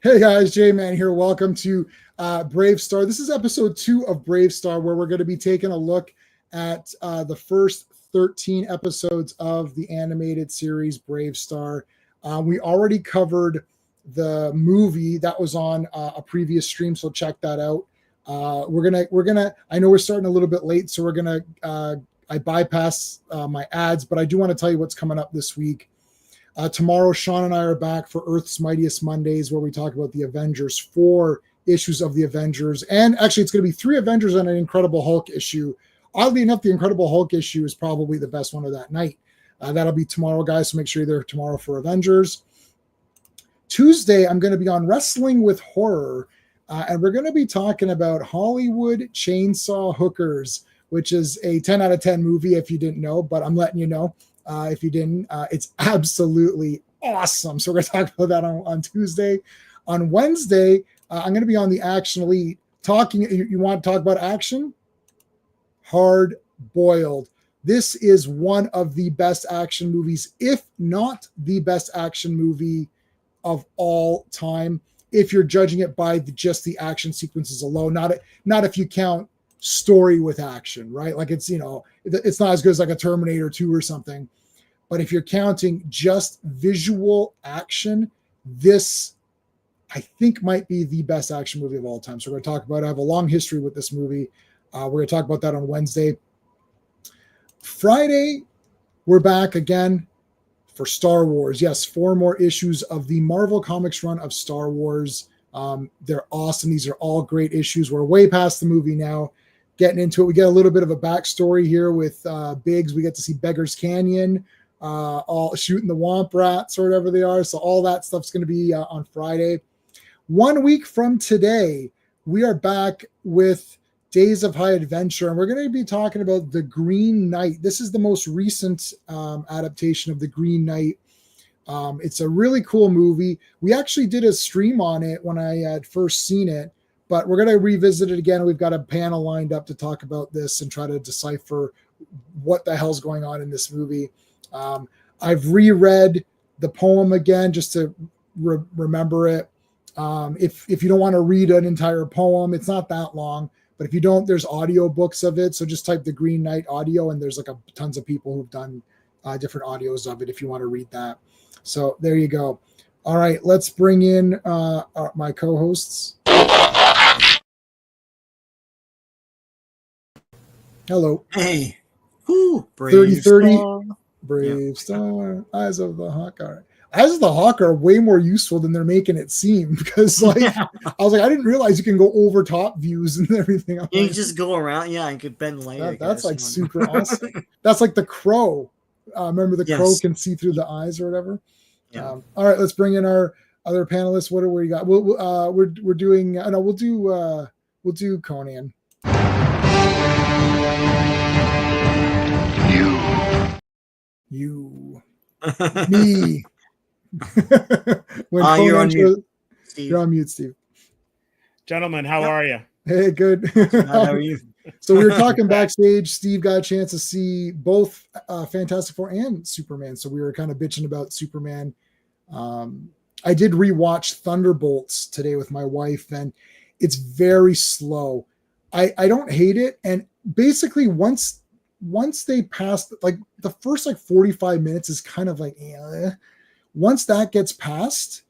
Hey guys, J-Man here. Welcome to BraveStarr. This is episode 2 of BraveStarr, where we're going to be taking a look at the first 13 episodes of the animated series BraveStarr. We already covered the movie that was on a previous stream, so check that out. We're gonna. I know we're starting a little bit late, so we're gonna. I bypass my ads, but I do want to tell you what's coming up this week. Tomorrow, Sean and I are back for Earth's Mightiest Mondays, where we talk about the Avengers, 4 issues of the Avengers. And actually, it's going to be 3 Avengers and an Incredible Hulk issue. Oddly enough, the Incredible Hulk issue is probably the best one of that night. That'll be tomorrow, guys, so make sure you're there tomorrow for Avengers. Tuesday, I'm going to be on Wrestling with Horror, and we're going to be talking about Hollywood Chainsaw Hookers, which is a 10 out of 10 movie, if you didn't know, but I'm letting you know. If you didn't, it's absolutely awesome. So we're going to talk about that on Tuesday. On Wednesday, I'm going to be on the Action Elite talking. You want to talk about action? Hard Boiled. This is one of the best action movies, if not the best action movie of all time. If you're judging it by just the action sequences alone, not if you count story with action, right? Like it's not as good as like a Terminator 2 or something. But if you're counting just visual action, this I think might be the best action movie of all time. So we're going to talk about it. I have a long history with this movie. We're going to talk about that on Wednesday. Friday, we're back again for Star Wars. Yes, 4 more issues of the Marvel Comics run of Star Wars. They're awesome. These are all great issues. We're way past the movie now. Getting into it, we get a little bit of a backstory here with Biggs. We get to see Beggar's Canyon, all shooting the Womp Rats or whatever they are. So all that stuff's going to be on Friday. 1 week from today, we are back with Days of High Adventure, and we're going to be talking about The Green Knight. This is the most recent adaptation of The Green Knight. It's a really cool movie. We actually did a stream on it when I had first seen it, but we're going to revisit it again. We've got a panel lined up to talk about this and try to decipher what the hell's going on in this movie. I've reread the poem again just to remember it. If you don't want to read an entire poem, it's not that long. But if you don't, there's audio books of it. So just type The Green Knight audio, and there's like tons of people who've done different audios of it if you want to read that. So there you go. All right, let's bring in my co-hosts. Hello. Hey. Whoo. 30-30. BraveStarr. Yeah. Eyes of the Hawk. All right. Eyes of the Hawk are way more useful than they're making it seem, because I was like, I didn't realize you can go over top views and everything. You just go around. Yeah, you could bend light. That's like super awesome. That's like the Crow. Remember the Crow can see through the eyes or whatever. Yeah. All right, let's bring in our other panelists. What do we got? We're doing. No, we'll do Conan. You. Me. You're on mute. You're on mute, Steve. Gentlemen, how are you? Hey, good. How are you? So we were talking backstage. Steve got a chance to see both Fantastic Four and Superman. So we were kind of bitching about Superman. I did rewatch Thunderbolts today with my wife, and it's very slow. I don't hate it. And basically once they pass, like the first 45 minutes is kind of like, once that gets past,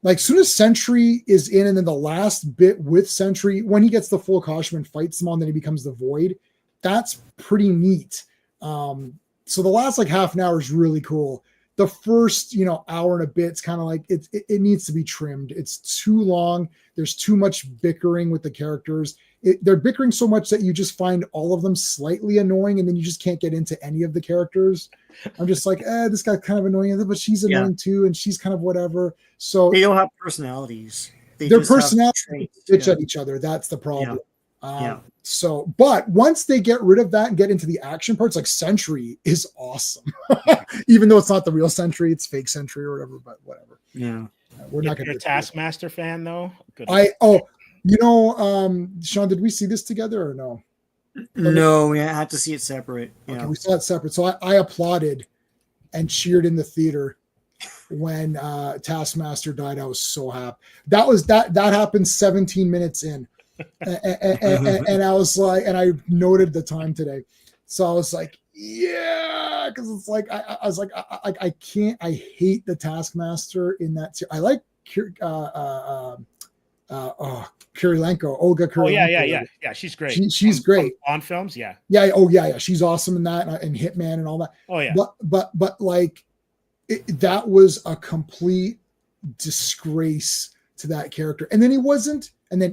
like soon as Sentry is in, and then the last bit with Sentry, when he gets the full costume and fights them on, then he becomes the Void. That's pretty neat. So the last half an hour is really cool. The first, hour and a bit, it's kind of like it needs to be trimmed. It's too long. There's too much bickering with the characters. They're bickering so much that you just find all of them slightly annoying, and then you just can't get into any of the characters. I'm just like, this guy's kind of annoying, but she's annoying too, and she's kind of whatever. So they don't have personalities. Their personalities bitch at each other. That's the problem. So, but once they get rid of that and get into the action parts, like Sentry is awesome. Even though it's not the real Sentry, it's fake Sentry or whatever, but whatever. Yeah. We're not going to be a Taskmaster fan though. Good. Sean, did we see this together or no? No, we had to see it separate. Okay, we saw it separate. So I applauded and cheered in the theater when Taskmaster died. I was so happy. That happened 17 minutes in, and I was like, and I noted the time today, so I was like, yeah, because it's like I was like I can't. I hate the Taskmaster in that. I like Kurylenko, Olga Kurylenko. Oh yeah. She's great. She's great on films. Yeah. Yeah. Oh yeah. She's awesome in that and Hitman and all that. Oh yeah. But like that was a complete disgrace to that character. And then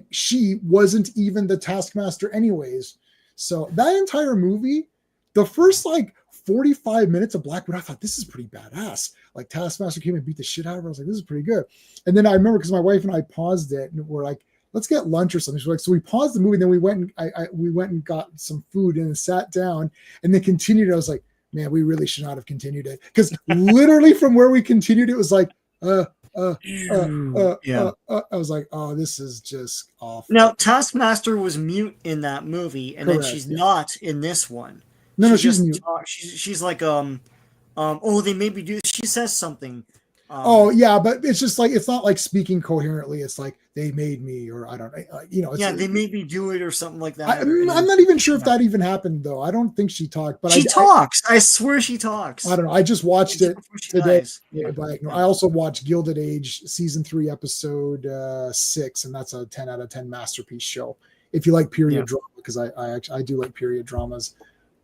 she wasn't even the Taskmaster anyways. So that entire movie, the first like 45 minutes of Black Widow, I thought this is pretty badass. Like Taskmaster came and beat the shit out of her. I was like, this is pretty good. And then I remember because my wife and I paused it and we're like, let's get lunch or something. So we paused the movie, and then we went and got some food and sat down and then continued. I was like, man, we really should not have continued it, because literally from where we continued, it was like, I was like, oh, this is just awful. Now, Taskmaster was mute in that movie, and then she's not in this one. No, she's mute. She's like, they maybe do. She says something. But it's just like, it's not like speaking coherently. It's like they made me, or I don't know, they made me do it or something like that. I'm not even sure if that even happened though. I don't think she talked, but she talks. I swear she talks. I don't know. I just watched it today. Yeah. But I also watched Gilded Age season 3 episode 6, and that's a 10 out of 10 masterpiece show. If you like period drama, because I do like period dramas.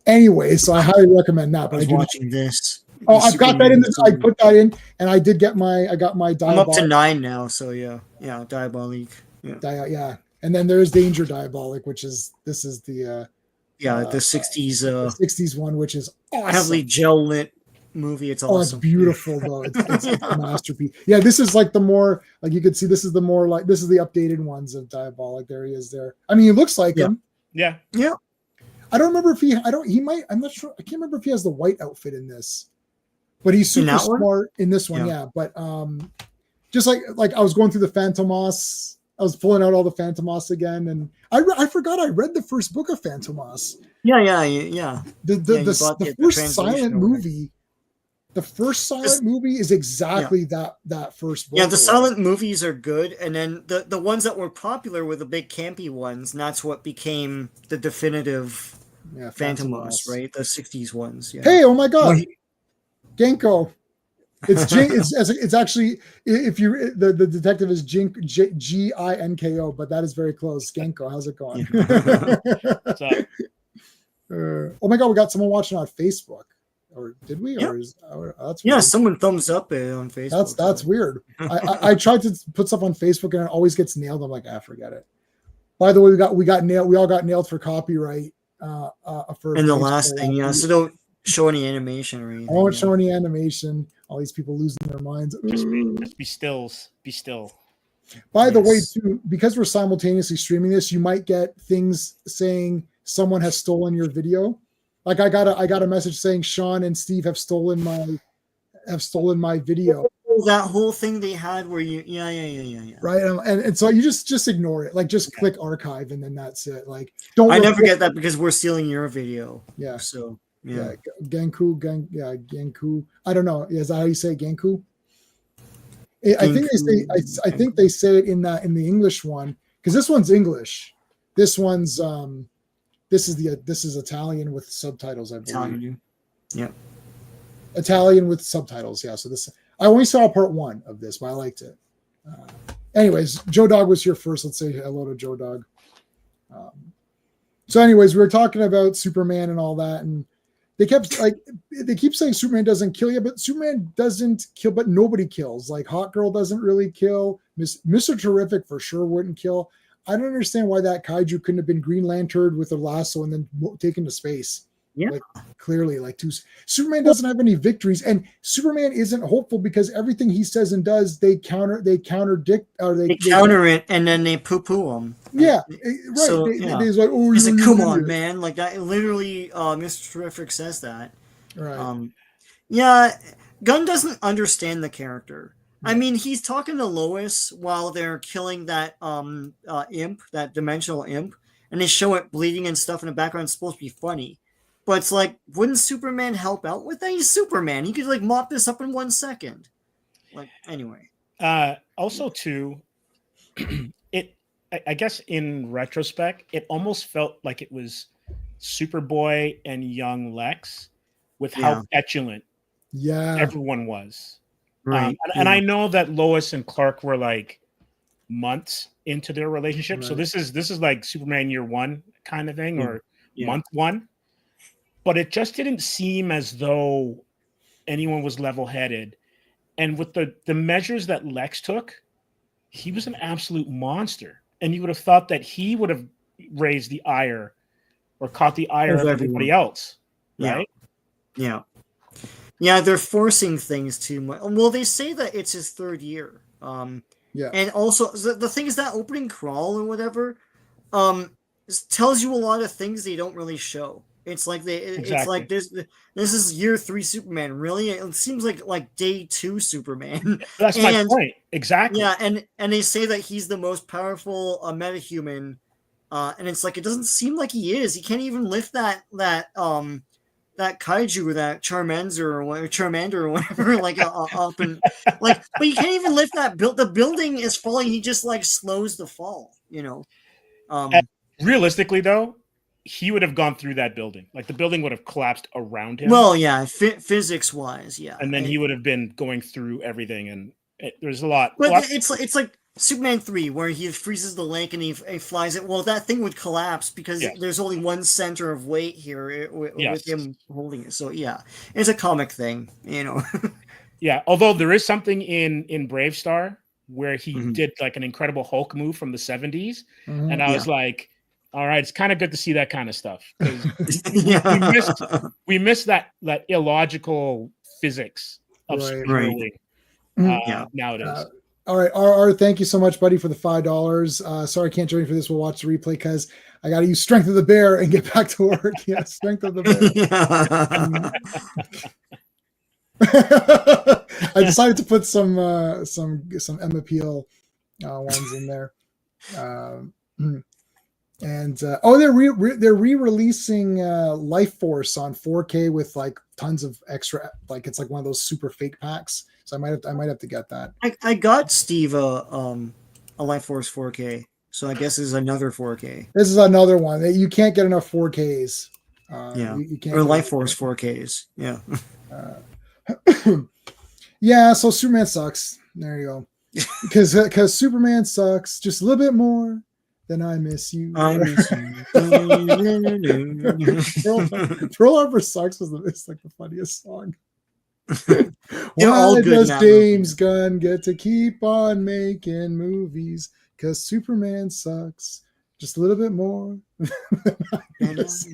Anyway, so I highly recommend that. But I was watching this. Oh, I've got that in this. I put that in, and I got my Diabolic. I'm up to 9 now, so yeah, Diabolic. Yeah. And then there's Danger Diabolic, which is the 60s. The 60s one, which is awesome. Heavily gel lit movie. It's awesome. It's beautiful though. It's a masterpiece. Yeah, this is like the more, like you could see, this is the updated ones of Diabolic. There he is there. I mean, he looks like him. Yeah. I don't remember if I'm not sure. I can't remember if he has the white outfit in this. But he's super smart in this one, yeah. But just like I was going through the Phantomos, I was pulling out all the Phantomos again, and I forgot I read the first book of Phantomos. Yeah. The first silent movie. The first silent movie is exactly that first book. Yeah, the silent movies are good, and then the ones that were popular were the big campy ones, and that's what became the definitive Phantomos, right? The 60s ones. Yeah. Hey, oh my God. Genko. It's actually, if you the detective is Ginko, but that is very close. Genko, how's it going? Oh my God, we got someone watching on Facebook, or did we? Yeah. That's weird. Someone thumbs up it on Facebook. That's weird. I tried to put stuff on Facebook and it always gets nailed. I'm like, forget it. By the way, we got nailed. We all got nailed for copyright. For and the last thing, so don't show any animation or anything. I won't show any animation. All these people losing their minds. Just be stills. Be still. By the way, too, because we're simultaneously streaming this, you might get things saying someone has stolen your video. Like I got a message saying Sean and Steve have stolen my video. That whole thing they had where you right, and so you just ignore it. Like just click archive and then that's it. Like don't. I never get that because we're stealing your video. Yeah. So. Yeah, Genku. I don't know. Is that how you say Genku? I think they say it in the English one, because this one's English. This one's this is Italian with subtitles, I believe. Italian. Yeah. Italian with subtitles. Yeah. So this, I only saw part 1 of this, but I liked it. Anyways, Joe Dog was here first. Let's say hello to Joe Dog. So anyways, we were talking about Superman and all that, and they keep saying Superman doesn't kill you, but Superman doesn't kill, but nobody kills. Like Hawk Girl doesn't really kill. Mr. Terrific for sure wouldn't kill. I don't understand why that kaiju couldn't have been Green Lantern with a lasso and then taken to space. Yeah, like clearly, Superman doesn't have any victories, and Superman isn't hopeful because everything he says and does, they counter it, and then they poo him. Yeah, right. So, He's like, oh, he's like, come on, man! Like that. Literally, Mr. Terrific says that. Right. Gunn doesn't understand the character. I mean, he's talking to Lois while they're killing that imp, that dimensional imp, and they show it bleeding and stuff in the background. It's supposed to be funny. But it's like, wouldn't Superman help out with that? He's Superman. He could mop this up in 1 second. Like, anyway. Also, too, I guess in retrospect, it almost felt like it was Superboy and young Lex with how petulant everyone was. Right. And I know that Lois and Clark were like months into their relationship. Right. So this is like Superman year one kind of thing, or month one. But it just didn't seem as though anyone was level-headed. And with the measures that Lex took, he was an absolute monster. And you would have thought that he would have raised the ire or caught the ire of everybody else. Right? Yeah. Yeah, they're forcing things too much. Well, they say that it's his third year. And also the thing is that opening crawl or whatever tells you a lot of things they don't really show. It's like it's like this is year 3 Superman. Really, it seems like day 2 Superman. That's my point. Exactly. Yeah, and they say that he's the most powerful metahuman, and it's like it doesn't seem like he is. He can't even lift that kaiju or that Charmander or whatever, like up and like, but you can't even lift that the building is falling. He just like slows the fall, Realistically, though, he would have gone through that building. Like the building would have collapsed around him. Well, yeah, physics wise, yeah. And then he would have been going through everything, and there's a lot. But it's like Superman 3, where he freezes the lake and he flies it. Well, that thing would collapse because there's only one center of weight here with him holding it. So yeah, it's a comic thing, Yeah, although there is something in BraveStarr where he did like an Incredible Hulk move from the 70s, and I was like, all right, it's kind of good to see that kind of stuff. We missed that illogical physics of superheroing nowadays. All right, R, thank you so much, buddy, for the $5. Sorry I can't join you for this. We'll watch the replay because I got to use Strength of the Bear and get back to work. Yeah, Strength of the Bear. I decided to put some Emma Peel ones in there. And they're re-releasing Life Force on 4K with like tons of extra, like it's like one of those super fake packs. So I might have to get that. I got Steve a Life Force 4K, so I guess there's another 4K. This is another one. You can't get enough 4Ks. You can't, or Life Force 4Ks. Yeah. Yeah. So Superman sucks. There you go. Because Superman sucks just a little bit more than I miss you. I miss you. Pearl Harbor sucks it's like the funniest song. Why does James Gunn get to keep on making movies? Because Superman sucks just a little bit more. It's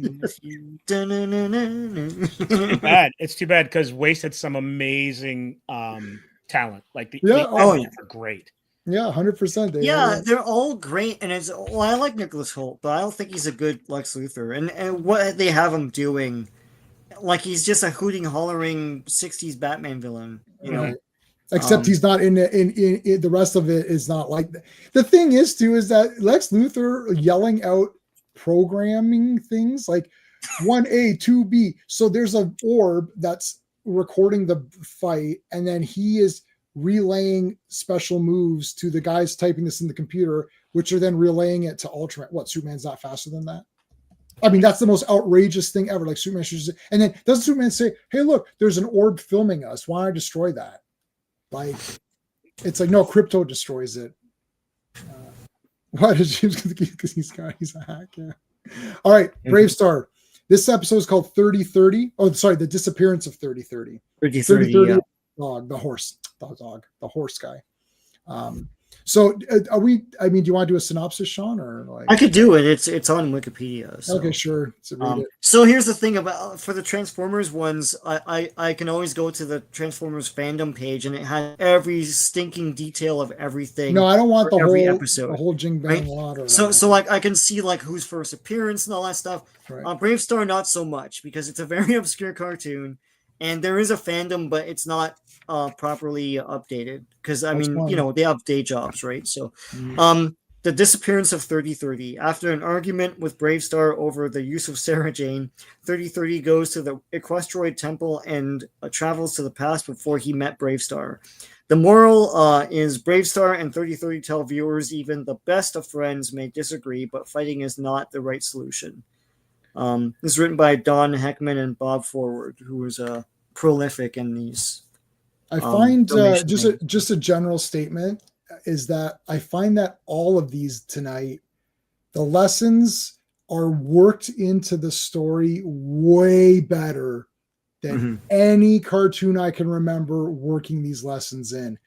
too bad because Waste had some amazing talent. Like the are great. Yeah, 100%. Yeah, they're all great, and I like Nicholas Hoult, but I don't think he's a good Lex Luthor. And what they have him doing, like he's just a hooting, hollering '60s Batman villain, Except he's not in the rest of it is not like that. The thing is too is that Lex Luthor yelling out programming things like 1A, 2B. So there's an orb that's recording the fight, and then he is relaying special moves to the guys typing this in the computer, which are then relaying it to Ultraman. What, Superman's not faster than that? I mean, that's the most outrageous thing ever. Like Superman should just, and then doesn't Superman say, "Hey, look, there's an orb filming us. Why don't I destroy that?" Like, it's like, no, Crypto destroys it. Why does James? Because he's a hack. Yeah. All right, BraveStarr. This episode is called 3030. Oh, sorry, the disappearance of 3030. 3030. Yeah. Dog, the horse guy. So are we? I mean, do you want to do a synopsis, Sean, or like? I could do it. It's on Wikipedia. So. Okay, sure. So here's the thing about for the Transformers ones, I can always go to the Transformers fandom page, and it has every stinking detail of everything. No, I don't want the every whole episode. The whole Jing Bang lot. So like I can see like whose first appearance and all that stuff. Right. BraveStarr not so much because it's a very obscure cartoon, and there is a fandom, but it's not properly updated because they have day jobs, right? So the disappearance of 3030. After an argument with BraveStarr over the use of Sarah Jane, 3030 goes to the Equestroid Temple and travels to the past before he met BraveStarr. The moral is BraveStarr and 3030 tell viewers even the best of friends may disagree, but fighting is not the right solution. This is written by Don Heckman and Bob Forward, who is prolific in these. I find just a general statement is that I find that all of these tonight, the lessons are worked into the story way better than any cartoon I can remember working these lessons in.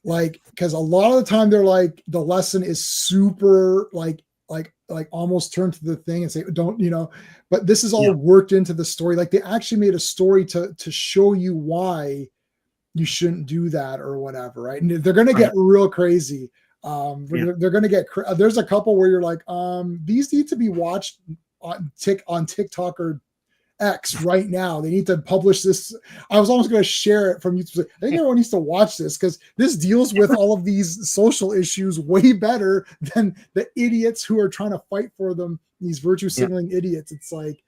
Like, because a lot of the time they're like, the lesson is super like almost turn to the thing and say, don't, but this is all worked into the story. Like they actually made a story to show you why you shouldn't do that or whatever. Right. And they're going to get real crazy. They're going to get, there's a couple where you're like, these need to be watched on TikTok or X right now. They need to publish this. I was almost going to share it from YouTube. I think everyone needs to watch this because this deals with all of these social issues way better than the idiots who are trying to fight for them. These virtue signaling idiots. It's like,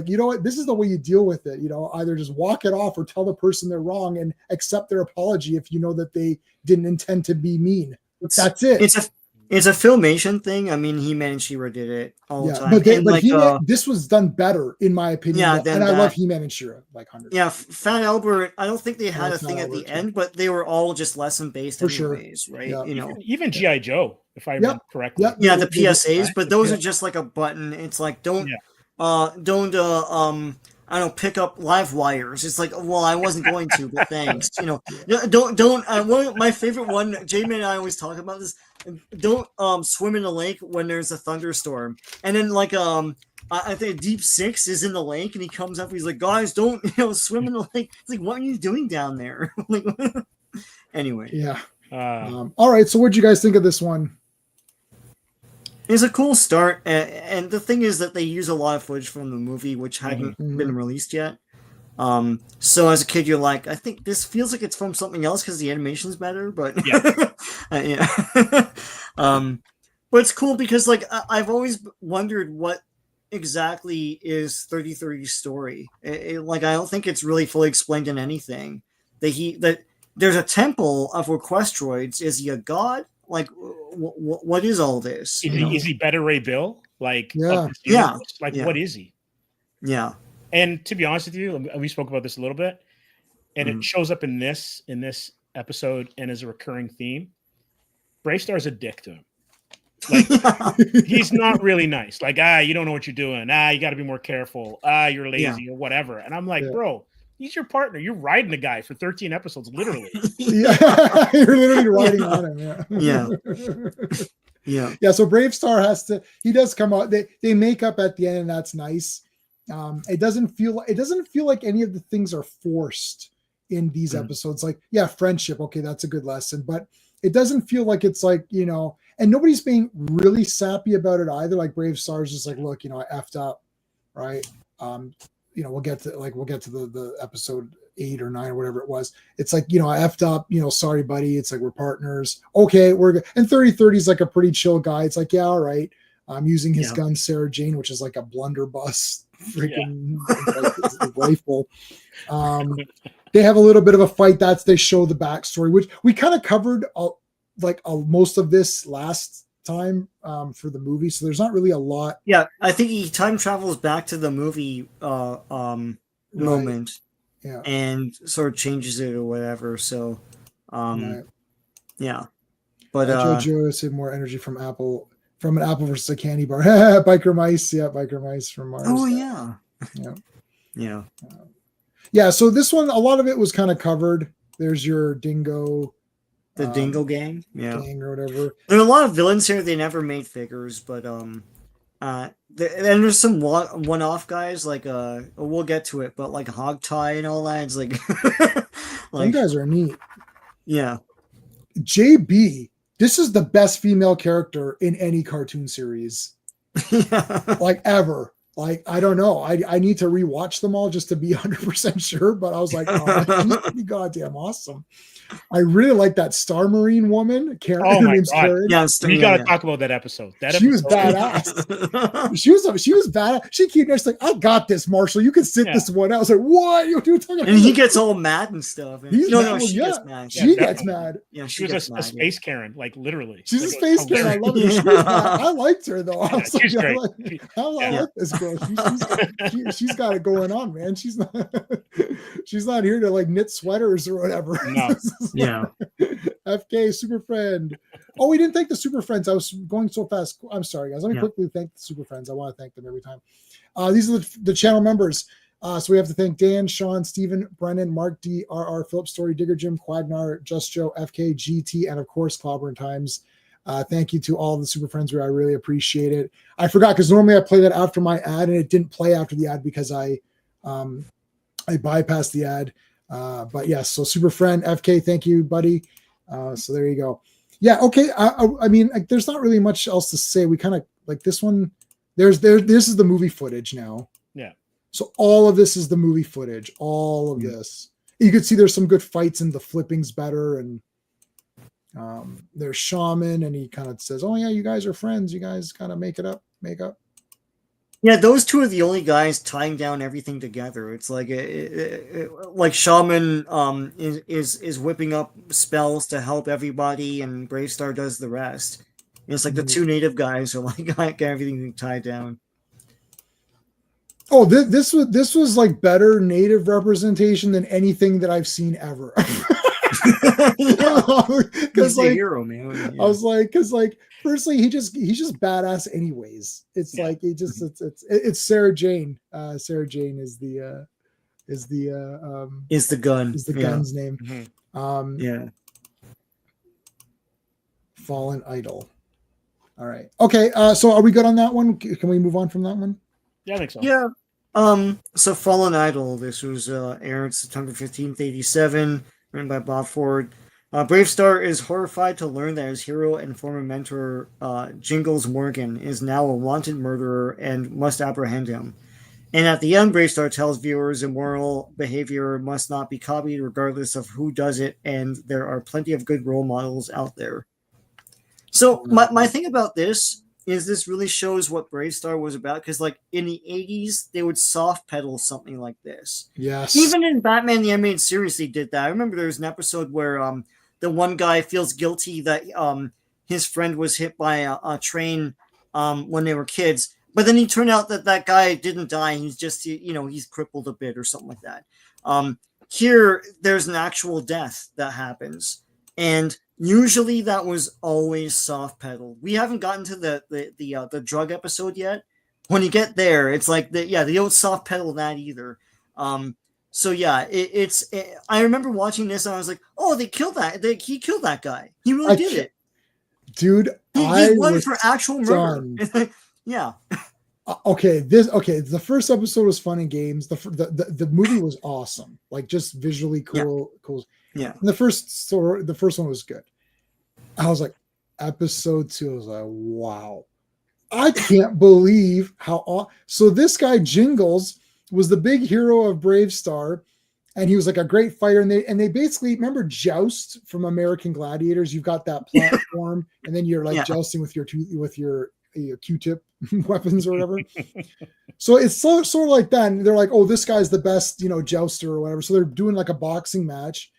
you know what? This is the way you deal with it. Either just walk it off or tell the person they're wrong and accept their apology if you know that they didn't intend to be mean. That's it. It's a Filmation thing. I mean, He-Man and She-Ra did it all the time. But this was done better, in my opinion. And I love He-Man and She-Ra, like 100. Yeah, Fat Albert, I don't think they had a thing at the end, but they were all just lesson-based anyways, right? Yeah. Even G.I. Joe, if I remember correctly. Yeah, the PSAs, but those are just like a button. It's like, don't I don't pick up live wires. It's like, well, I wasn't going to, but thanks. Don't. My favorite one, J-Man and I always talk about this. Don't swim in the lake when there's a thunderstorm. And then I think Deep Six is in the lake, and he comes up. He's like, guys, don't swim in the lake. It's like, what are you doing down there? Anyway. Yeah. All right. So, what'd you guys think of this one? It's a cool start, and the thing is that they use a lot of footage from the movie, which hadn't been released yet. So as a kid, you're like, I think this feels like it's from something else because the animation's better, but but it's cool because I've always wondered what exactly is 3030's story. I don't think it's really fully explained in anything. That there's a temple of Requestroids. Is he a god? What is all this? Is he Better Ray Bill? What is he? Yeah. And to be honest with you, we spoke about this a little bit, and it shows up in this episode and as a recurring theme. BraveStarr's a dick to him. He's not really nice. You don't know what you're doing. You got to be more careful. You're lazy or whatever. And I'm like, bro, he's your partner. You're riding the guy for 13 episodes, literally. Yeah, you're literally riding on him. Yeah. So BraveStarr he does come out. They make up at the end, and that's nice. It doesn't feel like any of the things are forced in these episodes. Friendship. Okay, that's a good lesson, but it doesn't feel like it's and nobody's being really sappy about it either. BraveStarr's just look, I effed up, right? We'll get to the episode 8 or 9 or whatever it was. It's I effed up, sorry, buddy. It's we're partners. Okay, we're good. And 3030 is a pretty chill guy. It's all right. I'm using his gun, Sarah Jane, which is a blunderbuss freaking rifle. They have a little bit of a fight. They show the backstory, which we kind of covered most of this last time for the movie, so there's not really a lot. I think he time travels back to the movie moment and sort of changes it or whatever, so but Jojo save more energy from an apple versus a candy bar. Biker mice from Mars. So this one, a lot of it was kind of covered. There's your dingo. The Dingo Gang, gang or whatever. There are a lot of villains here. They never made figures, but and there's some one-off guys we'll get to it, but Hogtie and all that. It's some guys are neat. Yeah, JB. This is the best female character in any cartoon series, ever. like, I don't know. I need to rewatch them all just to be 100% sure. But I was like, oh, she's pretty goddamn awesome. I really like that Star Marine woman, Karen. Oh Her my name's God. Karen. Yeah, We got to talk about that episode. She was badass. She was badass. She kept just like, I got this, Marshall. You can sit this one out. I was like, what? You talking about? And he gets all mad and stuff. And she gets mad. She gets mad. Yeah, she was a space Karen, like literally. She's a space Karen. I love it. She was mad. I liked her though. I was she's great. I like this girl. She's got it going on, man. She's not here to like knit sweaters or whatever. No. Yeah. FK Super Friend. Oh, we didn't thank the Super Friends. I was going so fast. I'm sorry, guys. Let me quickly thank the Super Friends. I want to thank them every time. These are the channel members. So we have to thank Dan, Sean, Steven, Brennan, Mark D, RR, Philip Story, Digger Jim, Quagnar, Just Joe, FK, GT, and of course, Clobberin Times. Thank you to all the Super Friends. I really appreciate it. I forgot because normally I play that after my ad, and it didn't play after the ad because I bypassed the ad. But yes, so Super Friend, FK, thank you, buddy. So there you go. Yeah, okay. I mean, like, there's not really much else to say. We kind of like this one. This is the movie footage now. Yeah. So all of this is the movie footage. All of this. You could see there's some good fights and the flipping's better. And there's Shaman, and he kind of says, "Oh yeah, you guys are friends. You guys kind of make up." Yeah, those two are the only guys tying down everything together. It's like like Shaman is whipping up spells to help everybody, and BraveStarr does the rest. And it's like the two native guys are like got everything tied down. Oh, this was like better native representation than anything that I've seen ever. He's a hero, man. Yeah. I was like, because like firstly, he's just badass anyways. It's like it's Sarah Jane. Sarah Jane is the gun's name. Mm-hmm. Fallen Idol. All right. Okay. So are we good on that one? Can we move on from that one? Yeah, I think so. Yeah. So Fallen Idol. This was aired September 15th, 87. Written by Bob Ford. BraveStarr is horrified to learn that his hero and former mentor, Jingles Morgan, is now a wanted murderer and must apprehend him. And at the end, BraveStarr tells viewers immoral behavior must not be copied regardless of who does it, and there are plenty of good role models out there. So my thing about this is this really shows what BraveStarr was about, because like in the 80s they would soft pedal something like this. Yes. Even in Batman the Animated Series they did that. I remember there was an episode where the one guy feels guilty that his friend was hit by a train when they were kids, but then he turned out that guy didn't die. He's just he's crippled a bit or something like that. Here there's an actual death that happens, and usually that was always soft pedal. We haven't gotten to the drug episode yet. When you get there, it's like they don't soft pedal that either. So yeah, I remember watching this and I was like, oh, they killed that. He killed that guy. He really did it, dude. He won for actual murder. Yeah. Okay. The first episode was fun and games. The movie was awesome. Like just visually cool. Cool. Yeah. And the first one was good. I was like, episode 2, I was like, wow, I can't believe how. So this guy Jingles was the big hero of BraveStarr, and he was like a great fighter. And they basically, remember Joust from American Gladiators? You've got that platform, and then you're like jousting with your Q-tip weapons or whatever. So it's sort of like that. And they're like, oh, this guy's the best, jouster or whatever. So they're doing like a boxing match.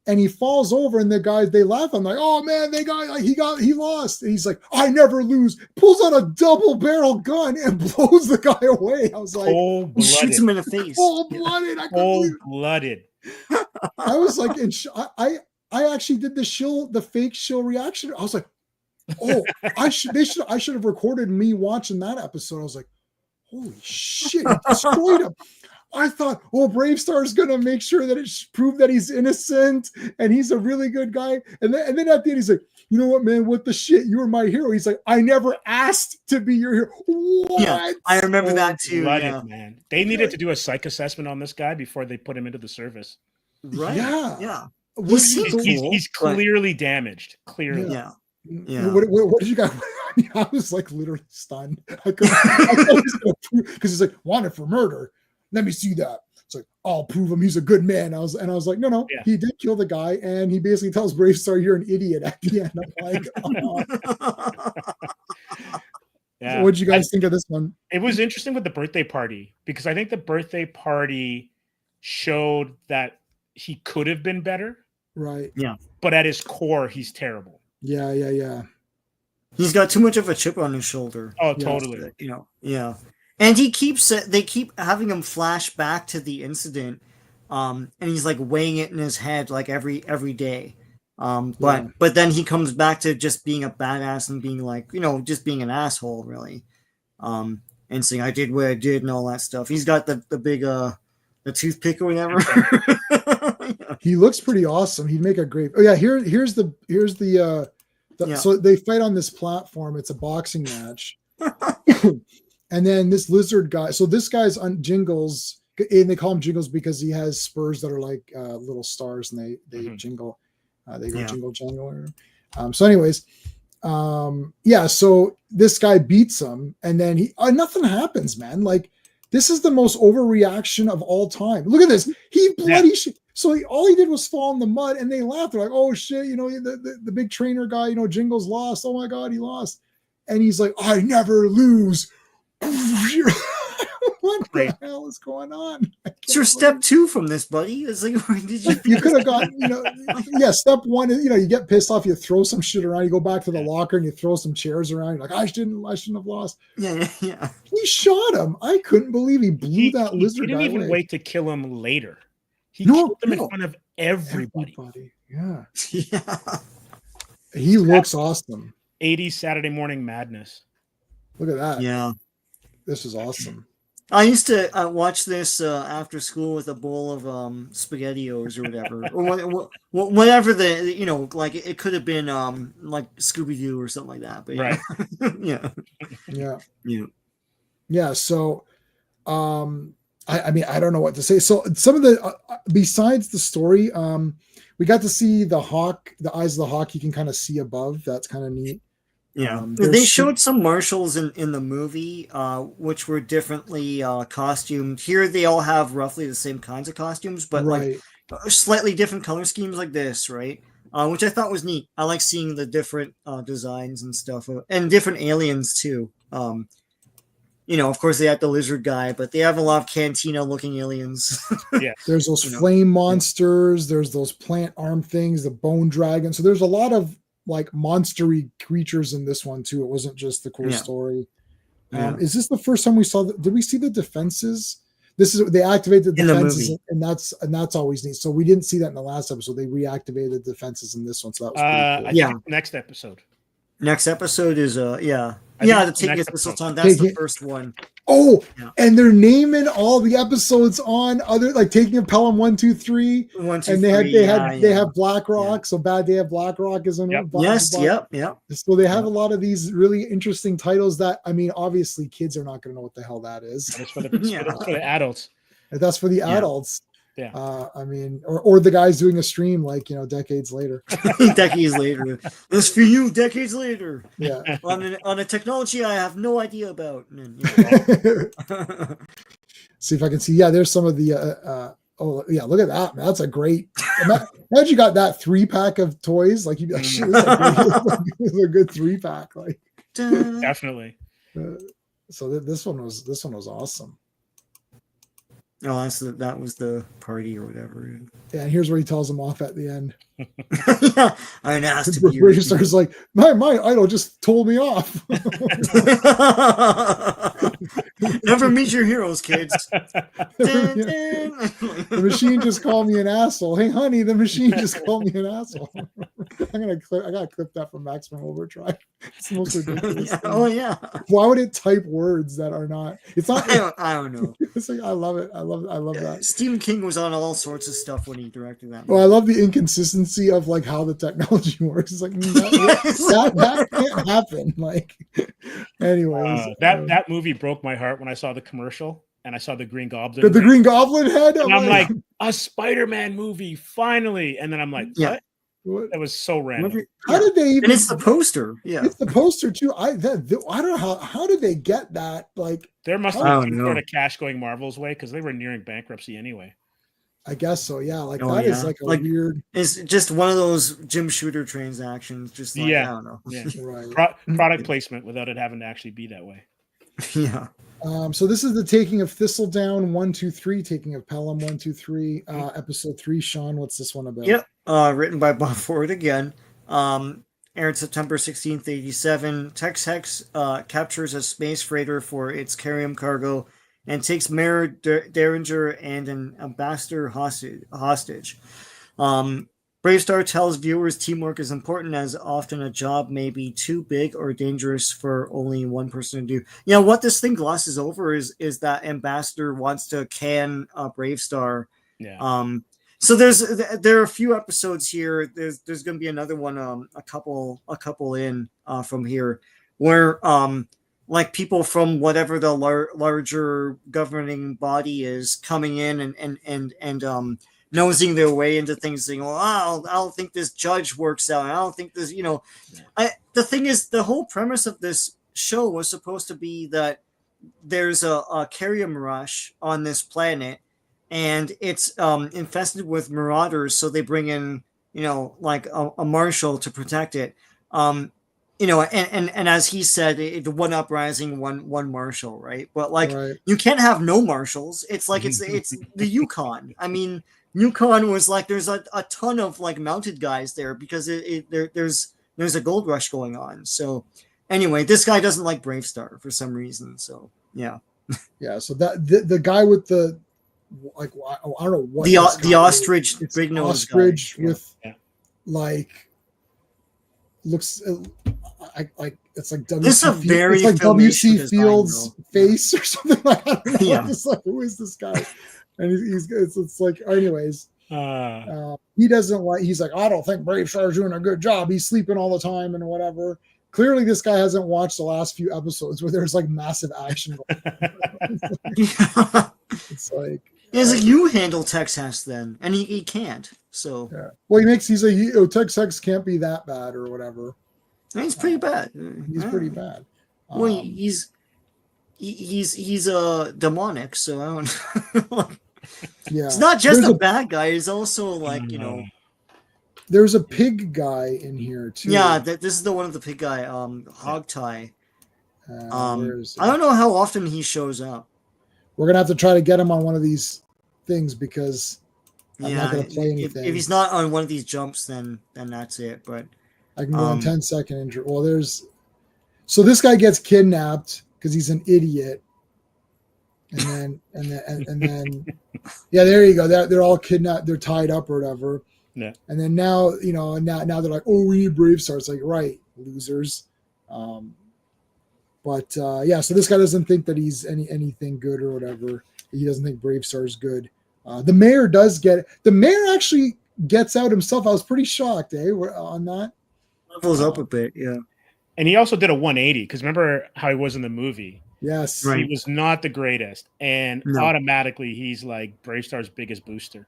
And he falls over, and the guys, they laugh. I'm like, oh man, he lost. And he's like, I never lose. Pulls out a double barrel gun and blows the guy away. I was like, shoots him in the face. Cold-blooded. Cold-blooded. I was like, I actually did the fake shill reaction. I was like, oh, I should have recorded me watching that episode. I was like, holy shit, he destroyed him. I thought, BraveStarr is gonna make sure that it's proved that he's innocent and he's a really good guy. And then at the end, he's like, you know what, man? What the shit? You were my hero. He's like, I never asked to be your hero. What? Yeah, I remember that too. Man. They needed to do a psych assessment on this guy before they put him into the service. Right. Yeah. He's clearly damaged. Clearly. Yeah. What did you got? I was like literally stunned. I couldn't because he's like wanted for murder. Let me see that. It's like, I'll prove him he's a good man. I was like, no, Yeah. he did kill the guy, and he basically tells BraveStarr, you're an idiot at the end. I'm like, oh. Yeah. So what'd you guys think of this one? It was interesting with the birthday party, because I think the birthday party showed that he could have been better. Right. Yeah. But at his core, he's terrible. Yeah. He's got too much of a chip on his shoulder. Oh, totally. You know, yeah. And they keep having him flash back to the incident, and he's like weighing it in his head like every day. But then he comes back to just being a badass and being like, you know, just being an asshole, really. And saying I did what I did and all that stuff. He's got the big the toothpick or whatever. He looks pretty awesome. He'd make a great. Oh yeah, here's the so they fight on this platform. It's a boxing match. And then this lizard guy, so this guy's on Jingles, and they call him Jingles because he has spurs that are like little stars, and they jingle. They go jingle jangle. So anyways, so this guy beats him, and then nothing happens, man. Like, this is the most overreaction of all time. Look at this. He bloody shit. So all he did was fall in the mud, and they laughed. They're like, oh shit, you know, the big trainer guy, you know, Jingles lost. Oh my God, he lost. And he's like, I never lose. What the hell is going on? It's your step 2 from this, buddy. It's like, did you could have gotten, you know, step 1 is, you know, you get pissed off, you throw some shit around, you go back to the locker and you throw some chairs around. You're like, I shouldn't have lost. Yeah. He shot him. I couldn't believe he blew that lizard. He didn't even wait to kill him later. He killed him in front of everybody. Yeah. Yeah. He looks awesome. 80s Saturday Morning Madness. Look at that. Yeah. This is awesome. I used to watch this after school with a bowl of SpaghettiOs or whatever, or whatever you know, like it could have been like Scooby-Doo or something like that. But yeah. So, I mean, I don't know what to say. So some of the besides the story, we got to see the hawk, the eyes of the hawk. You can kind of see above. That's kind of neat. Yeah, they showed some marshals in the movie, which were differently costumed. Here, they all have roughly the same kinds of costumes, but like slightly different color schemes, like this, right? Which I thought was neat. I like seeing the different designs and stuff, and different aliens too. You know, of course, they have the lizard guy, but they have a lot of Cantina-looking aliens. Yeah, there's those flame monsters. There's those plant arm things, the bone dragon. So there's a lot of like monstery creatures in this one too. It wasn't just the cool story. Is this the first time we saw did we see the defenses? They activated the defenses and that's always neat. So we didn't see that in the last episode. They reactivated the defenses in this one. So that was pretty cool. Next episode. Next episode is the Take It This Time. That's the first one. Oh, and they're naming all the episodes on other, like Taking a Pelham 1, 2, 3. 1, 2, and they have Black Rock. So Bad Day of Black Rock is on. Yep. Yep. So they have a lot of these really interesting titles that, I mean, obviously kids are not going to know what the hell that is. That's for the adults. That's for the adults. Yeah. I mean, or the guys doing a stream like, you know, decades later. Decades later. This for you, decades later. Yeah. on a technology I have no idea about. See if I can see. Yeah, there's some of the oh yeah, look at that, man. That's a great. Imagine you got that 3-pack of toys. Like you'd be like, shit, this is a good 3-pack. Like definitely. So this one was awesome. Oh, that was the party or whatever. Yeah, and here's where he tells him off at the end. I'm asked to be BraveStarr's like, my idol just told me off. Never meet your heroes, kids. The machine just called me an asshole. Hey, honey, the machine just called me an asshole. I gotta clip that from Maximum Overdrive. It's the most ridiculous thing. Oh yeah. Why would it type words that are not? It's not. I don't know. It's like I love it. I love that. Stephen King was on all sorts of stuff when he directed that movie. Well, I love the inconsistency of like how the technology works. It's like that can't happen. Like, anyways, that movie broke my heart when I saw the commercial and I saw the Green Goblin. The Green Goblin head. And I'm like, a Spider-Man movie, finally. And then I'm like, what? What? That was so random. How did they even? And it's the poster. Yeah, it's the poster too. I don't know how did they get that? Like, there must have been some sort of cash going Marvel's way because they were nearing bankruptcy anyway. I guess so. Yeah, like that is like a weird. It's just one of those Jim Shooter transactions. Just like, I don't know. Yeah. Right. Product placement without it having to actually be that way. Yeah. So this is the taking of Thistledown 1, 2, 3, taking of Pelham 1, 2, 3, episode 3. Sean, what's this one about? Yep. Written by Bob Ford again. Aired September 16th, 87. Tex Hex captures a space freighter for its carrium cargo and takes Mayor Derringer and an ambassador hostage. BraveStarr tells viewers teamwork is important, as often a job may be too big or dangerous for only one person to do. You know, what this thing glosses over is that Ambassador wants to can BraveStarr. Yeah. So there are a few episodes here. There's going to be another one, a couple in from here, where like people from whatever the larger governing body is coming in and nosing their way into things, saying, "Well, I don't think this judge works out. I don't think this, you know." The thing is, the whole premise of this show was supposed to be that there's a carrium rush on this planet, and it's infested with marauders. So they bring in, you know, like a marshal to protect it. You know, and as he said, the one uprising, one marshal, right? But like, you can't have no marshals. It's like it's the Yukon. I mean, Yukon was like there's a ton of like mounted guys there because there's a gold rush going on. So anyway, this guy doesn't like BraveStarr for some reason. So yeah. So that the guy with the like I don't know what the ostrich big nose ostrich guy. with like looks like it's like WC Fields face or something like that. Yeah. Just like, who is this guy? And it's like, anyways, he doesn't like. He's like, I don't think BraveStarr's doing a good job. He's sleeping all the time and whatever. Clearly, this guy hasn't watched the last few episodes where there's like massive action. It's like. He's like, you handle Tex Hex then, and he can't. So well, he's like, Tex Hex can't be that bad or whatever. He's pretty bad. He's pretty bad. Well, he's demonic, so I don't. It's not just a bad guy. He's also like, you know. There's a pig guy in here too. Yeah, this is the one of the pig guy, Hogtie. I don't know how often he shows up. We're gonna have to try to get him on one of these things because I'm not gonna play anything. If he's not on one of these jumps, then that's it. But I can go on 10-second intro. Well, so this guy gets kidnapped because he's an idiot. And then yeah, there you go. They're all kidnapped, they're tied up or whatever. Yeah. And then now, you know, now they're like, oh, we need BraveStarr. It's like, right, losers. But so this guy doesn't think that he's anything good or whatever. He doesn't think BraveStarr is good. The mayor does get it. The mayor actually gets out himself. I was pretty shocked, on that. Levels up a bit, yeah. And he also did a 180 because remember how he was in the movie. Yes, he was not the greatest, and automatically he's like BraveStarr's biggest booster.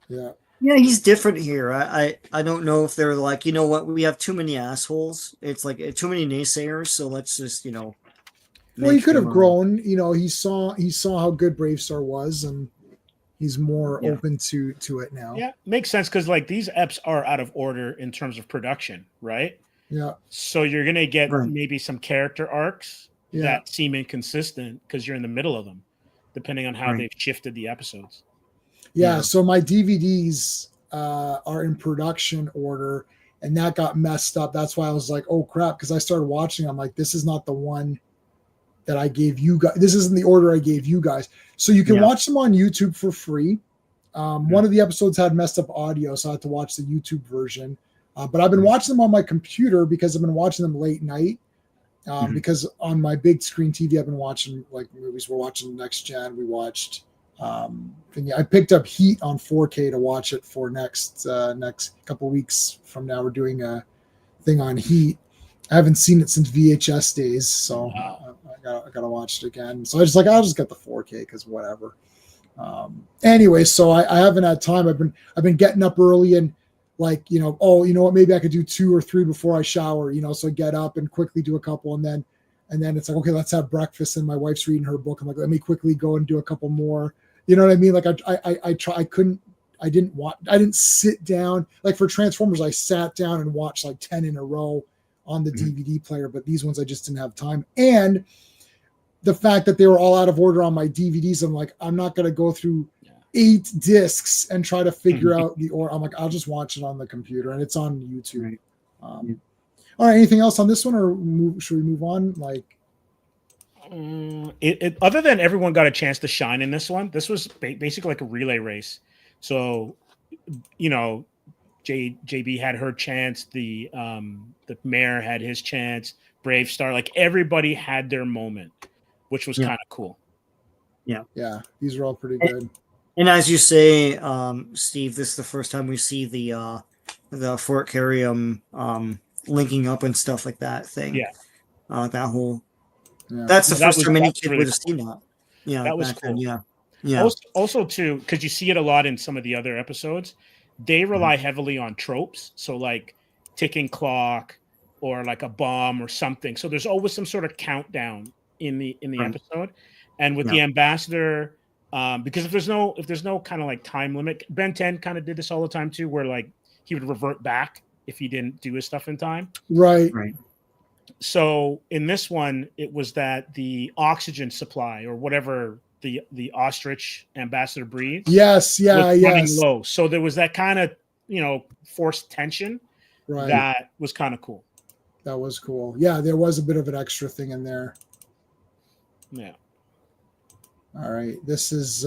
Yeah, he's different here. I don't know if they're like, you know what, we have too many assholes. It's like too many naysayers, so let's just, you know. Well, he could have grown. You know, he saw how good BraveStarr was, and he's more open to it now. Yeah, makes sense because like these eps are out of order in terms of production, right? Yeah. So you're gonna get maybe some character arcs that seem inconsistent because you're in the middle of them, depending on how they've shifted the episodes. Yeah. So my DVDs are in production order, and that got messed up. That's why I was like, oh crap, because I started watching. I'm like, this is not the one that I gave you guys. This isn't the order I gave you guys. So you can watch them on YouTube for free. One of the episodes had messed up audio, so I had to watch the YouTube version. But I've been watching them on my computer because I've been watching them late night. Because on my big screen TV, I've been watching like movies. We're watching Next Gen. We watched. I picked up Heat on 4K to watch it for next couple weeks from now. We're doing a thing on Heat. I haven't seen it since VHS days, so I gotta watch it again. So I'll just get the 4K because whatever. Anyway, so I haven't had time. I've been getting up early and like, oh, you know what, maybe I could do 2 or 3 before I shower, so I get up and quickly do a couple, and then it's like, okay, let's have breakfast, and my wife's reading her book. I'm like, let me quickly go and do a couple more. You know what I mean? Like I didn't sit down. Like for Transformers, I sat down and watched like 10 in a row on the DVD player, but these ones I just didn't have time. And the fact that they were all out of order on my DVDs, I'm like, I'm not going to go through 8 discs and try to figure out the order. I'm like, I'll just watch it on the computer, and it's on YouTube. All right, anything else on this one, or should we move on? Like, other than everyone got a chance to shine in this one, this was basically like a relay race. So, JB had her chance. The mayor had his chance. BraveStarr, like everybody had their moment, which was kind of cool. Yeah, these are all pretty good. And as you say, Steve, this is the first time we see the Fort Carium linking up and stuff like that thing. Yeah, that whole. Yeah. That's the first time any kid would have seen that. Yeah, that was cool. Then, yeah. Also, too, because you see it a lot in some of the other episodes, they rely heavily on tropes. So, like ticking clock or like a bomb or something. So there's always some sort of countdown in the episode. And with the ambassador, because if there's no kind of like time limit, Ben 10 kind of did this all the time too, where like he would revert back if he didn't do his stuff in time. Right. So in this one, it was that the oxygen supply or whatever the ostrich ambassador breathes. Yes. Running low. So there was that kind of, forced tension. Right. That was kind of cool. That was cool. Yeah, there was a bit of an extra thing in there. Yeah. All right. This is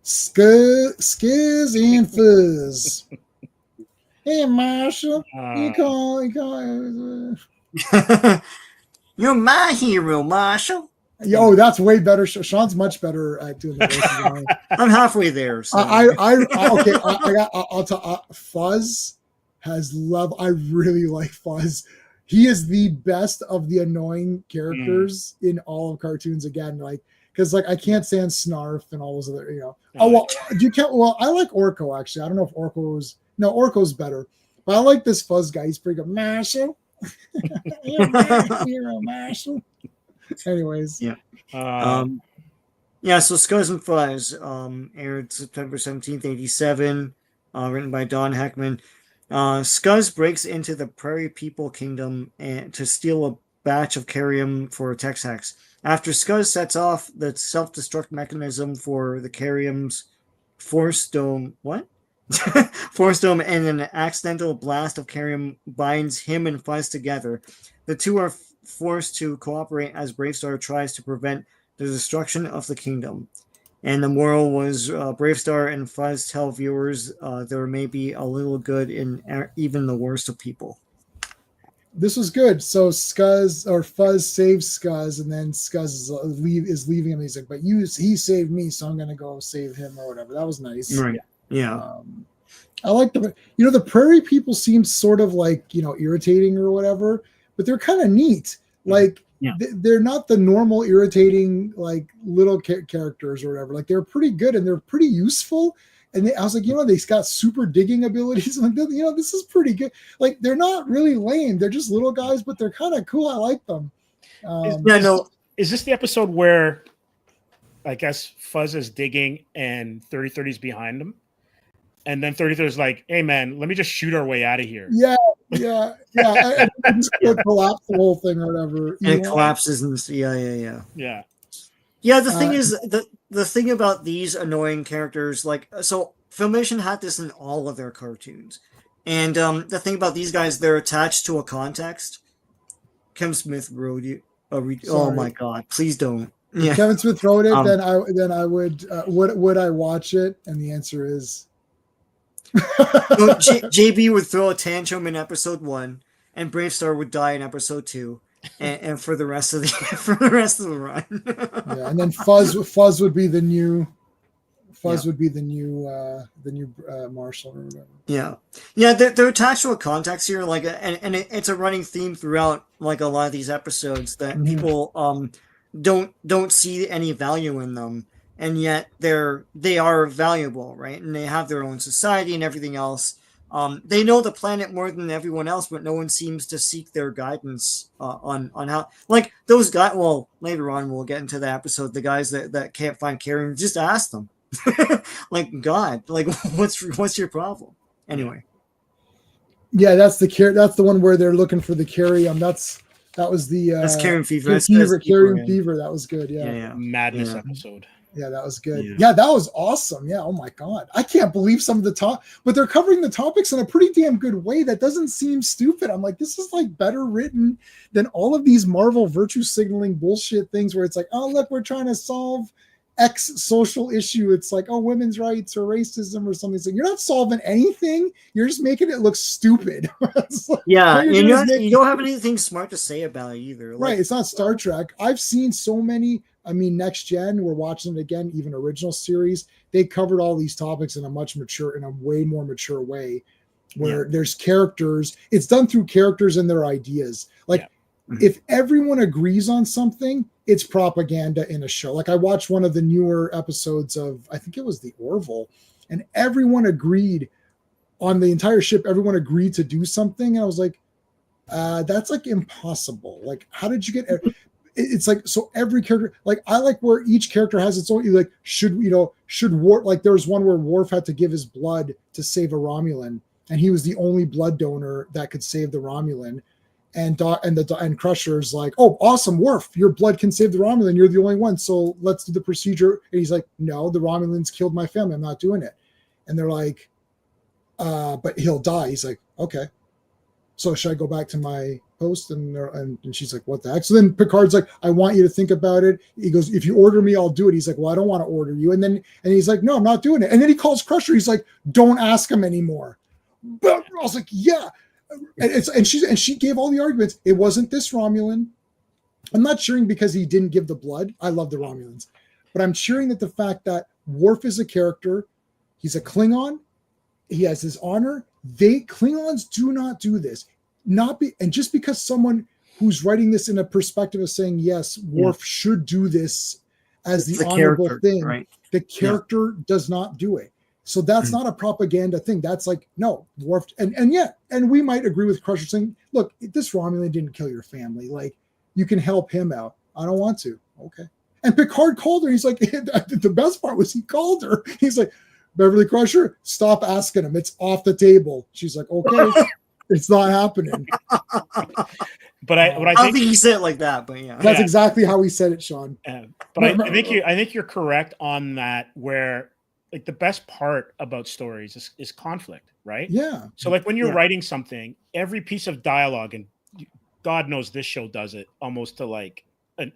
Skizz and Fuzz. Hey, Marshall. You call. You're my hero, Marshall. Yo, that's way better. Sean's much better at doing the voices. I'm halfway there. So. I'll tell. Fuzz has love. I really like Fuzz. He is the best of the annoying characters in all of cartoons. Again, like because like I can't stand Snarf and all those other. Oh well, you can't. Well, I like Orko actually. I don't know if Orko's better, but I like this Fuzz guy. He's pretty good. Marshall. Hero, Marshall. Anyways, So Scuzz and Fuzz aired September 17th, 87, written by Don Heckman. Scuzz breaks into the Prairie People Kingdom to steal a batch of Carium for Tex-Hex. After Scuzz sets off the self-destruct mechanism for the Carium's Force Dome, Force Dome, and an accidental blast of Carium binds him and Fuzz together. The two are forced to cooperate as BraveStarr tries to prevent the destruction of the kingdom. And the moral was BraveStarr and Fuzz tell viewers there may be a little good in even the worst of people. This was good. So Fuzz saves Scuzz, and then Scuzz is leaving him. He's like, but he saved me, so I'm going to go save him or whatever. That was nice. Right. Yeah. I like the Prairie People seemed sort of like, irritating or whatever, but they're kind of neat. Like they're not the normal irritating like little characters or whatever. Like they're pretty good and they're pretty useful. And I was like, they got super digging abilities. I'm like, this is pretty good. Like they're not really lame. They're just little guys, but they're kind of cool. I like them. Is this the episode where I guess Fuzz is digging and 3030's behind him? And then 3030 is like, hey man, let me just shoot our way out of here. Yeah. And just collapse the whole thing or whatever. And it collapses and yeah. Yeah, the thing is the thing about these annoying characters, like so Filmation had this in all of their cartoons. And the thing about these guys, they're attached to a context. Kevin Smith wrote you oh my god, please don't. If Kevin Smith wrote it, then I would I watch it? And the answer is JB would throw a tantrum in episode 1, and BraveStarr would die in episode 2, and for the rest of the run. Yeah, and then Fuzz would be the new would be the new Marshall or whatever. Yeah. They're attached to a context here, like, and it's a running theme throughout like a lot of these episodes that people don't see any value in them. And yet they are valuable, right? And they have their own society and everything else. They know the planet more than everyone else, but no one seems to seek their guidance on how. Like those guys. Well, later on we'll get into the episode. The guys that can't find Clobberin, just ask them. Like God, like what's your problem? Anyway. Yeah, that's the one where they're looking for the carrium. That was the that's Clobberin fever. Carrium fever. That was good. Yeah. Madness episode. Yeah, that was good. Yeah, that was awesome. Yeah. Oh my God. I can't believe some of the but they're covering the topics in a pretty damn good way. That doesn't seem stupid. I'm like, this is like better written than all of these Marvel virtue signaling bullshit things where it's like, oh, look, we're trying to solve X social issue. It's like, oh, women's rights or racism or something. So you're not solving anything. You're just making it look stupid. Like, you don't have anything smart to say about it either. Like, right. It's not Star Trek. I've seen so many. I mean, Next Gen, we're watching it again, even original series. They covered all these topics in a way more mature way where there's characters. It's done through characters and their ideas. Like if everyone agrees on something, it's propaganda in a show. Like I watched one of the newer episodes of, I think it was the Orville, and everyone agreed on the entire ship. Everyone agreed to do something. And I was like, that's like impossible. Like, how did you get... It's like, so every character, like I like where each character has its own, like should Worf, like there was one where Worf had to give his blood to save a Romulan, and he was the only blood donor that could save the Romulan, and Crusher's like, oh awesome, Worf, your blood can save the Romulan, you're the only one, so let's do the procedure. And he's like, no, the Romulans killed my family, I'm not doing it. And they're like, but he'll die. He's like, okay, so should I go back to my post? And she's like, what the heck? So then Picard's like, I want you to think about it. He goes, if you order me, I'll do it. He's like, well, I don't want to order you. And he's like, no, I'm not doing it. And then he calls Crusher. He's like, don't ask him anymore. But I was like, yeah. And she gave all the arguments. It wasn't this Romulan. I'm not cheering because he didn't give the blood. I love the Romulans, but I'm cheering that the fact that Worf is a character, he's a Klingon, he has his honor. Klingons do not do this. And just because someone who's writing this in a perspective of saying, yes, Worf should do this as the honorable thing, right? The character does not do it. So that's not a propaganda thing. That's like, no, Worf, and we might agree with Crusher saying, look, this Romulan didn't kill your family. Like, you can help him out. I don't want to. Okay. And Picard called her. He's like, the best part was he called her. He's like, Beverly Crusher, stop asking him. It's off the table. She's like, okay. It's not happening. But I don't think he said it like that, but yeah. That's exactly how he said it, Sean. But I think you're correct on that, where like the best part about stories is conflict, right? Yeah. So like when you're writing something, every piece of dialogue, and God knows this show does it almost to like an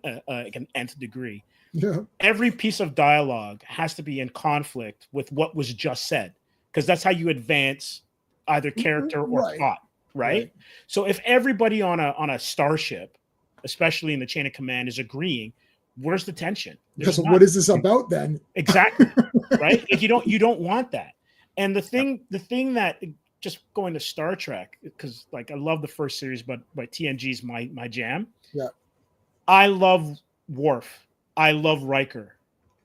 nth degree. Yeah. Every piece of dialogue has to be in conflict with what was just said, because that's how you advance either character or plot, right? So if everybody on a starship, especially in the chain of command, is agreeing, where's the tension? Because what is this about then? Exactly. Right? Like you don't want that. And the thing that, just going to Star Trek, because like I love the first series, but TNG's my jam. Yeah. I love Worf. I love Riker.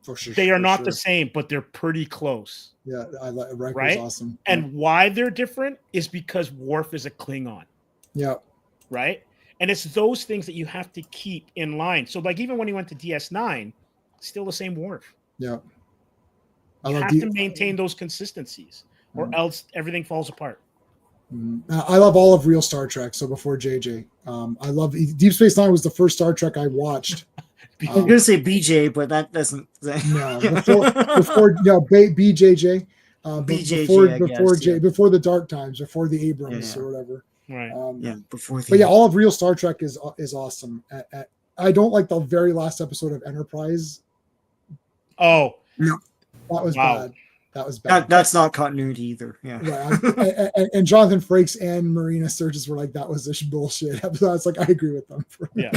For sure, they are not the same, but they're pretty close. Yeah, I like Riker's right? awesome. And why they're different is because Worf is a Klingon. Yeah. Right? And it's those things that you have to keep in line. So like even when he went to DS9, still the same Worf. Yeah. You have to maintain those consistencies, or else everything falls apart. I love all of real Star Trek. So before JJ, I love Deep Space Nine was the first Star Trek I watched. I was gonna say BJ, but that doesn't. No, before BJJ, before the dark times, before the Abrams or whatever. Right. Before. But yeah, all of real Star Trek is awesome. I don't like the very last episode of Enterprise. Oh no, that was bad. That was bad. That's not continuity either. Yeah. Right. And Jonathan Frakes and Marina Sturgis were like, that was this bullshit. I was like, I agree with them. Yeah.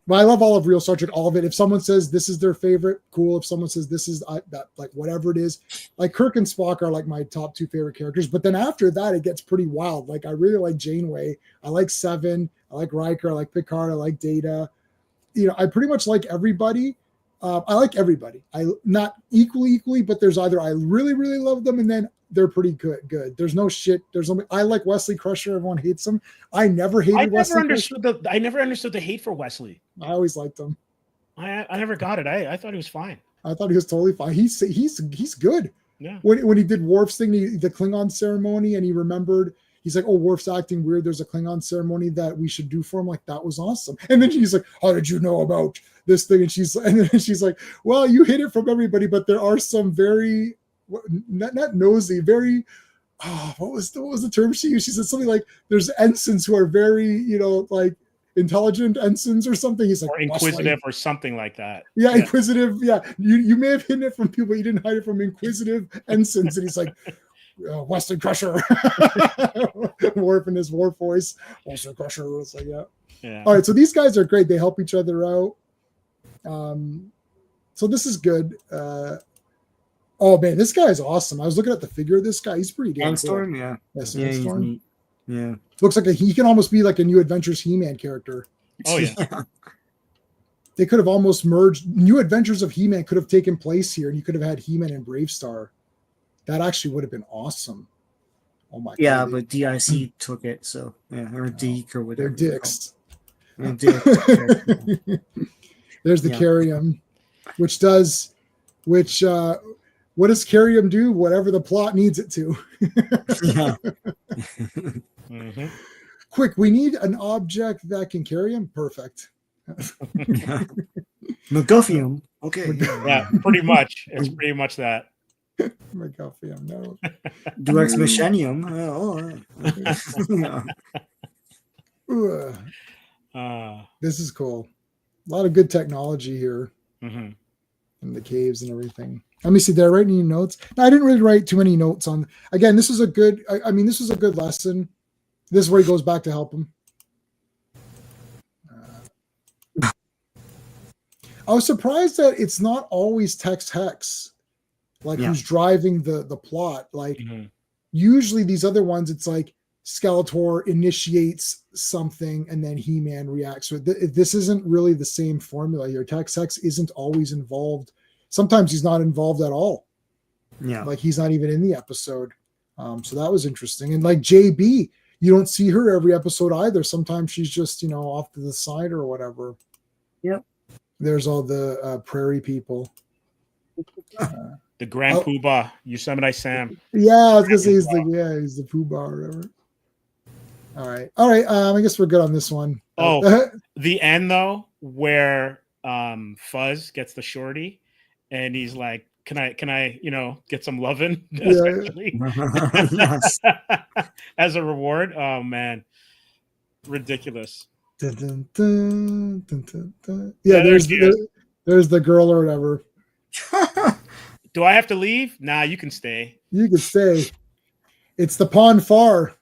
But I love all of real Star Trek, all of it. If someone says this is their favorite, cool. If someone says this is that, like whatever it is, like Kirk and Spock are like my top two favorite characters. But then after that, it gets pretty wild. Like I really like Janeway. I like Seven. I like Riker. I like Picard. I like Data. You know, I pretty much like everybody. I like everybody. I not equally, but there's either I really love them and then they're pretty good. There's no shit. I like Wesley Crusher. Everyone hates him. I never hated Wesley Crusher. I never understood the hate for Wesley. I always liked him. I never got it. I thought he was fine. I thought he was totally fine. He's good. Yeah. When he did Worf's thing, the Klingon ceremony, and he remembered, he's like, "Oh, Worf's acting weird. There's a Klingon ceremony that we should do for him." Like, that was awesome. And then he's like, "How did you know about this thing?" And she's like, "Well, you hid it from everybody, but there are some very not nosy, very what was the term she used? She said something like, "There's ensigns who are very, like intelligent ensigns or something." He's like, or inquisitive or something like that. Yeah, inquisitive. Yeah, you may have hidden it from people, but you didn't hide it from inquisitive ensigns. And he's like, Wesley Crusher, Worf in his Worf voice. Wesley Crusher. It's like, yeah. All right, so these guys are great. They help each other out. So this is good. Oh man, this guy is awesome. I was looking at the figure of this guy. He's pretty damn Sandstorm, cool. yeah. Sandstorm. Yeah. Looks like he can almost be like a New Adventures He-Man character. Oh yeah. They could have almost merged. New Adventures of He-Man could have taken place here, and you could have had He-Man and BraveStarr. That actually would have been awesome. Oh my god. Yeah, but DIC took it, so yeah, or Deke or whatever. They're dicks. They're dicks. There's the Carium, what does Carium do? Whatever the plot needs it to. Yeah. Mm-hmm. Quick, we need an object that can carry him. Perfect. Yeah. MacGuffian. Okay. Yeah, pretty much. It's pretty much that. MacGuffian, no. Durex Machinium. Yeah. This is cool. A lot of good technology here in the caves and everything. Let me see. Did I write any notes? No, I didn't really write too many notes on. Again, this is a good. This was a good lesson. This is where he goes back to help him. I was surprised that it's not always Tex Hex, who's driving the plot. Like usually these other ones, it's like Skeletor initiates something and then He-Man reacts. So this isn't really the same formula here. Tex Hex isn't always involved. Sometimes he's not involved at all. Yeah. Like he's not even in the episode. So that was interesting. And like JB, you don't see her every episode either. Sometimes she's just, off to the side or whatever. Yep. There's all the prairie people. The Grand Poobah, Yosemite Sam. Yeah, I was gonna say he's the Poobah or whatever. All right. I guess we're good on this one. The end though, where Fuzz gets the shorty, and he's like, "Can I, get some lovin'?" Yes. As a reward. Oh man, ridiculous. Dun, dun, dun, dun, dun, dun. Yeah, there's the girl or whatever. Do I have to leave? Nah, you can stay. You can stay. It's the Pon Far.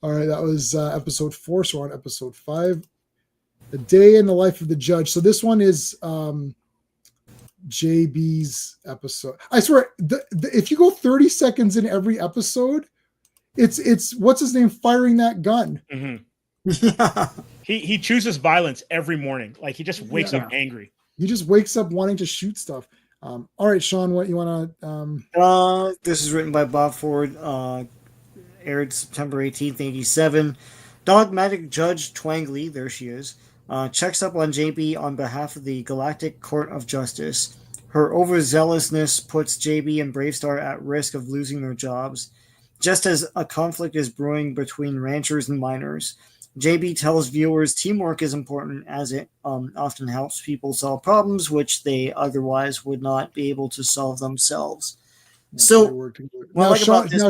All right, that was episode 4. So we're on episode 5. The Day in the Life of the Judge. So this one is JB's episode. I swear, if you go 30 seconds in every episode, it's what's his name firing that gun. Yeah. He chooses violence every morning. Like he just wakes up angry. He just wakes up wanting to shoot stuff. All right, Sean, what you want to? This is written by Bob Ford. Aired September 18th, 87. Dogmatic Judge Twangley, there she is, checks up on JB on behalf of the Galactic Court of Justice. Her overzealousness puts JB and BraveStarr at risk of losing their jobs, just as a conflict is brewing between ranchers and miners. JB tells viewers teamwork is important as it often helps people solve problems which they otherwise would not be able to solve themselves. So,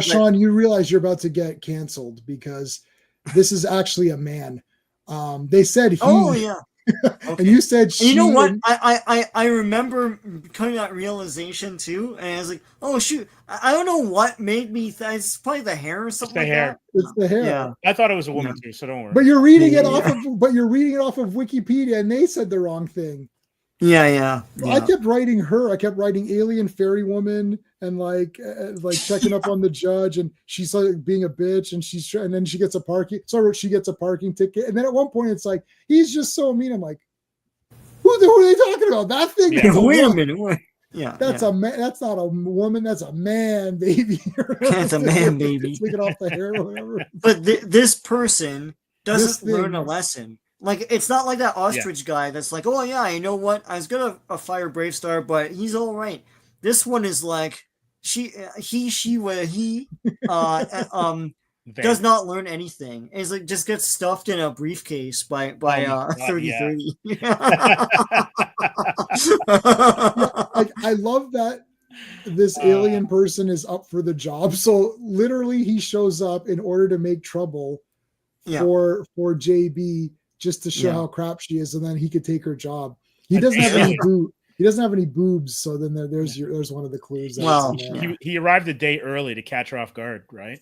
Sean, you realize you're about to get canceled because this is actually a man. They said he. Oh yeah. Okay. And you said she. You know what? I remember coming to that realization too, and I was like, "Oh shoot!" I don't know what made me. It's probably the hair or something. It's the hair. It's the hair. Yeah. I thought it was a woman too, so don't worry. But you're reading it off of. But you're reading it off of Wikipedia, and they said the wrong thing. Yeah. I kept writing her. I kept writing alien fairy woman and like checking up on the judge, and she's like being a bitch, and then she gets a parking. So I wrote she gets a parking ticket, and then at one point it's like he's just so mean. I'm like, who are they talking about? That thing? Yeah. Wait a minute. What? Yeah, that's a man. That's not a woman. That's a man, baby. That's a man, baby. Taking off the hair or whatever. But this person doesn't learn a lesson. Like, it's not like that ostrich guy that's like, oh yeah, you know what? I was gonna fire BraveStarr, but he's all right. This one is like, he does not learn anything. It's like just gets stuffed in a briefcase by 3030. I love that this alien person is up for the job. So literally he shows up in order to make trouble for JB, just to show how crap she is, and then he could take her job. He doesn't have any he doesn't have any boobs, so then there's one of the clues. Well, he arrived a day early to catch her off guard, right?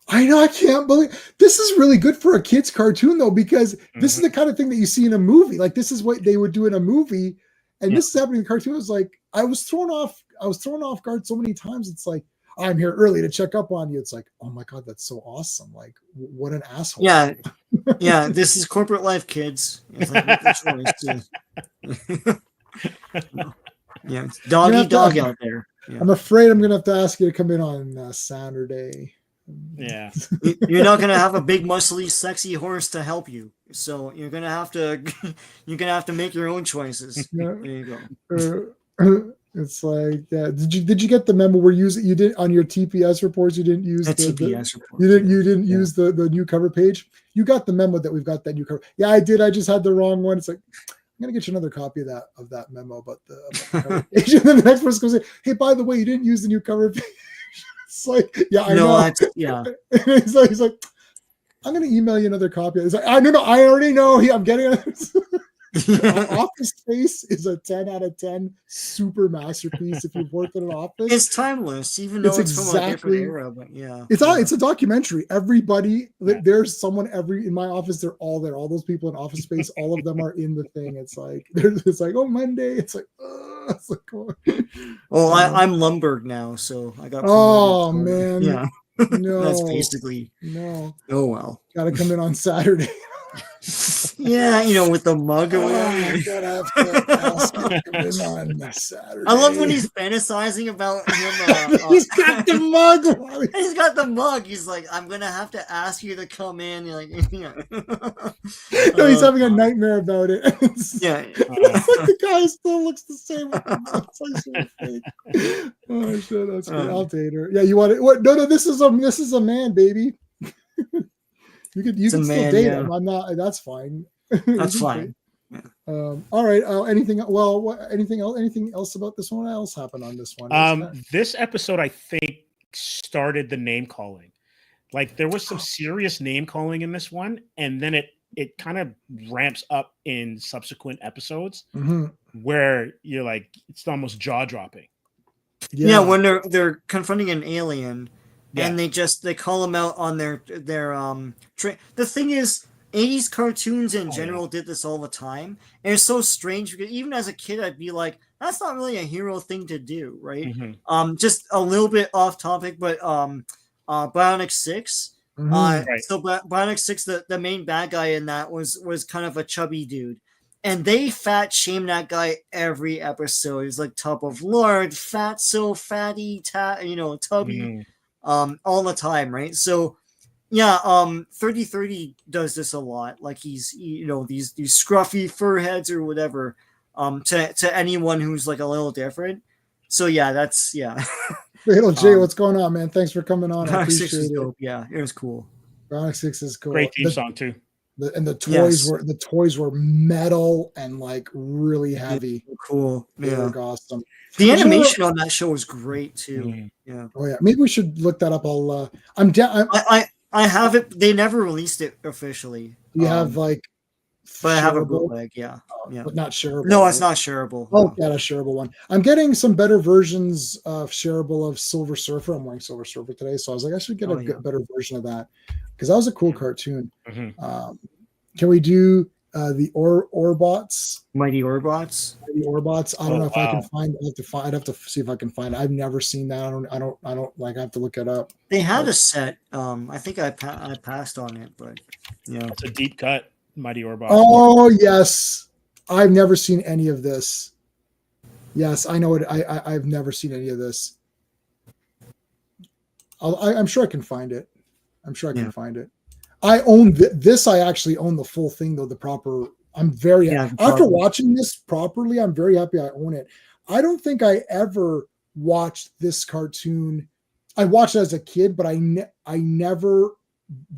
I know, I can't believe this is really good for a kid's cartoon though, because this is the kind of thing that you see in a movie. Like, this is what they would do in a movie, and this is happening in the cartoon. It was like I was thrown off guard so many times. It's like, I'm here early to check up on you. It's like, oh my God, that's so awesome. Like, what an asshole. Yeah. Yeah. This is corporate life, kids. It's like, it's dog out there. Yeah. I'm afraid I'm going to have to ask you to come in on Saturday. Yeah. You're not going to have a big, muscly, sexy horse to help you. So you're going to have to make your own choices. Yeah. There you go. It's like, yeah. Did you get the memo where you didn't on your TPS reports? You didn't use TPS report. You didn't use the new cover page. You got the memo that we've got that new cover. Yeah, I did. I just had the wrong one. It's like, I'm gonna get you another copy of that memo about the cover page. And then the next person goes, hey, by the way, you didn't use the new cover page. It's like, yeah, I know. He's like, I'm gonna email you another copy. It's like, I already know. I'm getting it. Office Space is a 10 out of 10 super masterpiece. If you've worked in an office, it's timeless, even though it's from a different era. But it's a documentary. Everybody, there's someone in my office. They're all there. All those people in Office Space, all of them are in the thing. It's like oh, Monday. It's like, it's like, oh, I'm Lumberg now, so I got. Oh man, yeah. No, that's basically no. Oh well, got to come in on Saturday. Yeah, with the mug or whatever. I gotta have to ask you to come in on Saturday. I love when he's fantasizing about him. He's got the mug. He's got the mug. He's like, I'm gonna have to ask you to come in. You're like, no, he's having a nightmare about it. Yeah, the guy still looks the same. It's like so fake. Oh shit, that's good. I'll date her. Yeah, you want it? What? No, this is a man, baby. You can still date him. I'm not. That's fine. That's fine. Yeah. All right. Anything else about this one? What else happened on this one? This episode, I think, started the name calling. Like, there was some serious name calling in this one, and then it kind of ramps up in subsequent episodes where you're like, it's almost jaw dropping. Yeah, when they're confronting an alien. Yeah. And they call them out on their the thing is, 80s cartoons in general did this all the time, and it's so strange because even as a kid I'd be like, that's not really a hero thing to do, right? Just a little bit off topic, but Bionic 6. So Bionic 6, the main bad guy in that was kind of a chubby dude, and they fat shame that guy every episode. He's like, top of lard, fat, so fatty, tubby. All the time, right? So yeah, 3030 does this a lot. Like, he's these scruffy fur heads or whatever, to anyone who's like a little different. So yeah, that's Hello, Jay, what's going on, man? Thanks for coming on. I appreciate it. Dope. Yeah, it was cool. Bionic 6 is cool. Great theme song too. The toys were metal and like really heavy. Cool. They were awesome. The animation on that show was great too. Yeah. Oh yeah. Maybe we should look that up. I have it. They never released it officially. You have like, but I have a bootleg. Yeah. But not shareable. No, it's not shareable. Oh, got a shareable one. I'm getting some better versions of shareable of Silver Surfer. I'm wearing Silver Surfer today, so I was like, I should get a better version of that because that was a cool cartoon. Can we do the Orbots. Mighty Orbots. Mighty Orbots. I don't know if I can wow. find. I'd have to see if I can find it. I've never seen that. I don't like. I have to look it up. They had a set. I think I passed on it, but yeah, It's a deep cut, Mighty Orbot. Oh yes, I've never seen any of this. Yes, I know it. I've never seen any of this. I'm sure I can find it. I'm sure I can find it. I own this. I actually own the full thing though. The proper. I'm very after watching this properly. I'm very happy I own it. I don't think I ever watched this cartoon. I watched it as a kid, but I never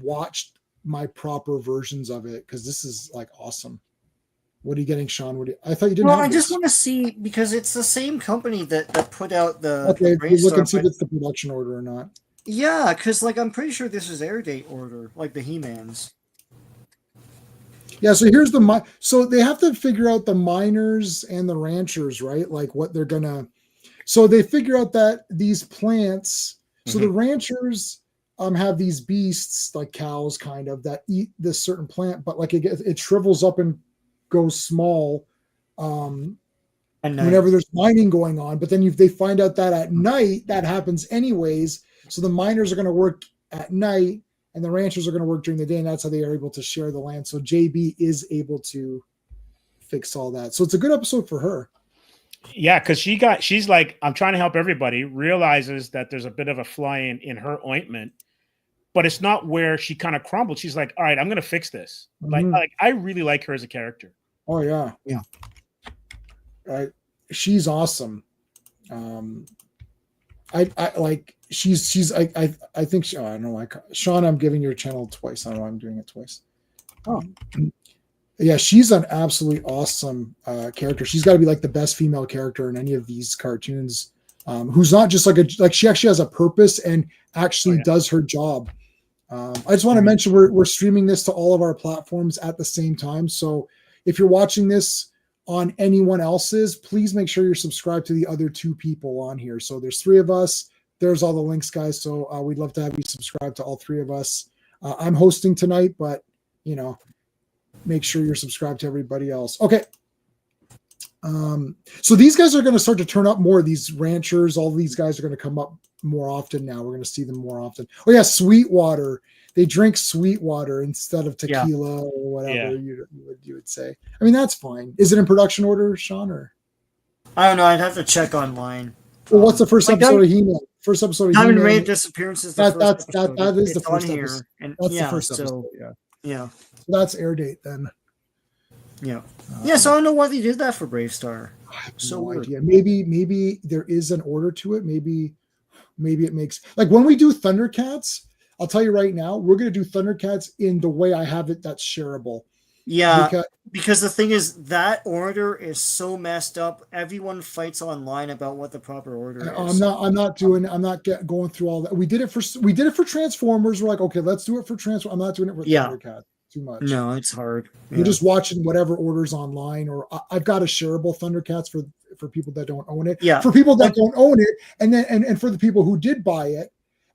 watched my proper versions of it because this is like awesome. What are you getting, Sean? I thought you didn't. Well, I just want to see because it's the same company that put out the. Okay, the look and see if it's the production order or not. Yeah, because like I'm pretty sure this is air date order, like the He-Mans. Yeah, so here's so they have to figure out the miners and the ranchers, right? Like what they're gonna. So they figure out that these plants. So the ranchers have these beasts like cows, kind of that eat this certain plant, but like it shrivels up and goes small. Whenever there's mining going on, but then they find out that at night that happens anyways. So the miners are going to work at night and the ranchers are going to work during the day, and that's how they are able to share the land. So JB is able to fix all that. So it's a good episode for her. Yeah, because she's like, I'm trying to help everybody, realizes that there's a bit of a fly in her ointment, but it's not where she kind of crumbled. She's like, all right, I'm going to fix this. Like I really like her as a character. Oh yeah. Yeah. She's awesome. I like she's I think I don't know, like Sean, I'm giving your channel twice. I don't know why I'm doing it twice. Oh yeah, she's an absolutely awesome character. She's got to be like the best female character in any of these cartoons. Who's not just like she actually has a purpose and actually does her job. I just want to mention we're streaming this to all of our platforms at the same time. So if you're watching this on anyone else's, please make sure you're subscribed to the other two people on here. So there's three of us. There's all the links, guys. So we'd love to have you subscribe to all three of us. I'm hosting tonight, but make sure you're subscribed to everybody else. Okay. So these guys are going to start to turn up more. These ranchers, all these guys are going to come up more often now. We're going to see them more often. Oh yeah, Sweetwater. They drink Sweetwater instead of tequila or whatever you would say. I mean, that's fine. Is it in production order, Sean? Or I don't know. I'd have to check online. Well, what's the first episode of He-Man? First episode of Diamond He-Man. Raid Disappearances. That is the first episode. And that's the first episode. Yeah. So that's air date then. Yeah. So I don't know why they did that for BraveStarr. So no idea. Maybe there is an order to it. Maybe it makes like when we do Thundercats. I'll tell you right now, we're going to do Thundercats in the way I have it. That's shareable. Yeah, because the thing is that order is so messed up. Everyone fights online about what the proper order is. I'm not going through all that. We did it for Transformers. We're like, okay, let's do it for Transformers. I'm not doing it with Thundercats. Too much. No, it's hard. You're just watching whatever orders online, or I've got a shareable Thundercats for people that don't own it. Yeah. For people that don't own it, and for the people who did buy it,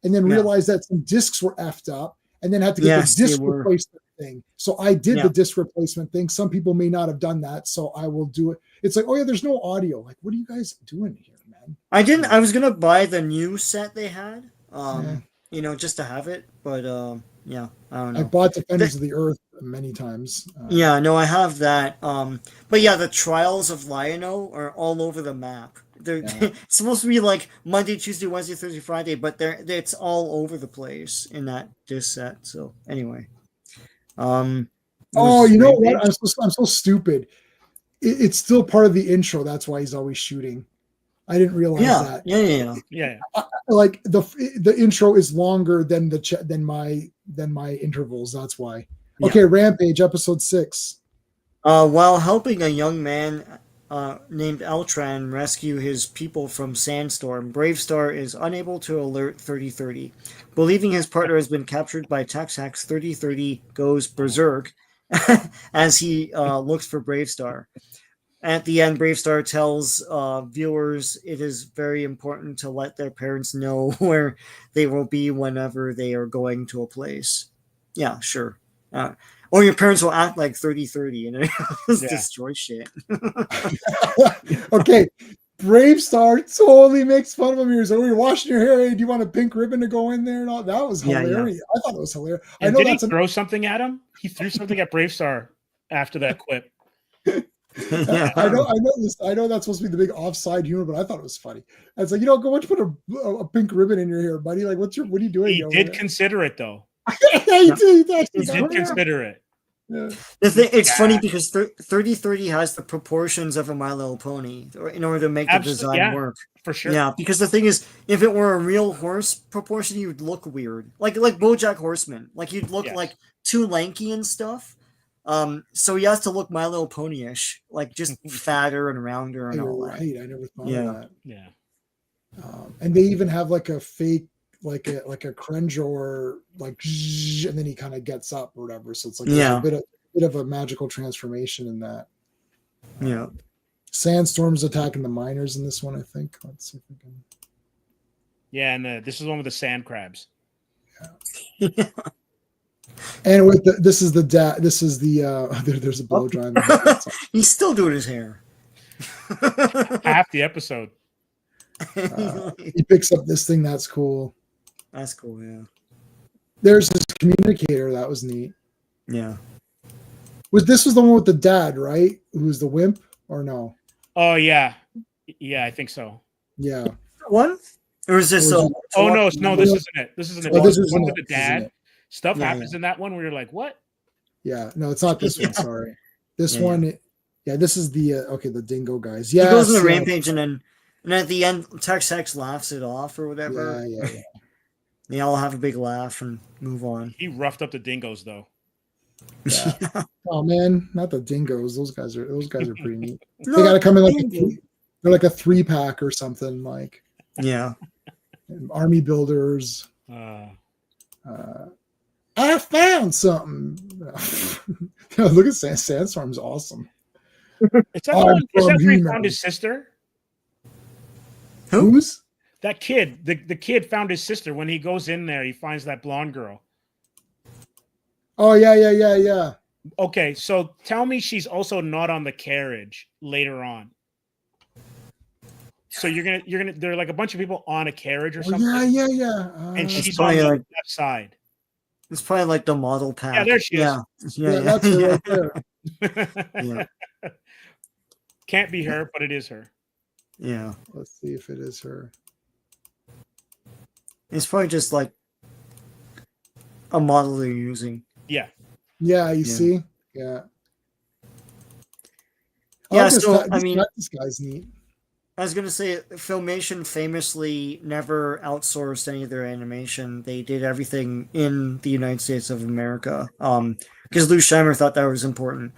and then realized that some discs were effed up, and then had to get the disc replacement thing. So I did the disc replacement thing. Some people may not have done that, so I will do it. It's like, oh yeah, there's no audio. Like, what are you guys doing here, man? I was gonna buy the new set they had, just to have it, but I don't know. I bought Defenders of the Earth many times. I have that. But yeah, the Trials of Lion-O are all over the map. They're it's supposed to be like Monday, Tuesday, Wednesday, Thursday, Friday, but it's all over the place in that disc set. So anyway, you know what? I'm so stupid. It's still part of the intro. That's why he's always shooting. I didn't realize that. Yeah. Like the intro is longer than than my intervals. That's why. Yeah. Okay, Rampage episode 6. While helping a young man named Eltran rescue his people from Sandstorm, BraveStarr is unable to alert 3030. Believing his partner has been captured by Taxax, 3030 goes berserk as he looks for BraveStarr. At the end, BraveStarr tells viewers it is very important to let their parents know where they will be whenever they are going to a place. Yeah, sure. Or your parents will act like 30-30 and just Yeah. destroy shit. Okay, BraveStarr totally makes fun of him. He's like, "Oh, you're washing your hair. Hey, do you want a pink ribbon to go in there?" And all that was Yeah, yeah. hilarious. I thought it was hilarious. I And know did he that's throw something at him? He threw something at BraveStarr after that quip. Yeah. I know this. I know that's supposed to be the big offside humor, but I thought it was funny. It's like, go and put a pink ribbon in your hair, buddy. Like, what are you doing? He did consider it though. Yeah, he did. He actually He got did it. consider it. Yeah. It's funny because 30-30 has the proportions of a My Little Pony in order to make the design work. For sure. Yeah, because the thing is, if it were a real horse proportion, you'd look weird. Like BoJack Horseman. Like you'd look like too lanky and stuff. So he has to look My Little Pony-ish, like just fatter and rounder and all that. Right, I never thought of that. Yeah. And they even have like a fake, like a Crendor, like, and then he kind of gets up or whatever. So it's like a bit of a magical transformation in that. Yeah. Sandstorm's attacking the miners in this one, I think. Let's see if we can. Yeah, and this is one with the sand crabs. Yeah. And with this is the there's a blow dry. He's still doing his hair. Half the episode. He picks up this thing. That's cool. That's cool. Yeah. There's this communicator. That was neat. Yeah. This was the one with the dad, right? Who's the wimp or no? Oh yeah, yeah, I think so. Yeah. One or is this? No, this isn't it. This isn't it. Oh, this isn't with the dad. Stuff happens in that one where you're like, what? Yeah, no, it's not this one. Sorry, this one. Yeah, this is the the dingo guys. Yeah, he goes on a rampage and at the end, Tex Hex laughs it off or whatever. Yeah. They all have a big laugh and move on. He roughed up the dingoes though. Yeah. Oh man, not the dingoes. Those guys are pretty neat. They got to come in they're like a 3-pack or something. Like army builders. I found something. Look at Sandstorm's awesome. Is that where he found his sister? Who's that kid? The kid found his sister when he goes in there. He finds that blonde girl. Oh yeah. Okay, so tell me she's also not on the carriage later on. So you're gonna there are like a bunch of people on a carriage or something. Yeah. And she's on the left side. It's probably like the model pack. Yeah, there she is. Yeah, that's her right there. Yeah. Can't be her, but it is her. Yeah. Let's see if it is her. It's probably just like a model they're using. Yeah. Yeah, you see? Yeah. Yeah, this guy's neat. I was going to say, Filmation famously never outsourced any of their animation. They did everything in the United States of America because Lou Scheimer thought that was important.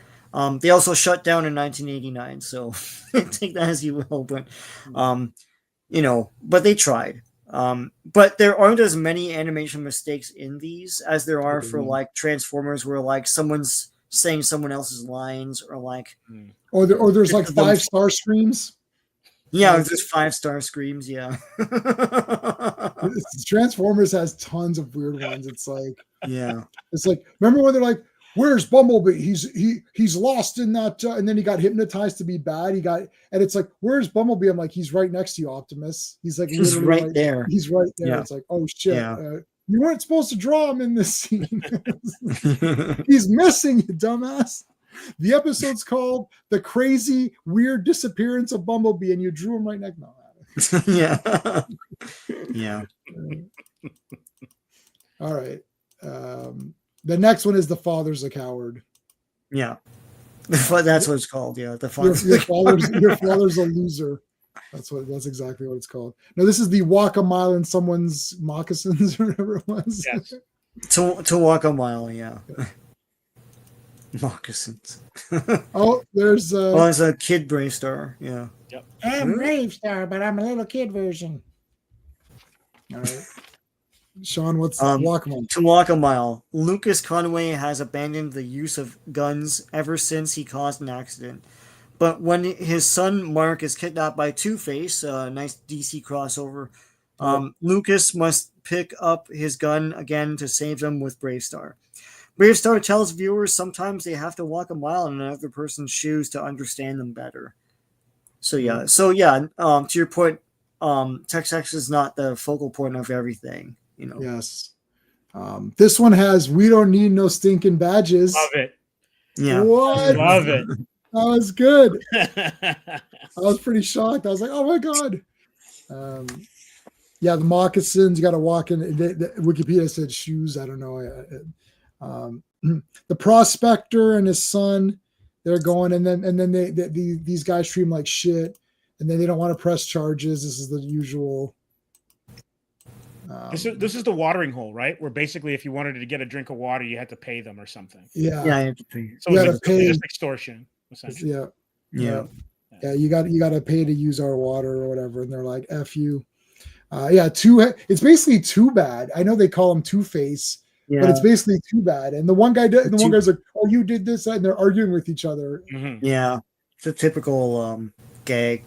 They also shut down in 1989, so take that as you will. But, but they tried. But there aren't as many animation mistakes in these as there are for like Transformers, where like someone's saying someone else's lines or like, or there's like 5-star streams. Yeah, there's 5-star screams. Yeah. Transformers has tons of weird ones. It's like, it's like, remember when they're like, "Where's Bumblebee? He's lost in that," and then he got hypnotized to be bad. And it's like, "Where's Bumblebee?" I'm like, "He's right next to you, Optimus." He's like, he's right there. He's right there. Yeah. It's like, oh shit, you weren't supposed to draw him in this scene. He's missing, you dumbass. The episode's called "The Crazy Weird Disappearance of Bumblebee," and you drew him right next. No, yeah. All right. The next one is "The Father's a Coward." Yeah, that's what it's called. Yeah, the father's your father's a loser. That's exactly what it's called. No, this is the walk a mile in someone's moccasins or whatever it was. Yes. To walk a mile. Yeah. Moccasins. Oh, there's it's a kid BraveStarr. Yeah. Yep. I'm BraveStarr, but I'm a little kid version. All right. Sean, what's walk a mile? To walk a mile. Lucas Conway has abandoned the use of guns ever since he caused an accident. But when his son Mark is kidnapped by Two-Face, a nice DC crossover, Lucas must pick up his gun again to save them with BraveStarr. BraveStarr tells viewers sometimes they have to walk a mile in another person's shoes to understand them better. So yeah, to your point, text is not the focal point of everything, you know. Yes. This one has "We don't need no stinking badges." Love it. Yeah. What? Love it. That was good. I was pretty shocked. I was like, "Oh my god!" Yeah, the moccasins. You got to walk in. The Wikipedia said shoes. I don't know. The prospector and his son, they're going, and then these guys treat him like shit, and then they don't want to press charges. This is the usual. This is the watering hole, right? Where basically, if you wanted to get a drink of water, you had to pay them or something. Yeah, Yeah, you have to pay. So You it's gotta pay. just extortion, essentially. Yeah. You got to pay to use our water or whatever, and they're like, "F you." It's basically Too Bad. I know they call him Two-Face, but it's basically Too Bad. And the one guy did, and the one guy's like, "Oh, you did this," and they're arguing with each other. Mm-hmm. Yeah, it's a typical gag.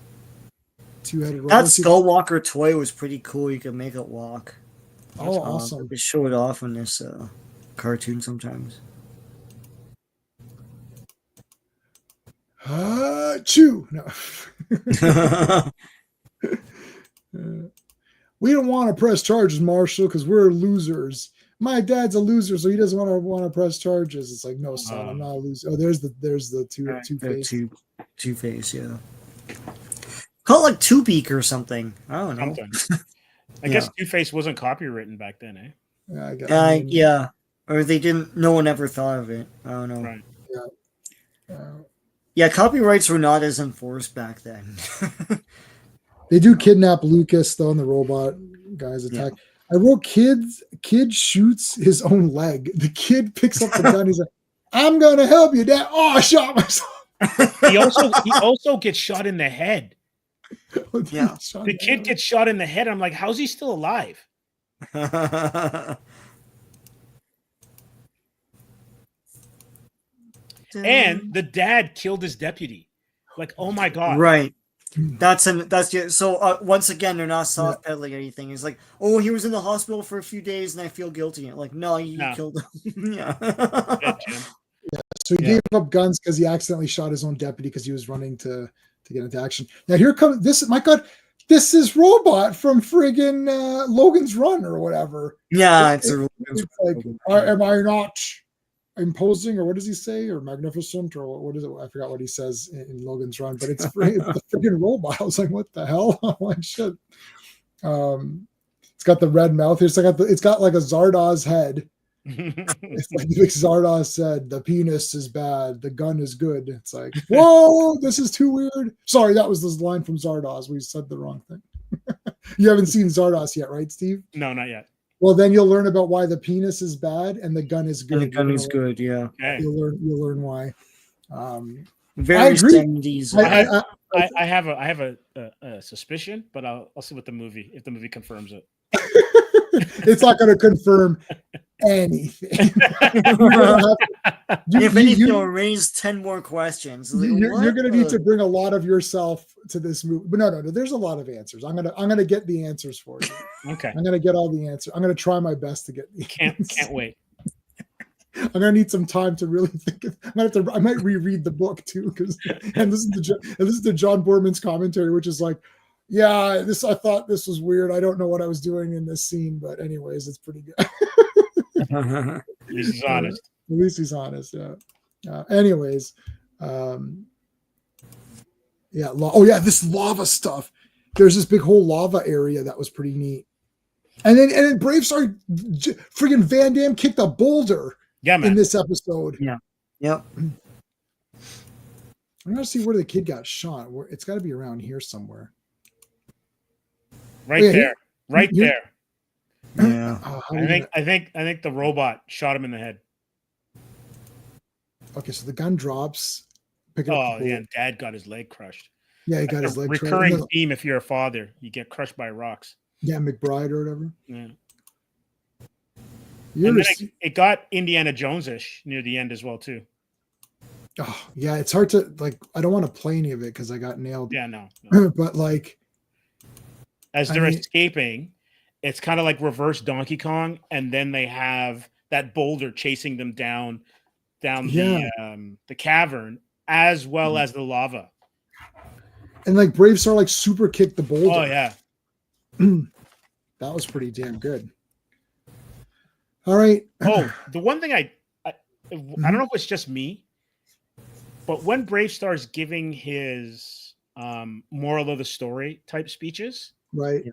Two-headed That Skullwalker toy was pretty cool. You could make it walk. Oh, awesome! They show it off in this cartoon sometimes. Chew. No. We don't want to press charges, Marshall, because we're losers. My dad's a loser, so he doesn't want to press charges. It's like, no, son, I'm not a loser. Oh, there's the Two-Face. Two-Face, yeah. Call it like Two-Beak or something. I don't know. I guess Two-Face wasn't copywritten back then, eh? Yeah. Or they didn't. No one ever thought of it. I don't know. Right. Yeah, copyrights were not as enforced back then. They do kidnap Lucas though, and the robot guys attack. Yeah. I wrote kid shoots his own leg. The kid picks up the gun. He's like, "I'm gonna help you, Dad." Oh, I shot myself. He also gets shot in the head. Yeah, the kid gets shot in the head. I'm like, how's he still alive? And the dad killed his deputy. Like, oh my god! Right. So once again, they're not soft pedaling anything. It's like, oh, he was in the hospital for a few days, and I feel guilty. Like, no, you killed him. Yeah. So he gave up guns because he accidentally shot his own deputy because he was running to get into action. Now here comes this. My God, this is Robot from friggin' Logan's Run or whatever. Yeah, it's like, am I not imposing, or what does he say, or magnificent, or what is it? I forgot what he says in Logan's Run, but it's the friggin' Robot. I was like, what the hell? I'm like, shit. It's got the red mouth. It's got like a Zardoz head. It's like Zardoz said, the penis is bad, the gun is good. It's like, whoa, this is too weird. Sorry, that was this line from Zardoz. We said the wrong thing. You haven't seen Zardoz yet, right, Steve? No, not yet. Well, then you'll learn about why the penis is bad and the gun is good. And the gun is good, yeah. Okay. You'll learn why. Very 70s. I have a suspicion, but I'll see what the movie confirms it. It's not going to confirm anything. If anything, you'll raise 10 more questions. You're going to need to bring a lot of yourself to this movie. But no. There's a lot of answers. I'm gonna get the answers for you. Okay. I'm gonna get all the answers. I'm gonna try my best to get the answers. Can't wait. I'm gonna need some time to really think. I might reread the book too, and listen to John Boorman's commentary, which is like, yeah, I thought this was weird. I don't know what I was doing in this scene, but anyways, it's pretty good. At least he's honest. At least he's honest. Yeah. Anyways, this lava stuff. There's this big whole lava area that was pretty neat. And then BraveStarr, friggin' Van Damme kicked a boulder. Yeah, man. In this episode. Yeah. Yep. I'm gonna see where the kid got shot. It's got to be around here somewhere. Right there. Yeah. I think the robot shot him in the head. Okay, so the gun drops. Dad got his leg crushed. Yeah, he got his leg crushed. Recurring theme if you're a father, you get crushed by rocks. Yeah, McBride or whatever. Yeah. And then it got Indiana Jones-ish near the end as well too. Oh yeah, it's hard to I don't want to play any of it because I got nailed. Yeah, no. But as they're escaping, it's kind of like reverse Donkey Kong, and then they have that boulder chasing them down the cavern, as well as the lava. And like BraveStarr like super kicked the boulder. Oh yeah. That was pretty damn good. All right. Oh, the one thing I don't know if it's just me, but when BraveStarr's giving his moral of the story type speeches, right,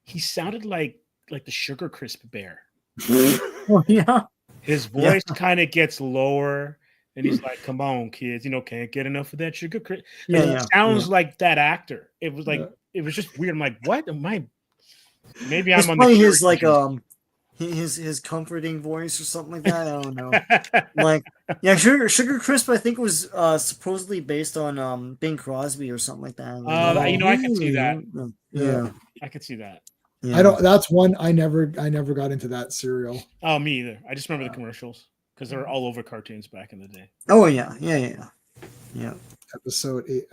he sounded like the Sugar Crisp bear. Oh yeah. His voice kind of gets lower, and he's like, "Come on, kids, can't get enough of that Sugar Crisp." It sounds like that actor. It was like it was just weird. I'm like, what am I? Maybe I'm on the his like his comforting voice or something like that. I don't know. Like Sugar Crisp, I think was supposedly based on Bing Crosby or something like that. I can see that. Yeah, I could see that. Yeah. I don't. That's one I never got into that cereal. Oh, me either. I just remember the commercials because they were all over cartoons back in the day. Oh yeah. Episode 8.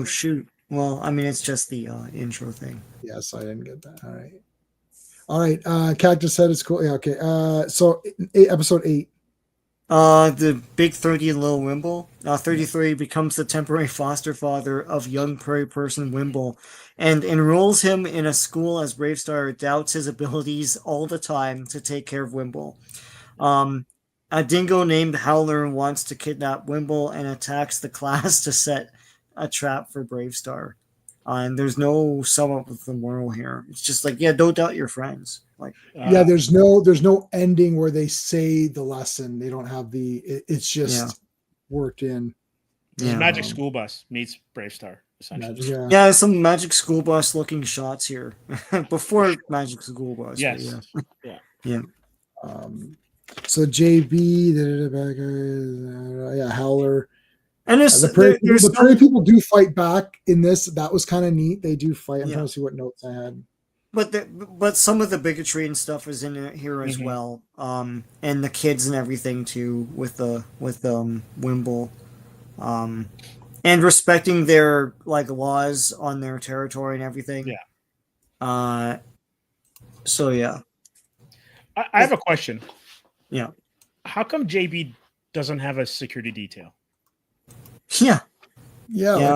Shoot. Well, I mean, it's just the intro thing. Yes, I didn't get that. All right. Cactus Head is cool. Yeah. Okay. So episode 8. The Big 30 and Little Wimble. 33 becomes the temporary foster father of young prairie person Wimble and enrolls him in a school as BraveStarr doubts his abilities all the time to take care of Wimble. A dingo named Howler wants to kidnap Wimble and attacks the class to set a trap for BraveStarr. And there's no sum up with the moral here. It's just like, don't doubt your friends. Like, there's no ending where they say the lesson. They don't have it's just worked in. Magic School Bus meets BraveStarr, essentially. Some Magic School Bus looking shots here before Magic School Bus. Yes. Yeah. So JB, Howler. And the prairie people do fight back in this. That was kind of neat. They do fight. I'm trying to see what notes I had. But some of the bigotry and stuff is in here as well. And the kids and everything too with Wimble. And respecting their like laws on their territory and everything. Yeah. So yeah. I have a question. Yeah. How come JB doesn't have a security detail? Yeah.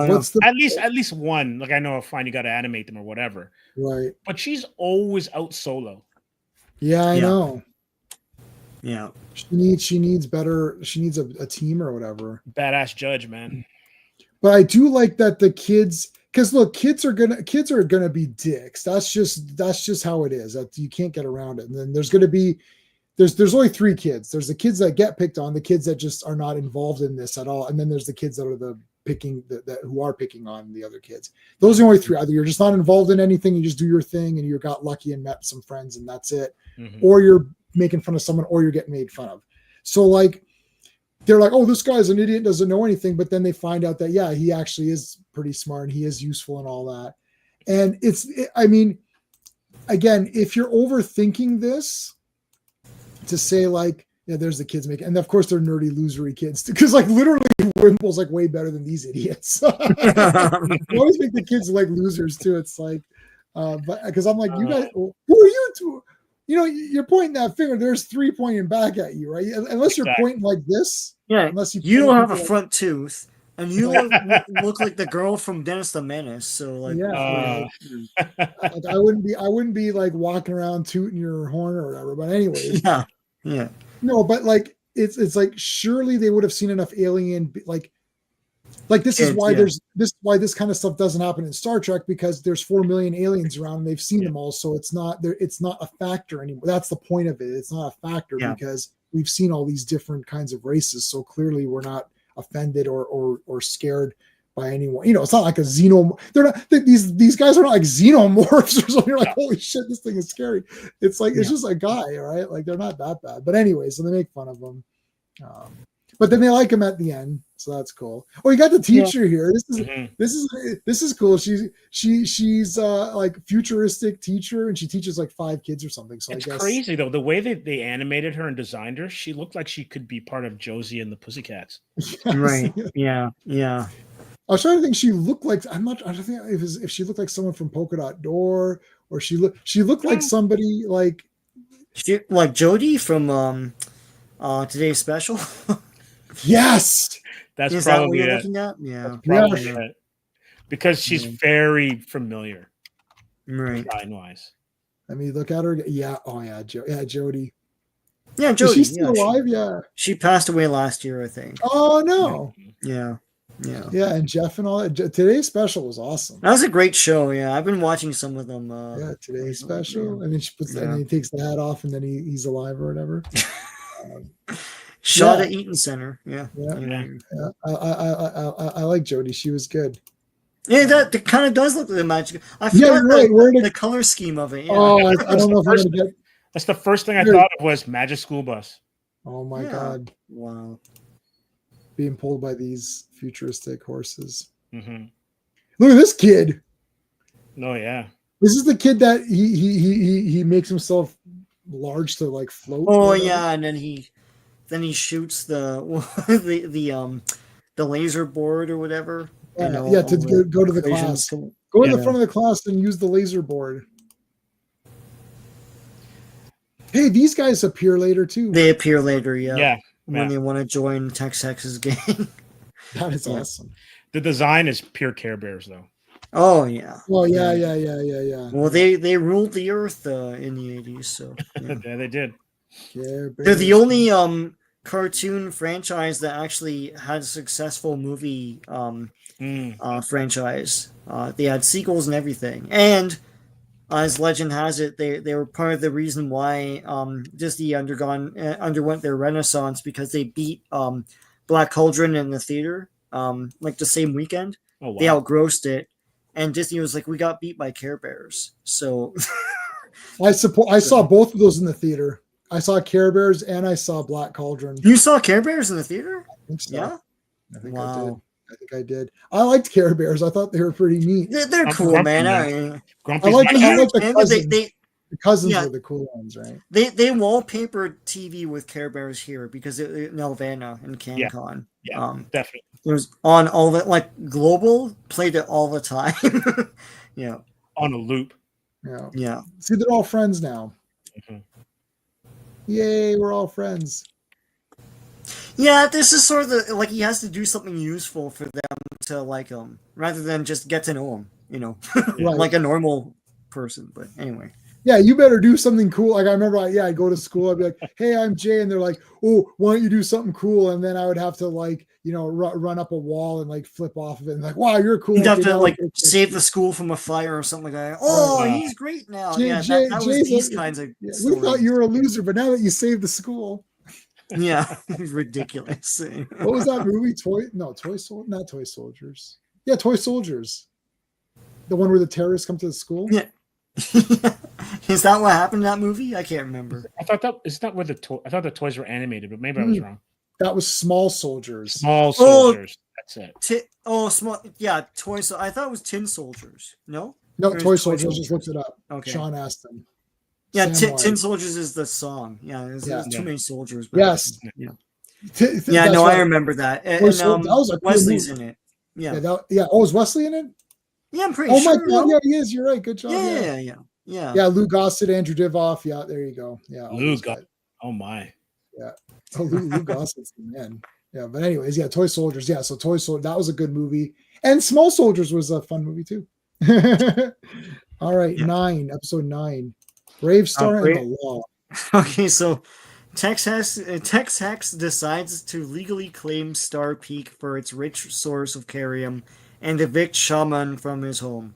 What's at least one? Like I know, fine, you got to animate them or whatever. Right. But she's always out solo. Yeah, I know. Yeah. She needs better. She needs a team or whatever. Badass judge, man. But I do like that the kids, because look, kids are gonna be dicks. That's just how it is. That you can't get around it. And then there's gonna be. There's only 3 kids. There's the kids that get picked on, the kids that just are not involved in this at all, and then there's the kids that are who are picking on the other kids. Those are only 3. Either you're just not involved in anything, you just do your thing, and you got lucky and met some friends, and that's it, or you're making fun of someone, or you're getting made fun of. So like, they're like, oh, this guy's an idiot, doesn't know anything, but then they find out that he actually is pretty smart, and he is useful and all that. And I mean, again, if you're overthinking this. To say like, there's the kids making, and of course they're nerdy losery kids because like literally Wimble's like way better than these idiots. I always make the kids like losers too. It's like, but because I'm like, you guys, who are you two? You're pointing that finger. There's 3 pointing back at you, right? Unless you're pointing like this. Yeah. Unless you don't have a front tooth. And you look like the girl from Dennis the Menace. So like, like I wouldn't be like walking around tooting your horn or whatever. But anyways, yeah. No, but like it's like surely they would have seen enough alien like this is why this kind of stuff doesn't happen in Star Trek, because there's 4 million aliens around and they've seen them all, so it's not a factor anymore. That's the point of it. It's not a factor because we've seen all these different kinds of races, so clearly we're not offended or scared by anyone. It's not like a they're not, these guys are not like xenomorphs or something. You're like, holy shit, this thing is scary. It's like it's just a guy, right? Like they're not that bad. But anyway, so they make fun of them. But then they like him at the end, so that's cool. Oh, you got the teacher here. This is cool. She's like futuristic teacher, and she teaches like 5 kids or something. So it's I guess crazy though. The way that they animated her and designed her, she looked like she could be part of Josie and the Pussycats. Yes. Right. Yeah. I was trying to think. She looked like I don't think if she looked like someone from Polka Dot Door, or she looked like somebody like Like Jodie from today's special. Yes. That's Is that what probably you're it. looking at? Yeah. Probably Yeah. it. Because she's very familiar, Right. design wise. Let me look at her. Yeah. Oh yeah. Jodie. Yeah, Is Jodie. she still alive? Yeah. She passed away last year, I think. Oh no. Yeah. Yeah, and Jeff and all that. Today's special was awesome. That was a great show. Yeah, I've been watching some of them. Yeah, today's special. Yeah. And then she puts, and then he takes the hat off, and then he's alive or whatever. Shot at Eaton Center. Yeah. Yeah. I like Jodie. She was good. Yeah, that kind of does look like the magic. I forgot You're right. the color scheme of it. Yeah. Oh, I don't know if I'm gonna get. That's the first thing I thought of was Magic School Bus. Oh my God! Wow. Being pulled by these futuristic horses. Mm-hmm. Look at this kid. Oh yeah. This is the kid that he makes himself large to like float. Oh yeah, and then he shoots the the laser board or whatever. Yeah, to go to the class. Go in the front of the class and use the laser board. Hey, these guys appear later too. They appear later, yeah. Yeah. When they want to join Tex's gang. That is awesome. The design is pure Care Bears, though. Oh yeah. Well, yeah. Well, they ruled the earth in the 80s, so Yeah, they did. They're the only cartoon franchise that actually had a successful movie franchise. They had sequels and everything, and as legend has it, they were part of the reason why Disney underwent their renaissance, because they beat Black Cauldron in the theater like the same weekend. Oh, wow. They outgrossed it, and Disney was like, "We got beat by Care Bears." So I saw both of those in the theater. I saw Care Bears and I saw Black Cauldron. You saw Care Bears in the theater? I think so. Yeah. I think I did. I liked Care Bears. I thought they were pretty neat. They're cool, man. I like the cousins. The cousins were the cool ones, right? They wallpapered TV with Care Bears here because in Nelvana and CanCon. Yeah, definitely. It was on all the, like, Global played it all the time. Yeah. On a loop. Yeah. See, they're all friends now. Mm-hmm. Yay, we're all friends. Yeah, this is sort of like he has to do something useful for them to like him, rather than just get to know him, Right. Like a normal person. But anyway. Yeah, you better do something cool. Like I remember, I'd go to school. I'd be like, "Hey, I'm Jay," and they're like, "Oh, why don't you do something cool?" And then I would have to run up a wall and like flip off of it. And like, "Wow, you're cool." You'd have to save the school from a fire or something like that. Oh, he's great now. That was these kinds of. Yeah, we thought you were a loser, but now that you saved the school. Yeah, ridiculous. What was that movie? Not Toy Soldiers. Yeah, Toy Soldiers. The one where the terrorists come to the school. Yeah. Is that what happened in that movie? I can't remember. I thought I thought the toys were animated, but maybe I was wrong. That was Small Soldiers. Small Soldiers. That's it. Small. Yeah, Toys. I thought it was Tin Soldiers. No, Toy Soldiers. I just looked it up. Okay. Sean Astin. Yeah, Tin Soldiers is the song. Yeah, there's too many soldiers. Yes. Yeah. I remember that. And that was a cool Wesley's movie. in it. Yeah. Oh, is Wesley in it? Yeah, I'm pretty sure. Oh my God! Yeah, he is. You're right. Good job. Yeah. Yeah, Lou Gossett, Andrew Divoff. Yeah, there you go. Yeah, Lou Gossett. Oh my. Yeah. Oh, Lou Gossett's the man. Yeah, but anyways, Toy Soldiers. Yeah, so Toy Soldiers, that was a good movie, and Small Soldiers was a fun movie too. All right, episode 9, BraveStarr and the Law. Okay, so Tex Hex decides to legally claim Star Peak for its rich source of carium and evict Shaman from his home.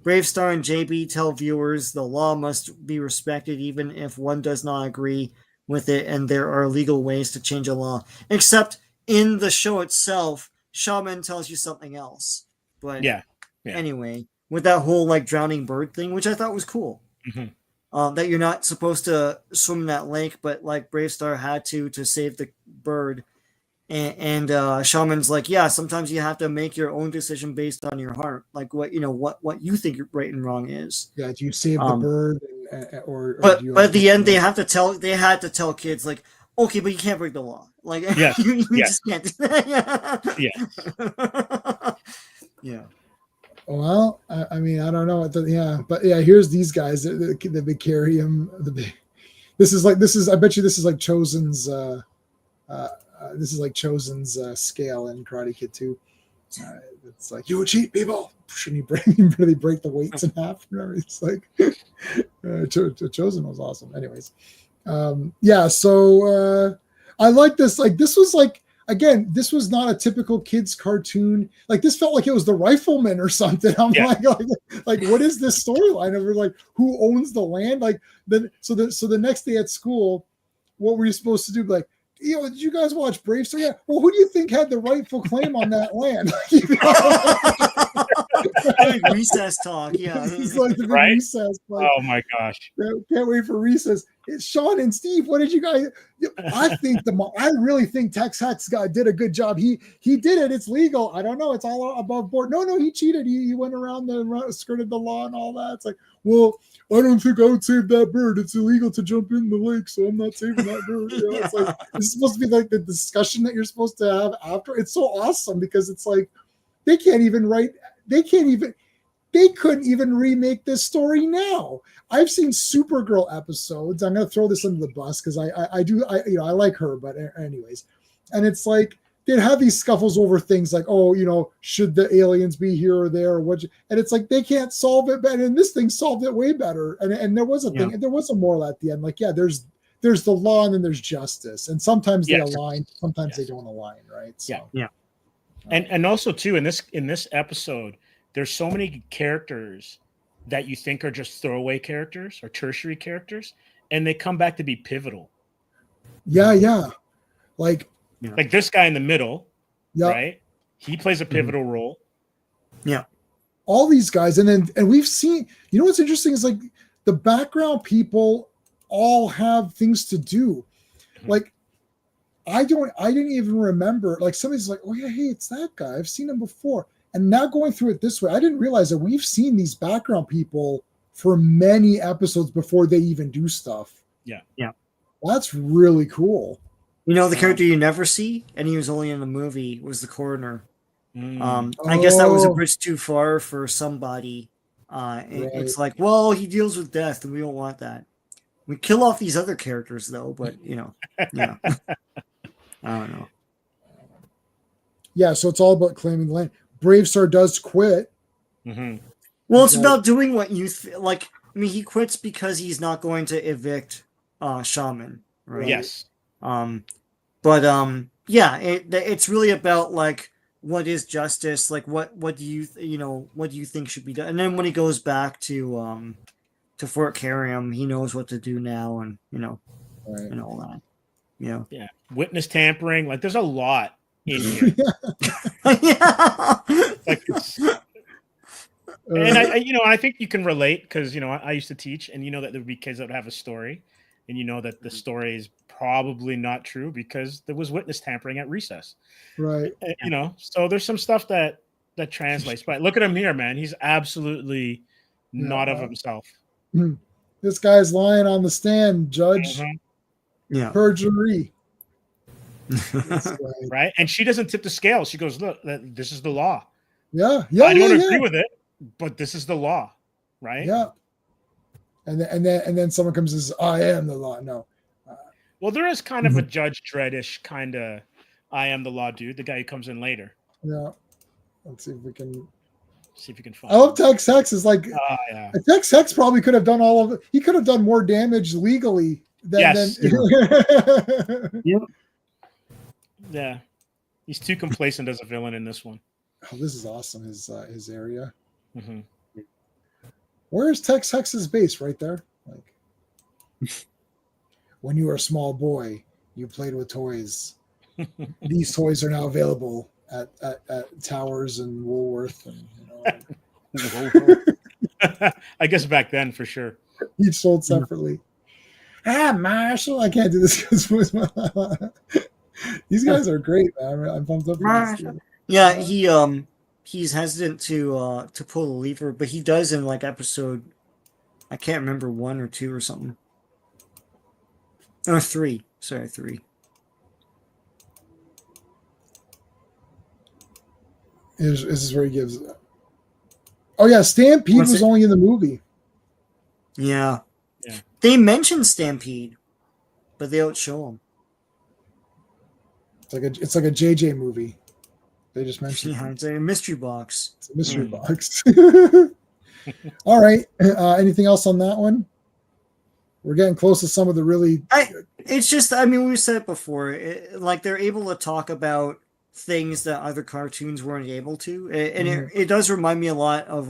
BraveStarr and JB tell viewers the law must be respected even if one does not agree with it, and there are legal ways to change a law. Except in the show itself, Shaman tells you something else. But anyway, with that whole like drowning bird thing, which I thought was cool. Mm-hmm. That you're not supposed to swim in that lake, but like BraveStarr had to save the bird. And Shaman's like, yeah, sometimes you have to make your own decision based on your heart, like what you think right and wrong is. Yeah, do you save the bird, or but do you at the end they had to tell kids like, okay, but you can't break the law, like you just can't. Yeah. Well, I mean, I don't know. But here's these guys, the big carium, I bet you this is like Chosen's scale in Karate Kid 2. It's like, you would cheat people. Shouldn't you really break the weights in half? Remember, it's like Chosen was awesome. Anyways, so I like this. Like, this was like, again, this was not a typical kids cartoon. Like, this felt like it was the Rifleman or something. I'm like, what is this storyline of, like, who owns the land? Like, then so the next day at school, what were you supposed to do? Like, did you guys watch BraveStarr? Yeah. Well, who do you think had the rightful claim on that land? Recess talk, yeah. It's like the big recess. Like, oh my gosh! Can't wait for recess. It's Sean and Steve. What did you guys? I really think Tex Hex did a good job. He did it. It's legal. I don't know. It's all above board. No, he cheated. He went around skirted the law and all that. It's like, well, I don't think I would save that bird. It's illegal to jump in the lake, so I'm not saving that bird. It's like, this is supposed to be like the discussion that you're supposed to have after. It's so awesome because it's like they couldn't even remake this story now. I've seen Supergirl episodes. I'm going to throw this under the bus because I like her, but anyways, and it's like they'd have these scuffles over things like, should the aliens be here or there, and it's like they can't solve it better, and this thing solved it way better. And there was a thing, and there was a moral at the end. Like, there's the law and then there's justice, and sometimes they align, sometimes they don't align, right? So, and also too in this episode, there's so many characters that you think are just throwaway characters or tertiary characters, and they come back to be pivotal. Yeah. Like this guy in the middle, right? He plays a pivotal role. Yeah. All these guys, and we've seen, what's interesting is like the background people all have things to do. Like, I didn't even remember, like somebody's like, oh yeah, hey, it's that guy. I've seen him before. And now going through it this way, I didn't realize that we've seen these background people for many episodes before they even do stuff. Yeah. That's really cool. The character you never see, and he was only in the movie, was the coroner. I guess that was a bridge too far for somebody. Right. It's like, well, he deals with death, and we don't want that. We kill off these other characters, though, but, yeah. I don't know. Yeah, so it's all about claiming the land. BraveStarr does quit. Mm-hmm. Well, it's about doing what you like. I mean, he quits because he's not going to evict Shaman, right? Yes. It's really about like what is justice, like what do you think should be done, and then when he goes back to Fort Carrium, he knows what to do now, and and all that. Yeah. Witness tampering, like there's a lot in here. And I think you can relate because I used to teach, and that there would be kids that would have a story, and that the story is probably not true because there was witness tampering at recess, right? So there's some stuff that translates. But look at him here, man. He's absolutely not of himself. This guy's lying on the stand, Judge. Yeah, perjury. Right, and she doesn't tip the scale. She goes, "Look, this is the law." I don't agree with it, but this is the law, right? Yeah. And then someone comes and says, "I am the law." No. Well, there is kind of a Judge Dredd-ish kind of "I am the law" dude. The guy who comes in later. Yeah. Let's see if we can. See if you can find. I love Tex Hex. Is like Tex Hex probably could have done all of it. He could have done more damage legally than. Yes. Yep. Yeah, he's too complacent as a villain in this one. Oh, this is awesome. His area. Mm-hmm. Where's Tex Hex's base? Right there. Like, when you were a small boy, you played with toys. These toys are now available at Towers and Woolworth, and I guess back then for sure. Each sold separately. Marshall, I can't do this because these guys are great, man. I'm pumped up for this. Yeah, he's hesitant to pull the lever, but he does in like episode, I can't remember 1 or 2 or something. Or 3. Sorry, 3. This is where he gives. Oh yeah, Stampede was only in the movie. Yeah. They mentioned Stampede. but they don't show them. It's like a JJ movie. They just mentioned. Yeah, it's a mystery box. It's a mystery box. All right. Anything else on that one? We're getting close to some of the really. It's just, I mean, we said it before. Like they're able to talk about things that other cartoons weren't able to, and it does remind me a lot of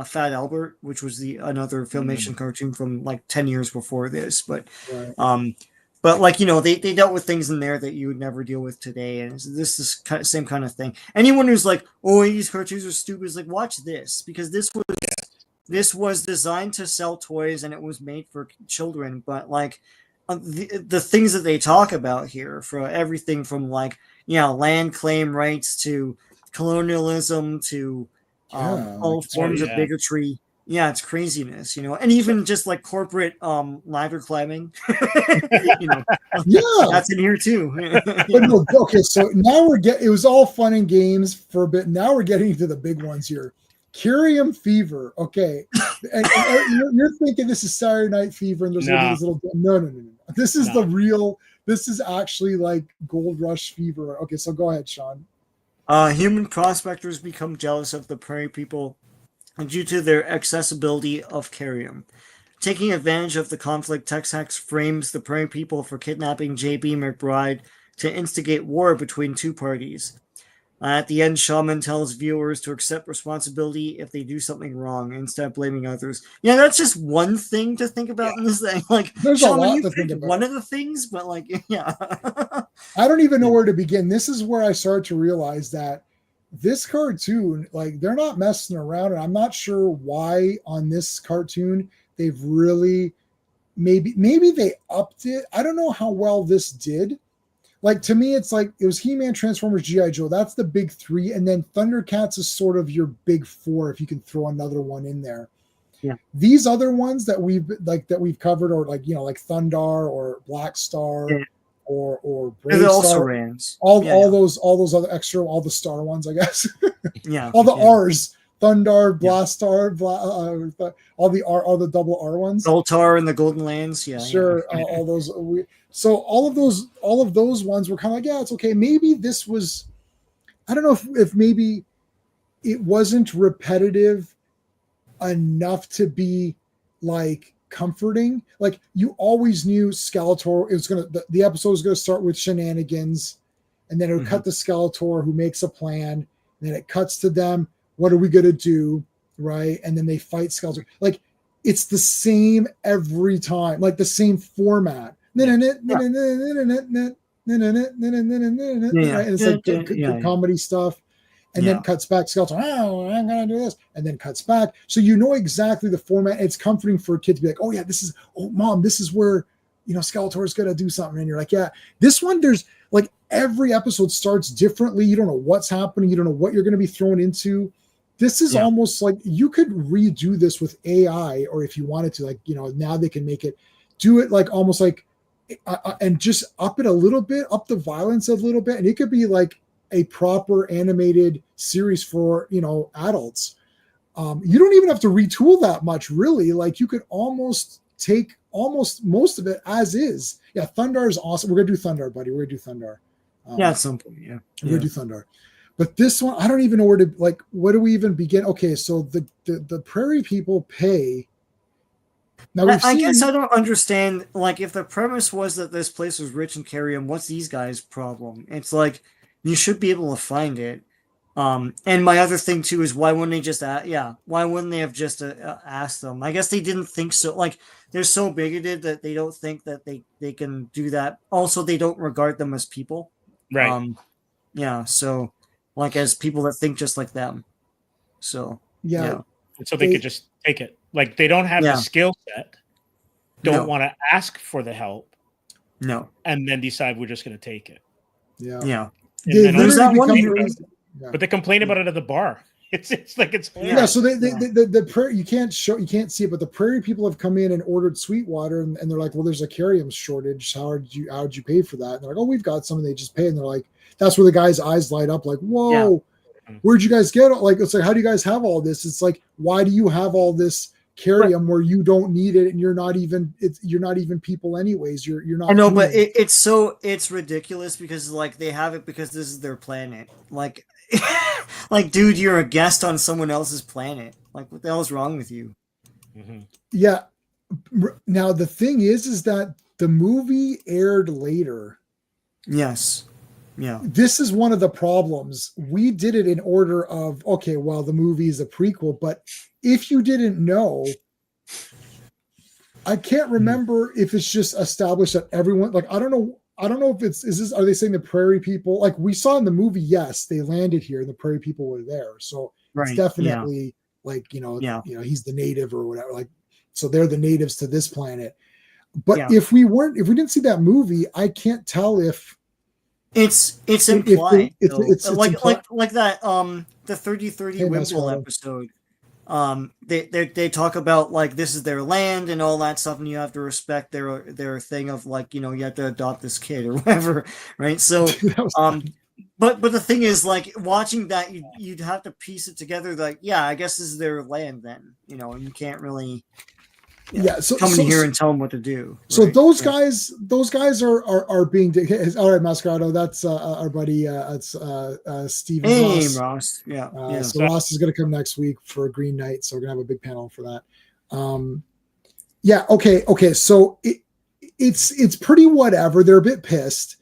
Fat Albert, which was another Filmation cartoon from like 10 years before this. But but like, you know, they dealt with things in there that you would never deal with today, and this is same kind of thing. Anyone who's like, oh, these cartoons are stupid, is like, watch this, because this was designed to sell toys and it was made for children. But like the things that they talk about here, for everything from like, land claim rights to colonialism to all forms of bigotry. Yeah, it's craziness, and even just like corporate ladder climbing, that's in here too. But no, okay, so now it was all fun and games for a bit. Now we're getting to the big ones here. Curium fever. Okay. And you're thinking this is Saturday Night Fever and there's these little. No. This is the real. This is actually like Gold Rush fever. Okay, so go ahead, Sean. Human prospectors become jealous of the prairie people due to their accessibility of Curium. Taking advantage of the conflict, Tex-Hex frames the prairie people for kidnapping J.B. McBride to instigate war between two parties. At the end, Shaman tells viewers to accept responsibility if they do something wrong instead of blaming others. Yeah, that's just one thing to think about in this thing. Like, there's Shaman, a lot to think about. One of the things, but like, yeah. I don't even know where to begin. This is where I started to realize that this cartoon, like, they're not messing around, and I'm not sure why on this cartoon they've really maybe they upped it. I don't know how well this did. Like, to me, it's like it was He-Man, Transformers, G.I. Joe. That's the big three. And then Thundercats is sort of your big four, if you can throw another one in there. Yeah. These other ones that we've covered, or like, like Thundar or BlackStarr or BraveStarr. All those other extra, all the star ones, I guess. Yeah. All the R's. Thundar, BlackStarr, all the double R ones. Zoltar and the Golden Lands. Yeah. Sure. Yeah. All those. So all of those ones were kind of like, yeah, it's okay. Maybe this was, I don't know if maybe it wasn't repetitive enough to be like comforting. Like, you always knew Skeletor, the episode was going to start with shenanigans, and then it would cut to Skeletor, who makes a plan, and then it cuts to them. What are we going to do? Right. And then they fight Skeletor. Like, it's the same every time, like the same format. And it's like good comedy stuff, and then cuts back. Skeletor, I'm gonna do this, and then cuts back. So you know exactly the format. It's comforting for a kid to be like, oh yeah, Mom, this is where Skeletor is gonna do something, and you're like, yeah. This one, there's like every episode starts differently. You don't know what's happening. You don't know what you're gonna be thrown into. This is almost like you could redo this with AI, or if you wanted to, like, now they can do it like almost like. And just up it a little bit, up the violence a little bit, and it could be like a proper animated series for adults. You don't even have to retool that much, really. Like, you could almost take most of it as is. Yeah, Thundar is awesome. We're gonna do Thundar, buddy. We're gonna do Thundar. At some point, yeah. We're gonna do Thundar. But this one, I don't even know where to, like, where do we even begin? Okay, so the prairie people pay. Now, I guess I don't understand, like, if the premise was that this place was rich in Curium, what's these guys' problem? It's like, you should be able to find it. And my other thing, too, is why wouldn't they just have just asked them? I guess they didn't think so. Like, they're so bigoted that they don't think that they can do that. Also, they don't regard them as people. Right. So, like, as people that think just like them. So, yeah. And so they could just take it. Like, they don't have the skill set, don't want to ask for the help. No. And then decide we're just going to take it. Yeah. Yeah. There's that one. But they complain about it at the bar. It's like it's So the prairie, you can't see it, but the prairie people have come in and ordered Sweetwater, and they're like, well, there's a Curium shortage. How'd you pay for that? And they're like, oh, we've got some, and they just pay. And they're like, that's where the guy's eyes light up, like, whoa, where'd you guys get? Like, it's like, how do you guys have all this? It's like, why do you have all this Carium where you don't need it, and you're not even people anyways. You're not. I know, human. but it's ridiculous because like they have it because this is their planet. Like, like, dude, you're a guest on someone else's planet. Like, what the hell is wrong with you? Mm-hmm. Yeah. Now the thing is that the movie aired later. Yes. Yeah. This is one of the problems. We did it in order of, okay, well, the movie is a prequel, but if you didn't know, I can't remember if it's just established that everyone, like, I don't know if are they saying the prairie people, like we saw in the movie, yes, they landed here and the prairie people were there. So it's definitely like, he's the native or whatever. Like, so they're the natives to this planet. But if we didn't see that movie, I can't tell if it's implied. It's like implied. like that the 3030 Wimble episode. They talk about like this is their land and all that stuff, and you have to respect their thing of like, you have to adopt this kid or whatever, right? So but the thing is, like, watching that, you'd have to piece it together, like, yeah, I guess this is their land then, and you can't really so come in here and tell them what to do. So right? those guys are being all right, Mascarado. That's our buddy. It's Steven. Hey, Ross. Yeah. So Ross is going to come next week for a Green Night, so we're going to have a big panel for that. Okay. So it's pretty whatever. They're a bit pissed,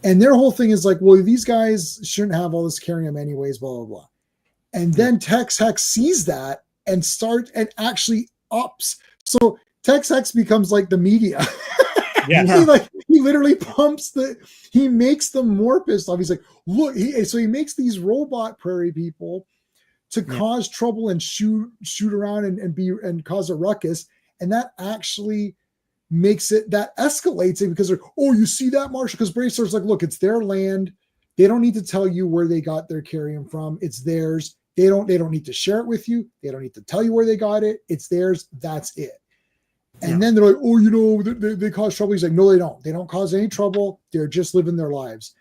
and their whole thing is like, well, these guys shouldn't have all this Carium anyways. Blah blah blah. And then Tex Hex sees that and actually ups. So Tex Hex becomes like the media. He literally he makes them more pissed off. He's like, look, so he makes these robot prairie people to cause trouble and shoot around and cause a ruckus. And that actually escalates it because they're, oh, you see that, Marshall? Because BraveStarr's like, look, it's their land. They don't need to tell you where they got their Carium from. It's theirs. They don't need to share it with you. They don't need to tell you where they got it. It's theirs. That's it. And then they're like, oh, they cause trouble. He's like, no, they don't. They don't cause any trouble. They're just living their lives.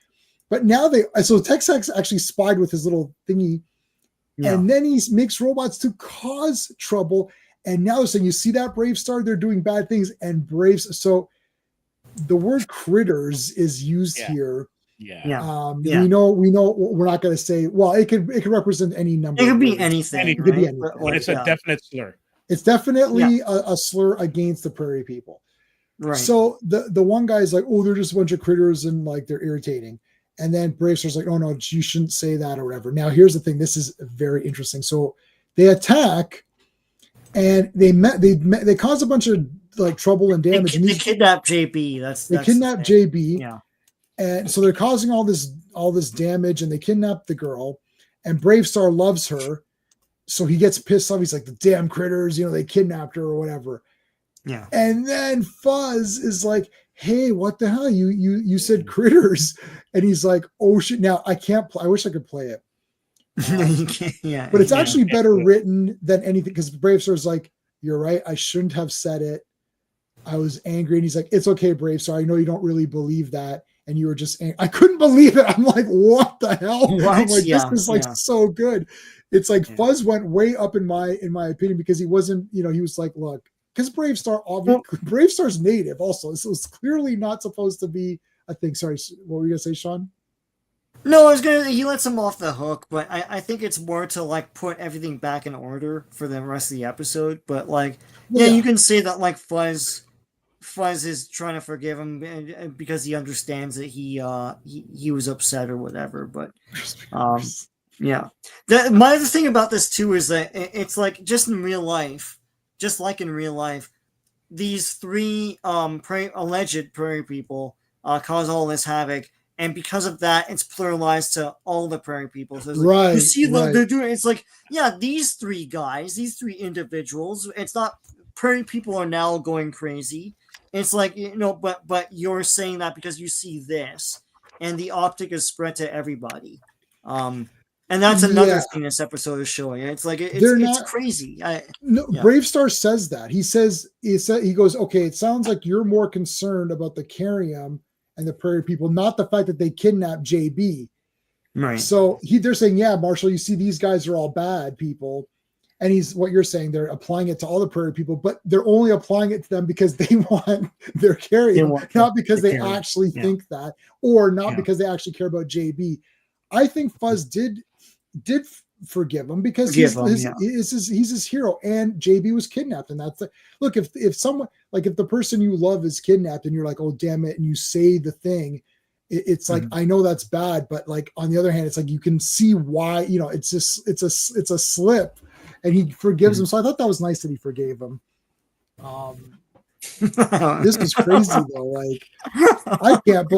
But now so Tex Hex actually spied with his little thingy. Yeah. And then he makes robots to cause trouble. And now they're saying, you see that, BraveStarr? They're doing bad things. And so the word critters is used here. Yeah. We know we're not going to say, well, it could represent any number. It could be anything. It could be anything. But it's a definite slur. It's definitely a slur against the prairie people. Right. So the one guy's like, oh, they're just a bunch of critters and like they're irritating. And then BraveStarr's like, oh no, you shouldn't say that or whatever. Now here's the thing. This is very interesting. So they attack and they cause a bunch of like trouble and damage. They kidnap JB. They kidnap JB. Yeah. And so they're causing all this damage, and they kidnap the girl, and BraveStarr loves her. So he gets pissed off. He's like, the damn critters, they kidnapped her or whatever. Yeah. And then Fuzz is like, hey, what the hell? You said critters. And he's like, oh shit. Now I can't play. I wish I could play it. But it's actually better written than anything, because BraveStarr's like, you're right. I shouldn't have said it. I was angry. And he's like, it's okay, BraveStarr. I know you don't really believe that. And you were just, I couldn't believe it. I'm like, what the hell? I'm like, this is like so good. It's like Fuzz went way up in my opinion, because he wasn't, he was like, look, because BraveStarr's native also. So it's clearly not supposed to be a thing. Sorry, what were you going to say, Sean? No, he lets him off the hook, but I think it's more to like put everything back in order for the rest of the episode. But like, you can say that like Fuzz is trying to forgive him because he understands that he was upset or whatever. But my other thing about this too is that it's like just like in real life, these three alleged prairie people cause all this havoc, and because of that, it's pluralized to all the prairie people. So you see they're doing. It's like, these three guys, these three individuals. It's not prairie people are now going crazy. It's like, but you're saying that because you see this, and the optic is spread to everybody. And that's another thing this episode is showing. It's like it's crazy. BraveStarr says that. He goes, okay, it sounds like you're more concerned about the Carium and the prairie people, not the fact that they kidnapped JB. Right. So they're saying, yeah, Marshall, you see these guys are all bad people. and he's what you're saying. They're applying it to all the prairie people, but they're only applying it to them because they want their carrier, not because they actually think that, or not because they actually care about JB. I think Fuzz did forgive him because he's his hero, and JB was kidnapped, and that's look, if someone, like, if the person you love is kidnapped and you're like, oh damn it, and you say the thing, it's like, I know that's bad, but like on the other hand, it's like you can see why, you know, it's a slip, and he forgives him. So I thought that was nice that he forgave him. This was crazy though. Like, I can't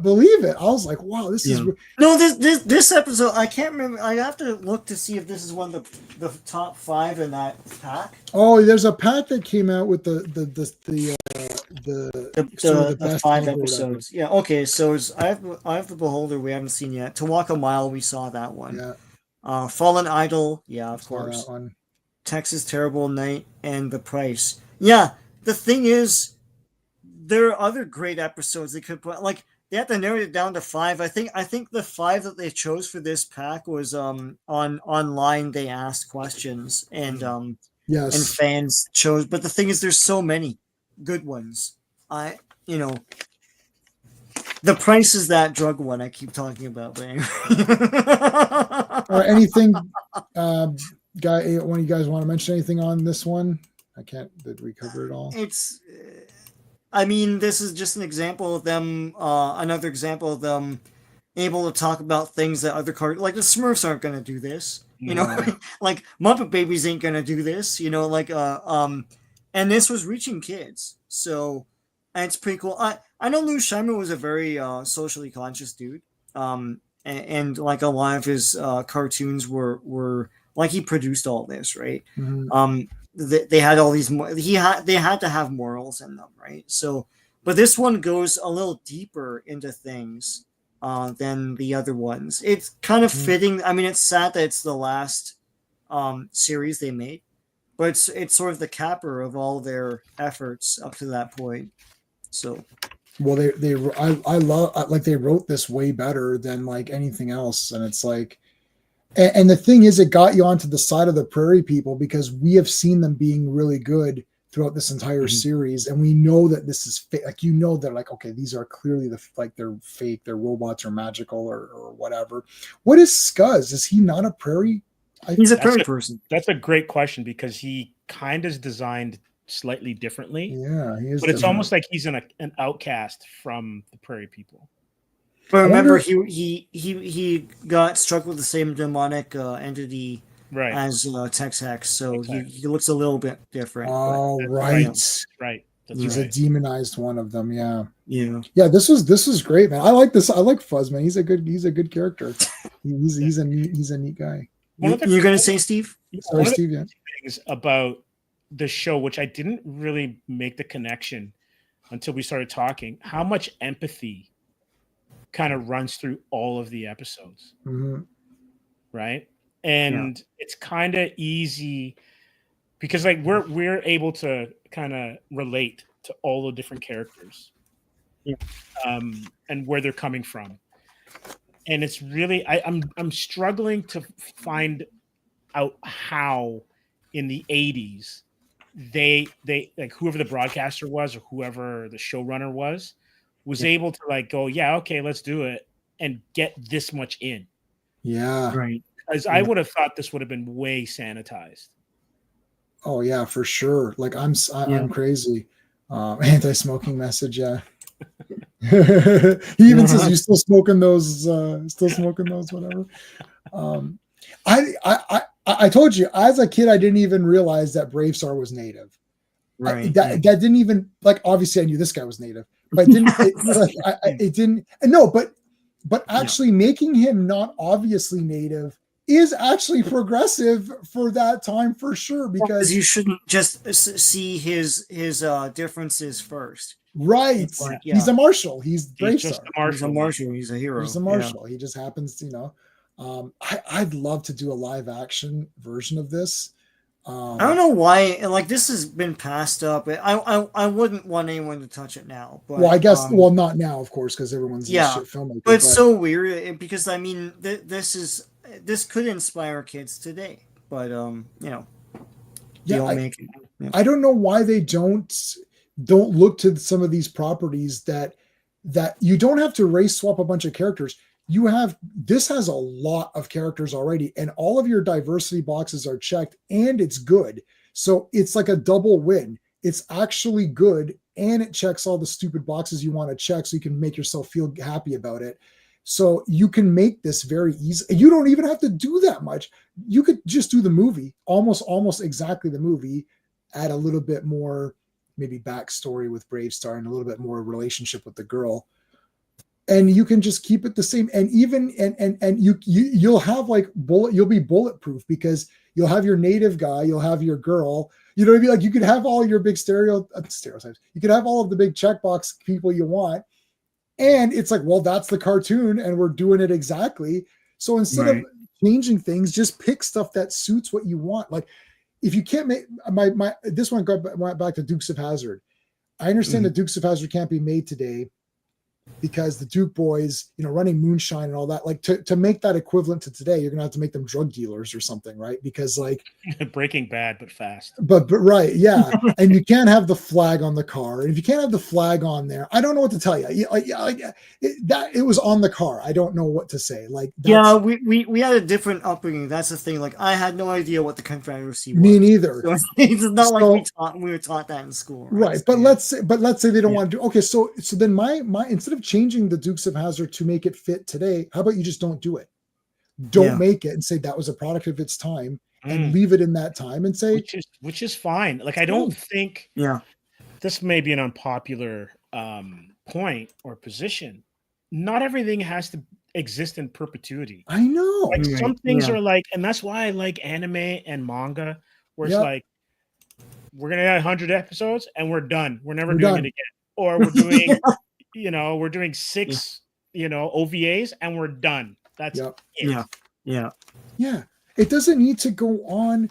believe it. I was like, wow, this is no, this episode, I can't remember. I have to look to see if this is one of the top 5 in that pack. Oh, there's a pack that came out with the best 5 episodes. Yeah. Okay. So I have the Beholder we haven't seen yet. To Walk a Mile, we saw that one. Yeah. Fallen Idol. Yeah, of course. That one. Texas Terrible Night and The Price. Yeah. The thing is, there are other great episodes they could put. Like, they had to narrow it down to 5. I think the 5 that they chose for this pack was on online. They asked questions, and and fans chose. But the thing is, there's so many good ones. The Price is that drug one I keep talking about. But anyway. Anything, one of you guys want to mention anything on this one? Did we cover it all? This is just an example of them, another example of them able to talk about things that other cartoons, like the Smurfs aren't going to do this, you know, like Muppet Babies ain't going to do this, you know, like, and this was reaching kids. So, and it's pretty cool. I know Lou Scheimer was a very, socially conscious dude. And like a lot of his, cartoons were like, he produced all this, right? Mm-hmm. They had all these, they had to have morals in them, right? So, but this one goes a little deeper into things than the other ones. It's kind of fitting. I mean, it's sad that it's the last series they made, but it's sort of the capper of all their efforts up to that point. So, well, I love, like, they wrote this way better than like anything else, and it's like. And the thing is, it got you onto the side of the prairie people because we have seen them being really good throughout this entire series, and we know that this is fake. Like, you know, they're like, okay, these are clearly they're fake, they're robots or magical or whatever. What is Scuzz? Is he not a prairie? He's a prairie person. That's a great question because he kind of is designed slightly differently. Yeah, he is. But it's almost like he's an outcast from the prairie people. But remember, he got struck with the same demonic entity as Tex Hex, so he looks a little bit different. Oh, right. He's a demonized one of them. Yeah. This was great, man. I like this. I like Fuzz, man. He's a good character. He's a neat guy. You're gonna say, Steve? Sorry, Steve. Yeah. Things about the show, which I didn't really make the connection until we started talking. How much empathy kind of runs through all of the episodes, right? And it's kind of easy because like we're able to kind of relate to all the different characters, and where they're coming from. And it's really I'm struggling to find out how in the 80s they like whoever the broadcaster was or whoever the showrunner was able to like go, yeah, okay, let's do it and get this much in. Yeah. Right. Because I would have thought this would have been way sanitized. Oh yeah, for sure. Like I'm crazy. Anti-smoking message. Yeah. He even says, "You still smoking those? Whatever." I told you as a kid, I didn't even realize that BraveStarr was native. Right. That didn't even, like, obviously I knew this guy was native, but it didn't. No, but actually making him not obviously native is actually progressive for that time for sure, because you shouldn't just see his differences first. Right. Like, he's a marshal. He's BraveStarr. He's a marshal. He's a hero. He's a marshal. He just happens to, I'd love to do a live action version of this. I don't know why. Like, this has been passed up. I wouldn't want anyone to touch it now. But, well, I guess. Well, not now, of course, because everyone's shit filmmaker. But it's so weird because I mean, this could inspire kids today. But they all make it. Yeah. I don't know why they don't look to some of these properties that you don't have to race swap a bunch of characters. This has a lot of characters already, and all of your diversity boxes are checked, and it's good. So it's like a double win. It's actually good, and it checks all the stupid boxes you want to check, so you can make yourself feel happy about it. So you can make this very easy. You don't even have to do that much. You could just do the movie, almost exactly the movie, add a little bit more, maybe backstory with BraveStarr and a little bit more relationship with the girl. And you can just keep it the same. And even, and you'll have like you'll be bulletproof because you'll have your native guy, you'll have your girl, you know what I mean? Like you could have all your big stereotypes. You could have all of the big checkbox people you want. And it's like, well, that's the cartoon and we're doing it exactly. So instead of changing things, just pick stuff that suits what you want. Like if you can't make this one went back to Dukes of Hazzard. I understand that Dukes of Hazzard can't be made today because the Duke boys, running moonshine and all that, like to make that equivalent to today, you're going to have to make them drug dealers or something, right? Because like Breaking Bad, but fast. But right. Yeah. And you can't have the flag on the car. And if you can't have the flag on there, I don't know what to tell you. It was on the car. I don't know what to say. Like, we had a different upbringing. That's the thing. Like I had no idea what the Confederacy was. Me neither. So it's not like we were taught that in school. Right. But let's say they don't want to do, okay. So then my, instead of changing the Dukes of Hazzard to make it fit today, how about you just don't do it? Don't make it and say that was a product of its time and leave it in that time and say, which is fine. Like, I don't think this may be an unpopular point or position. Not everything has to exist in perpetuity. I know. Like some things are like, and that's why I like anime and manga, where it's like, we're going to have 100 episodes and we're done. We're never doing it again. Or we're doing, we're doing 6, OVAs and we're done. That's it. Yeah. It doesn't need to go on.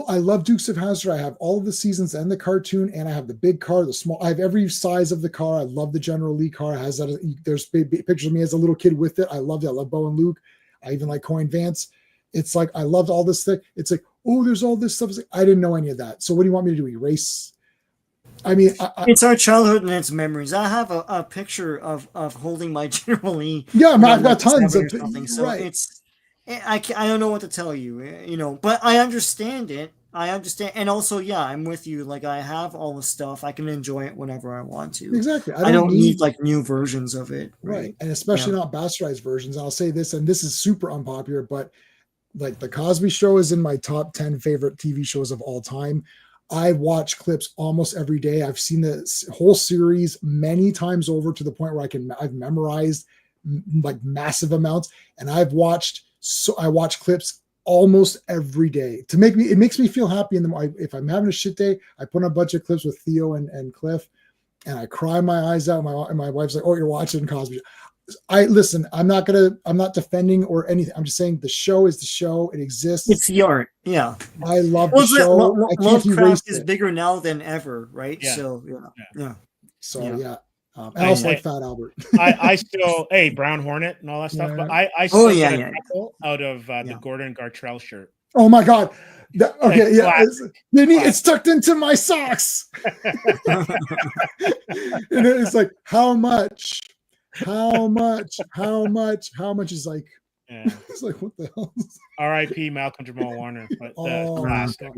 I love Dukes of Hazzard. I have all of the seasons and the cartoon, and I have the big car, the small. I have every size of the car. I love the General Lee car. It has that. There's pictures of me as a little kid with it. I loved it. I love Bo and Luke. I even like Coin Vance. It's like I loved all this thing. It's like, oh, there's all this stuff. It's like, I didn't know any of that. So what do you want me to do? Erase? I mean, it's our childhood and its memories. I have a picture of holding my General Lee. Yeah, I've got tons of things. So it's. I don't know what to tell you, but I understand it. I understand. And also, I'm with you. Like, I have all the stuff. I can enjoy it whenever I want to. Exactly. I don't need like new versions of it. Right. And especially not bastardized versions. I'll say this, and this is super unpopular, but like the Cosby Show is in my top 10 favorite TV shows of all time. I watch clips almost every day. I've seen the whole series many times over to the point where I've memorized like massive amounts, and I watch clips almost every day it makes me feel happy. If I'm having a shit day, I put on a bunch of clips with Theo and Cliff, and I cry my eyes out. My wife's like, "Oh, you're watching Cosby." Listen. I'm not defending or anything. I'm just saying the show is the show. It exists. It's the art. Yeah. I love the show. Lovecraft is bigger now than ever, right? Yeah. So yeah. So I also like Fat Albert. I still, Brown Hornet and all that stuff. But I still get a couple out of the Gordon Gartrell shirt. Oh my God. It's tucked into my socks. And it's like, how much is like, it's like, what the hell? R.I.P. Malcolm Jamal Warner. But classic.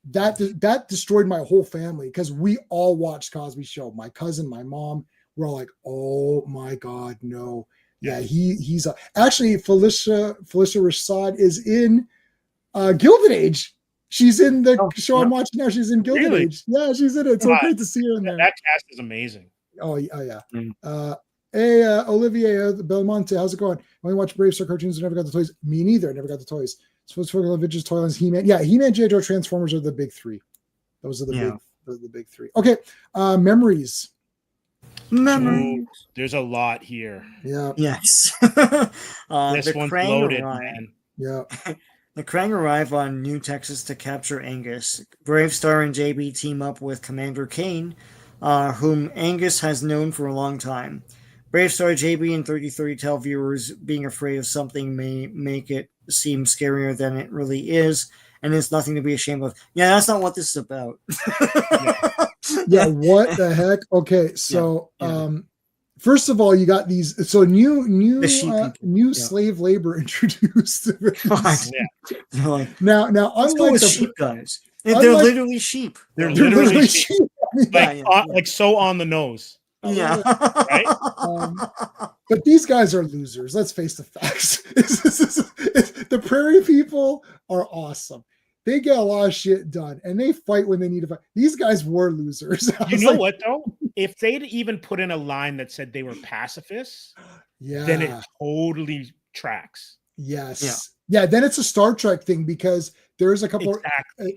That destroyed my whole family because we all watched Cosby Show. My cousin, my mom, we're all like, "Oh my God, no!" Yeah, he's actually Felicia Rashad is in Gilded Age. She's in the show I'm watching now. She's in Gilded Age. Yeah, she's in it. It's so great to see her in there. That cast is amazing. Oh yeah. Hey, Olivier Belmonte, how's it going? I only watch BraveStarr cartoons. I never got the toys. Me neither. I never got the toys. Supposed to Vintage Toylands, He-Man. Yeah, He-Man, G.I. Joe, Transformers are the big 3. Those are the big 3. Okay, memories. Memories. There's a lot here. Yeah. Yes. This one's loaded, man. Yeah. The Krang arrive on New Texas to capture Angus. BraveStarr and JB team up with Commander Kane, whom Angus has known for a long time. BraveStarr, JB, and 3030 tell viewers being afraid of something may make it seem scarier than it really is, and it's nothing to be ashamed of. Yeah, that's not what this is about. Yeah, what the heck? Okay, so first of all, you got these new slave labor introduced. Now, unlike go with the sheep guys, they're literally sheep. They're literally sheep. Like so on the nose. Yeah. Right. But these guys are losers. Let's face the facts. The prairie people are awesome. They get a lot of shit done, and they fight when they need to fight. These guys were losers. You know what, though? If they'd even put in a line that said they were pacifists, then it totally tracks. Yes. Yeah, then it's a Star Trek thing because there's a couple,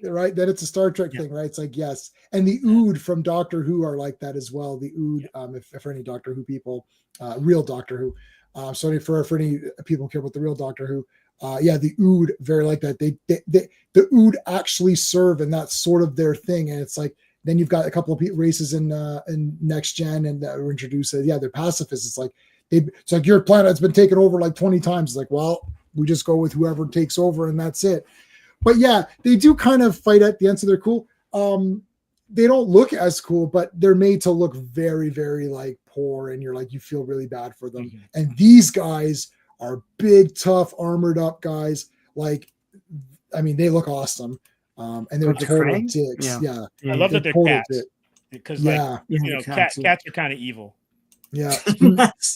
right? Then it's a Star Trek thing, right? It's like, yes. And the Ood from Doctor Who are like that as well. The Ood, if for any Doctor Who people, real Doctor Who. Sorry for any people who care about the real Doctor Who. The Ood very like that. The Ood actually serve, and that's sort of their thing. And it's like, then you've got a couple of races in Next Gen and that were introduced. They're pacifists. It's like your planet's been taken over like 20 times. It's like, well, we just go with whoever takes over and that's it. But yeah, they do kind of fight at the end, so they're cool. They don't look as cool, but they're made to look very, very like poor, and you feel really bad for them. Mm-hmm. And these guys are big, tough, armored up guys. Like, I mean, they look awesome. And they're total dicks. Yeah. I love that they're cats. Because cats are kind of evil. Yeah.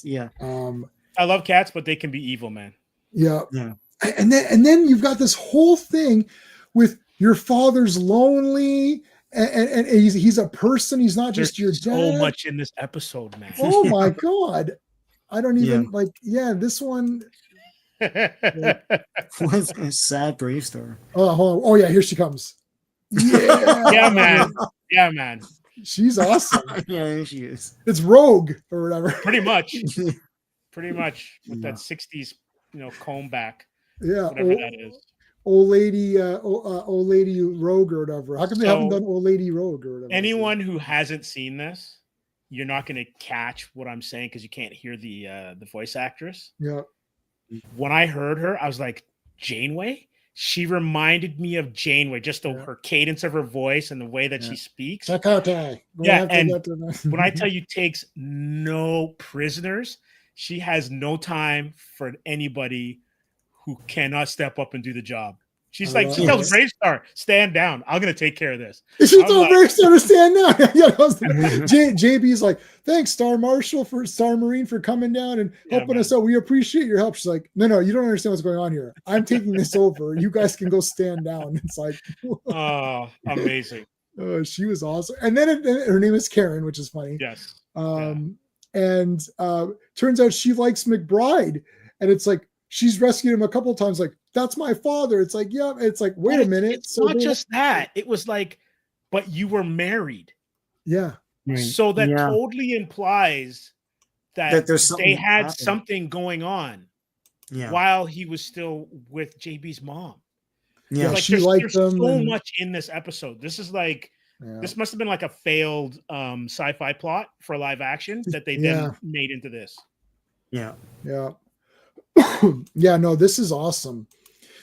Yeah. I love cats, but they can be evil, man. Yeah. And then you've got this whole thing with your father's lonely, and he's a person. He's not just your dad. So much in this episode, man. Oh my God. I don't even this one. What's a sad BraveStarr? Oh, hold on. Oh yeah, here she comes. Yeah. Yeah, man. She's awesome. Yeah, she is. It's Rogue or whatever. Pretty much with that 60s, comb back. Yeah, whatever that is. Old lady Rogue or whatever. How come they haven't done Old Lady Rogue or whatever? Anyone who hasn't seen this, you're not going to catch what I'm saying because you can't hear the voice actress. Yeah. When I heard her, I was like, Janeway? She reminded me of Janeway, just her cadence of her voice and the way that she speaks. And when I tell you takes no prisoners, she has no time for anybody who cannot step up and do the job. She tells BraveStarr, stand down. I'm going to take care of this. She told BraveStarr to stand down. JB's like, thanks, Star Marine for coming down and helping us out. We appreciate your help. She's like, no, you don't understand what's going on here. I'm taking this over. You guys can go stand down. It's like, oh, amazing. She was awesome. And then her name is Karen, which is funny. Yes. And turns out she likes McBride. And it's like, she's rescued him a couple of times. Like, that's my father. It's like, yeah. It's like, wait a minute. It's not just that. It was like, but you were married. Yeah. So that totally implies that they had something going on while he was still with JB's mom. Yeah. Like, there's so much in this episode. This is like, this must have been like a failed sci-fi plot for live action that they then made into this. Yeah. Yeah. No, this is awesome.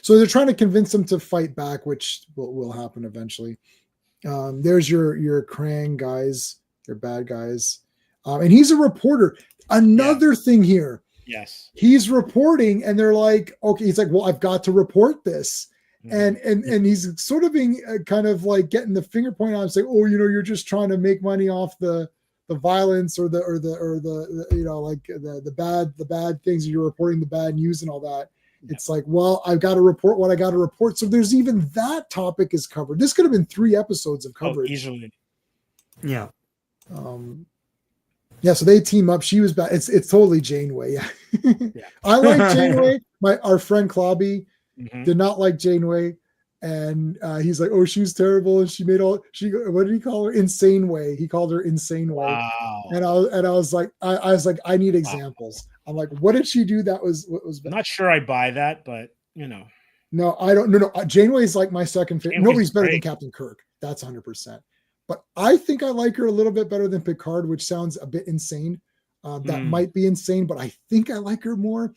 So they're trying to convince them to fight back, which will happen eventually. There's your Krang guys, your bad guys. And he's a reporter. Another thing here. Yes. He's reporting and they're like, okay, he's like, well, I've got to report this. And he's sort of being kind of like getting the finger point on him, saying, oh, you're just trying to make money off the violence or the bad things. You're reporting the bad news and all that. It's like, well, I've got to report what I got to report. So there's even that topic is covered. This could have been 3 episodes of coverage. Easily. Yeah. So they team up. She was bad. It's totally Janeway. Yeah. I like Janeway. Our friend Clobby did not like Janeway. And he's like, oh, she was terrible. And what did he call her? Insane Way. He called her Insane Way. Wow. And I was like, I need examples. I'm like, what did she do that was bad? I'm not sure I buy that, but No, I don't. No. Janeway is like my second favorite. Nobody's better than Captain Kirk. That's 100%. But I think I like her a little bit better than Picard, which sounds a bit insane. That might be insane, but I think I like her more.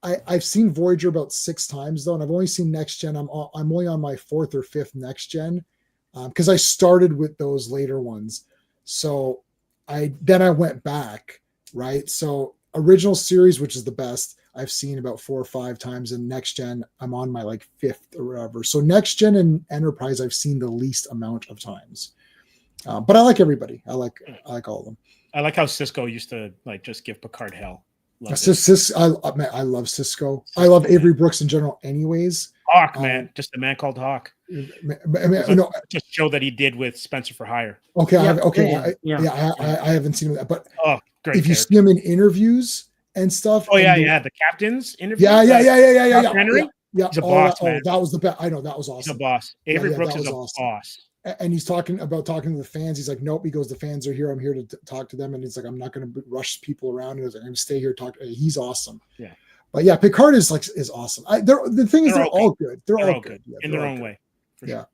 I've seen Voyager about 6 times though, and I've only seen Next Gen. I'm only on my 4th or 5th Next Gen, because I started with those later ones. So I went back, right? So original series, which is the best, I've seen about 4 or 5 times, and Next Gen I'm on my like 5th or whatever. So Next Gen and Enterprise I've seen the least amount of times, but I like everybody. I like all of them. I like how Cisco used to like just give Picard hell. I love Cisco. I love Avery Brooks in general, anyways. Hawk, man, just a man called Hawk. Just show that he did with Spencer for Hire. Okay, I haven't seen that, but great. If you see him in interviews and stuff, the captain's interview. Yeah. He's a boss, man. That was the best. I know, that was awesome. He's a boss. Avery Brooks is a boss. And he's talking to the fans. He's like, nope. He goes, the fans are here. I'm here to talk to them. And he's like, I'm not going to rush people around. And he's like, I'm going to stay here, talk. He's awesome. Yeah. But yeah, Picard is awesome. The thing is, they're all good. They're all good. In their own way. Yeah.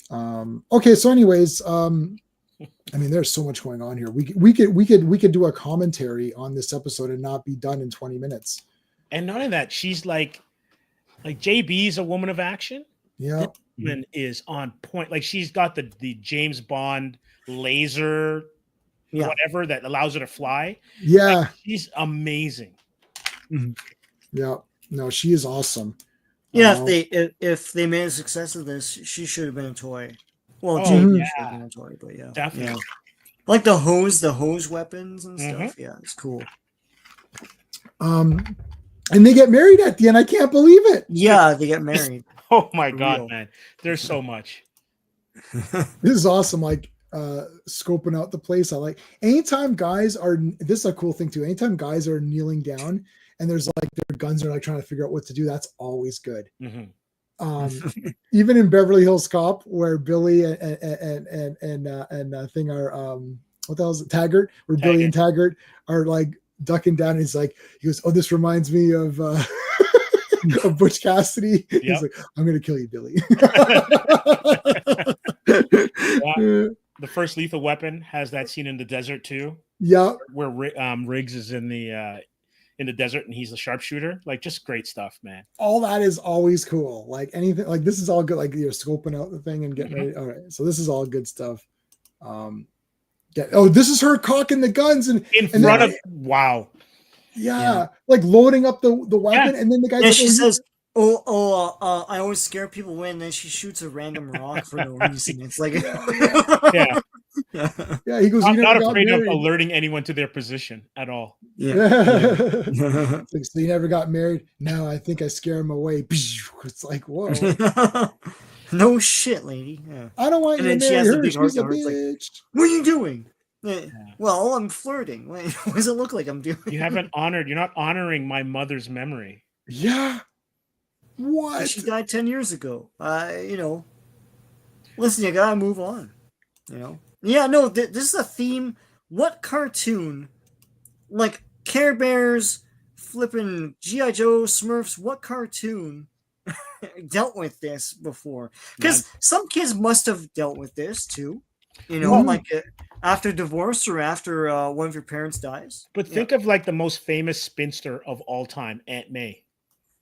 Sure. Okay. So anyways, I mean, there's so much going on here. We could do a commentary on this episode and not be done in 20 minutes. And none of that. She's like JB is a woman of action. Yeah. Woman is on point. Like she's got the James Bond laser, whatever that allows her to fly. Yeah. Like, she's amazing. Mm-hmm. Yeah. No, she is awesome. Yeah, if they made a success of this, she should have been a toy. Well, JB should have been a toy, but yeah. Definitely. Yeah. Like the hose weapons and stuff. Yeah, it's cool. And they get married at the end. I can't believe it. Yeah, they get married. Oh my God, man. There's so much. This is awesome. Like scoping out the place. I like anytime guys are, this is a cool thing too. Anytime guys are kneeling down and there's like their guns are like trying to figure out what to do, that's always good. Mm-hmm. Even in Beverly Hills Cop, where Billy and thing are what the hell is it, Taggart, where Taggart. Billy and Taggart are like ducking down, and he goes, oh, this reminds me of of Butch Cassidy. Yep. He's like, I'm gonna kill you, Billy. The first Lethal Weapon has that scene in the desert too. Yeah, where Riggs is in the desert and he's a sharpshooter. Like, just great stuff, man. All that is always cool. Like anything, like this is all good. Like you're scoping out the thing and getting ready. All right, so this is all good stuff. This is her cocking the guns and front of wow. Yeah, like loading up the weapon, and then the guy. Yeah, she says, I always scare people away, and then she shoots a random rock for no reason. It's like, yeah. He goes, I'm not afraid of alerting anyone to their position at all. Yeah. So you never got married? No, I think I scare him away. It's like, whoa. No shit, lady. Yeah. I don't want you to marry her. She's a bitch. Like, what are you doing? Well, I'm flirting. What does it look like I'm doing? You're not honoring my mother's memory. Yeah. What? She died 10 years ago. Listen, you gotta move on. Yeah, no, this is a theme. What cartoon, like Care Bears, flipping G.I. Joe, Smurfs, what cartoon dealt with this before? Because some kids must have dealt with this too. Like after divorce or after one of your parents dies. But think of like the most famous spinster of all time, Aunt May,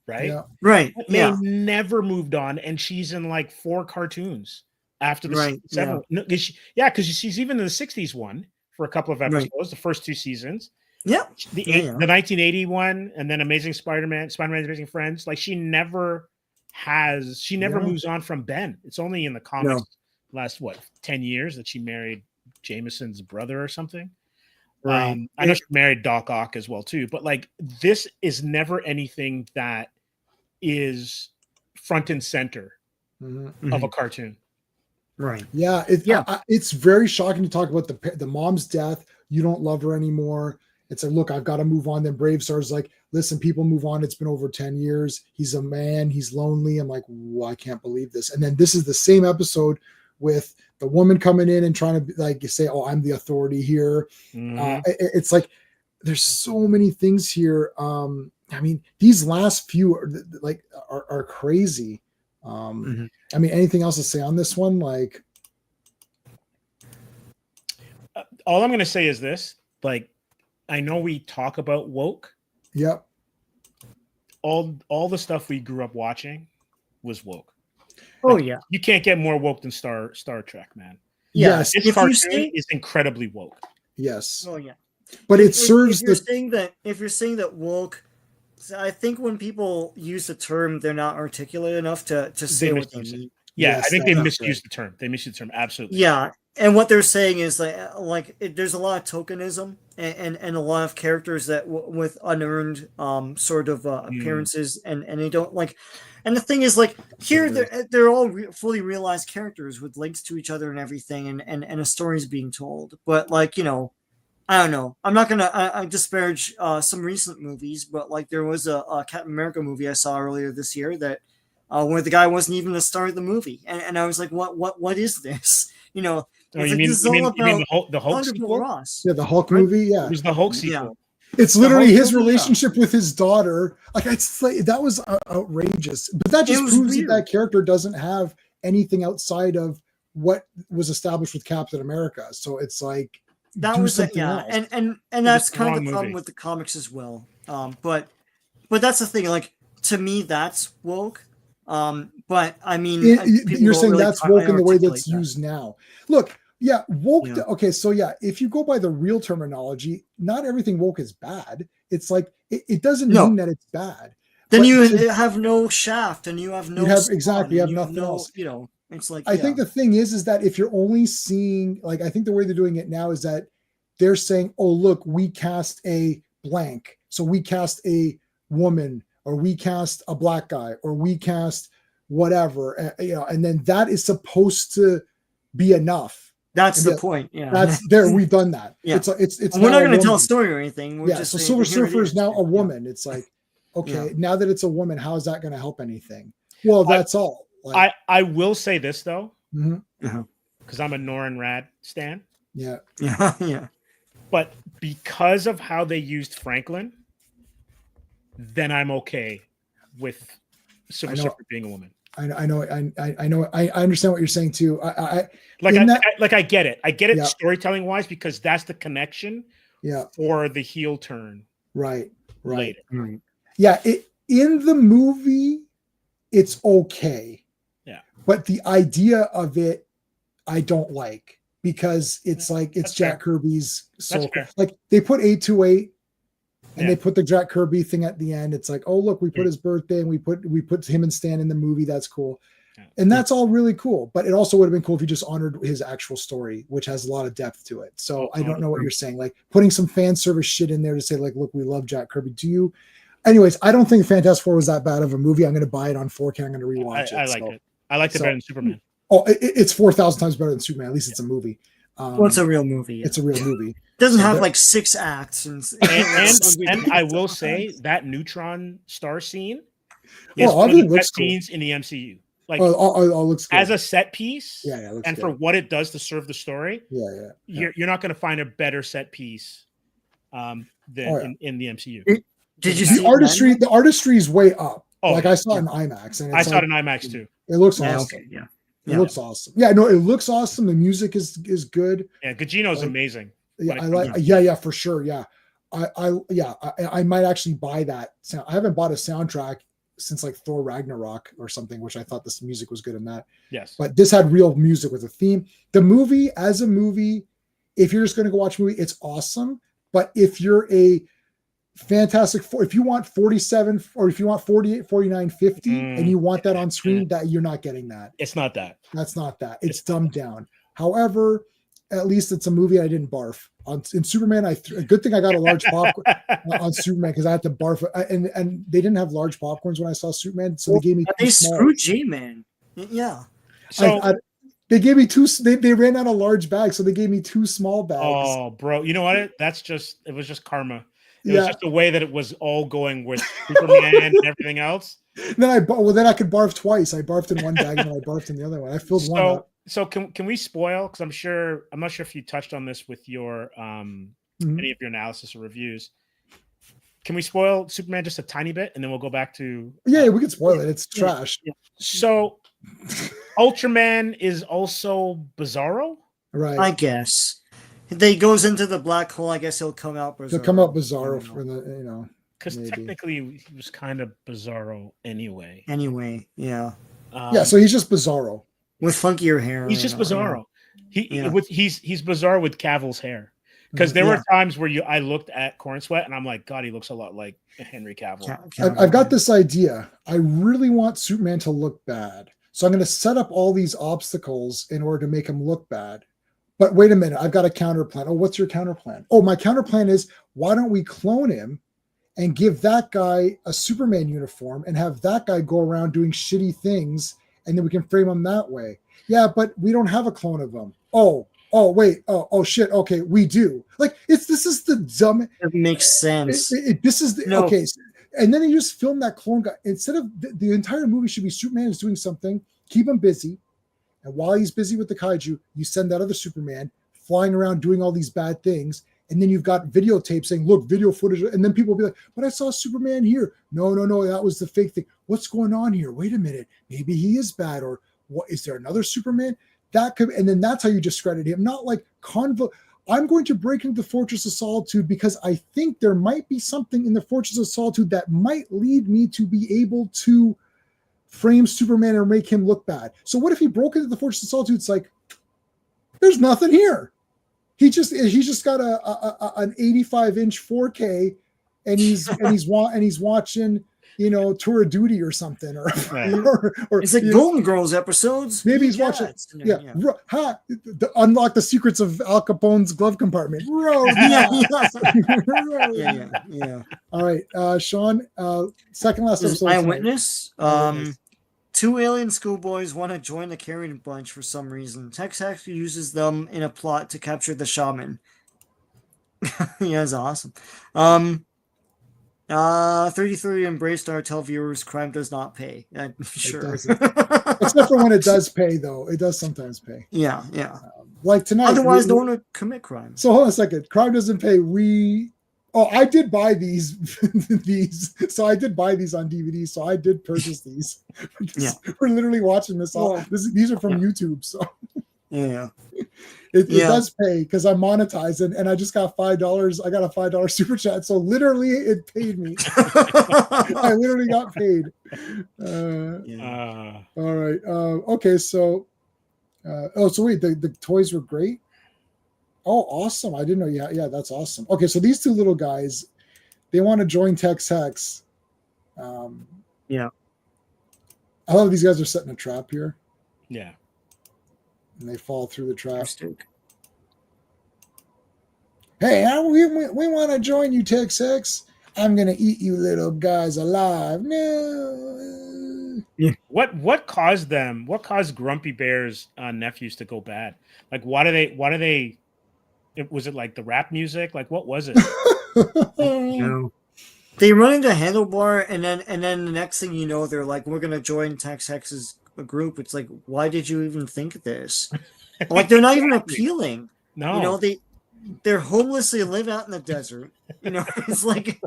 right? Yeah. Right. May never moved on, and she's in like 4 cartoons after the 7. Because she's even in the 60s one for a couple of episodes, the first 2 seasons. Yeah. The 1980 one, and then Amazing Spider-Man's Amazing Friends. Like she never moves on from Ben. It's only in the comics last 10 years that she married Jameson's brother or something. Right. I know she married Doc Ock as well too, but like this is never anything that is front and center of a cartoon. Right. Yeah. It's very shocking to talk about the mom's death. You don't love her anymore. It's like, look, I've got to move on. Then BraveStarr's like, listen, people move on. It's been over 10 years. He's a man. He's lonely. I'm like, I can't believe this. And then this is the same episode with the woman coming in and trying to like say, oh, I'm the authority here. It's like, there's so many things here. I mean, these last few are crazy. I mean, anything else to say on this one? Like, all I'm going to say is this, like, I know we talk about woke. Yep. all the stuff we grew up watching was woke. Oh yeah, you can't get more woke than Star Trek, man. Yes, This cartoon is incredibly woke. Yes. Oh yeah, but it serves if you're saying that woke. I think when people use the term, they're not articulate enough to say what they mean. Yeah, Yes, I think they that's misuse the term. They misuse the term absolutely. Yeah, and what they're saying is there's a lot of tokenism and a lot of characters that with unearned sort of appearances and they don't like. And the thing is, like here, they're all fully realized characters with links to each other and everything, and a story's being told. But like I don't know. I'm not gonna I disparage some recent movies, but like there was a Captain America movie I saw earlier this year that where the guy wasn't even the star of the movie, and I was like, what is this? Oh, you mean the Hulk sequel? Ross. Yeah, the Hulk movie. Yeah, it was the Hulk sequel. Yeah. It's literally his relationship with his daughter. Like it's like that was outrageous, but that just proves that character doesn't have anything outside of what was established with Captain America. So it's like. That was else. And that's kind of the problem with the comics as well. But that's the thing. Like to me, that's woke. But I mean, you're saying really that's woke in the way that's used now. Look, yeah, woke. Yeah. Okay, so yeah, if you go by the real terminology, not everything woke is bad. It's like it doesn't mean that it's bad. Then you have no Shaft, and you have no. You have nothing else. It's like I think the thing is that if you're only seeing, like, I think the way they're doing it now is that they're saying, oh, look, we cast a blank. So we cast a woman, or we cast a black guy, or we cast whatever, and then that is supposed to be enough. That's the point. Yeah. That's there. We've done that. Yeah. It's we're not going to tell a story or anything. We're just so Silver Surfer is now a woman. It's like, okay, now that it's a woman, how is that going to help anything? Well, that's all. Like, I will say this though, because I'm a Norin Rad stan. Yeah. But because of how they used Franklin, then I'm okay with Silver Surfer being a woman. I know. I understand what you're saying too. I get it. I get it storytelling wise, because that's the connection. Yeah. For the heel turn. Right. Later. Right. Yeah. In the movie, it's okay. Yeah. But the idea of it, I don't like, because it's like it's Jack Kirby's soul. Like they put 828 and they put the Jack Kirby thing at the end. It's like, oh look, we put his birthday and we put him and Stan in the movie. That's cool. Yeah. And that's all really cool. But it also would have been cool if you just honored his actual story, which has a lot of depth to it. So I don't know what you're saying. Like putting some fan service shit in there to say, like, look, we love Jack Kirby. Do you? Anyways, I don't think Fantastic Four was that bad of a movie. I'm going to buy it on 4K. I'm going to rewatch it. I liked it. I liked it better than Superman. Oh, it's 4,000 times better than Superman. At least it's a movie. Well, it's a real movie. Yeah. It's a real movie. It doesn't have like 6 acts. And I will say that Neutron Star scene is one of the best scenes in the MCU. Like, looks good. As a set piece, and good. For what it does to serve the story, you're not going to find a better set piece than in the MCU. Did you see the artistry? The artistry is way up. Like I saw it in IMAX, and I saw it in IMAX too. It looks awesome. It looks awesome. Yeah, no, it looks awesome. The music is good. Yeah, Gugino's amazing. Yeah, for sure. Yeah, I might actually buy that. I haven't bought a soundtrack since like Thor Ragnarok or something, which I thought this music was good in that. Yes, but this had real music with a theme. The movie, as a movie, if you're just going to go watch a movie, it's awesome. But if you're a Fantastic Four, if you want 47 or if you want 48, 49, 50 and you want that on screen, that you're not getting that. It's not that. That's not that. It's dumbed down. However, at least it's a movie I didn't barf. In Superman, a good thing I got a large popcorn on Superman, because I had to barf. And they didn't have large popcorns when I saw Superman, so they gave me they screwed G-Man. Yeah. So they gave me two. They ran out of large bags, so they gave me 2 small bags. Oh, bro, you know what? It was just karma. It was just the way that it was all going with Superman and everything else. Then I could barf twice. I barfed in one bag and then I barfed in the other one. I filled one up. So can we spoil? Because I'm not sure if you touched on this with your any of your analysis or reviews. Can we spoil Superman just a tiny bit, and then we'll go back to? Yeah, we can spoil it. It's trash. Yeah. So, Ultraman is also Bizarro, right? I guess. They goes into the black hole. I guess he'll come out Bizarro. He'll come out Bizarro for the because technically he was kind of Bizarro anyway. Anyway, yeah. So he's just Bizarro with funkier hair. He's just Bizarro. He's Bizarro with Cavill's hair. Because there were times where I looked at Corn Sweat and I'm like, God, he looks a lot like Henry Cavill. I've got this idea. I really want Superman to look bad. So I'm going to set up all these obstacles in order to make him look bad. But wait a minute, I've got a counter plan. Oh, what's your counter plan? Oh, my counter plan is, why don't we clone him and give that guy a Superman uniform and have that guy go around doing shitty things, and then we can frame him that way. Yeah, but we don't have a clone of him. Oh, wait. Oh, shit. Okay, we do. Like, this is the dumb. It makes sense. Okay. And then you just film that clone guy. Instead of the entire movie should be Superman is doing something, keep him busy. And while he's busy with the kaiju, you send that other Superman flying around doing all these bad things. And then you've got videotape saying, look, video footage. And then people will be like, but I saw Superman here. No, that was the fake thing. What's going on here? Wait a minute. Maybe he is bad. Or what? Is there another Superman? That could, and then that's how you discredit him. Not like I'm going to break into the Fortress of Solitude because I think there might be something in the Fortress of Solitude that might lead me to be able to frame Superman and make him look bad. So what if he broke into the Fortress of Solitude? It's like, there's nothing here. He's just got an 85-inch 4K, and he's watching, Tour of Duty or something, or it's like Golden Girls episodes. Maybe he's watching. Unlock the secrets of Al Capone's glove compartment. Yeah. All right, Sean. Second last episode. Eyewitness. Two alien schoolboys want to join the carrying bunch for some reason. Tex actually uses them in a plot to capture the shaman. Yeah, that's awesome. 33 and BraveStarr tell viewers crime does not pay. Sure. Except for when it does pay, though. It does sometimes pay. Yeah. Like tonight. Otherwise, don't want to commit crime. So hold on a second. Crime doesn't pay. I did buy these. So I did buy these on DVD. So I did purchase these. We're literally watching this all. These are from YouTube. So yeah. It does pay because I'm monetized and I just got $5. I got a $5 super chat. So literally it paid me. I literally got paid. All right. Okay. So, so wait, the toys were great. Oh, awesome. I didn't know. Yeah, that's awesome. Okay. So these two little guys, they want to join Tex Hex. I love these guys are setting a trap here. Yeah. And they fall through the trap. Hey, we want to join you, Tex Hex. I'm gonna eat you little guys alive. No. Yeah. What caused them? What caused Grumpy Bear's nephews to go bad? Like, why do they? Was it like the rap music? Like, what was it? No. They run into Handlebar, and then the next thing you know, they're like, "We're gonna join Tex Hex's group." It's like, why did you even think of this? Like, they're not even appealing. No, they're homeless. They live out in the desert. It's like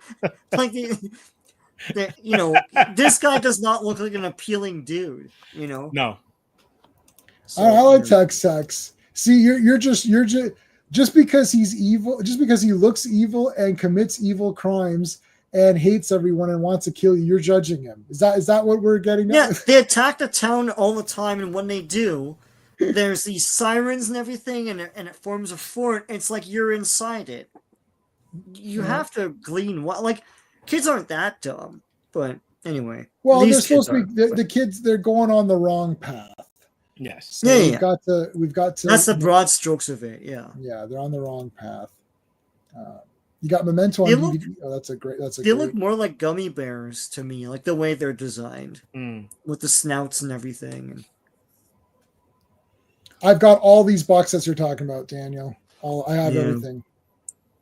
this guy does not look like an appealing dude. No. So, I like Tex Hex. See, you're just because he's evil, just because he looks evil and commits evil crimes and hates everyone and wants to kill you, you're judging him. Is that what we're getting at? Yeah, they attack the town all the time, and when they do, there's these sirens and everything, and it forms a fort. It's like you're inside it. You have to glean what, like, kids aren't that dumb, but anyway. Well, they're supposed to be the kids. They're going on the wrong path. Yes. So we've got to. That's the broad strokes of it. Yeah. Yeah, they're on the wrong path. You got Memento on DVD. They look more like gummy bears to me, like the way they're designed with the snouts and everything. I've got all these box sets you're talking about, Daniel. I have everything.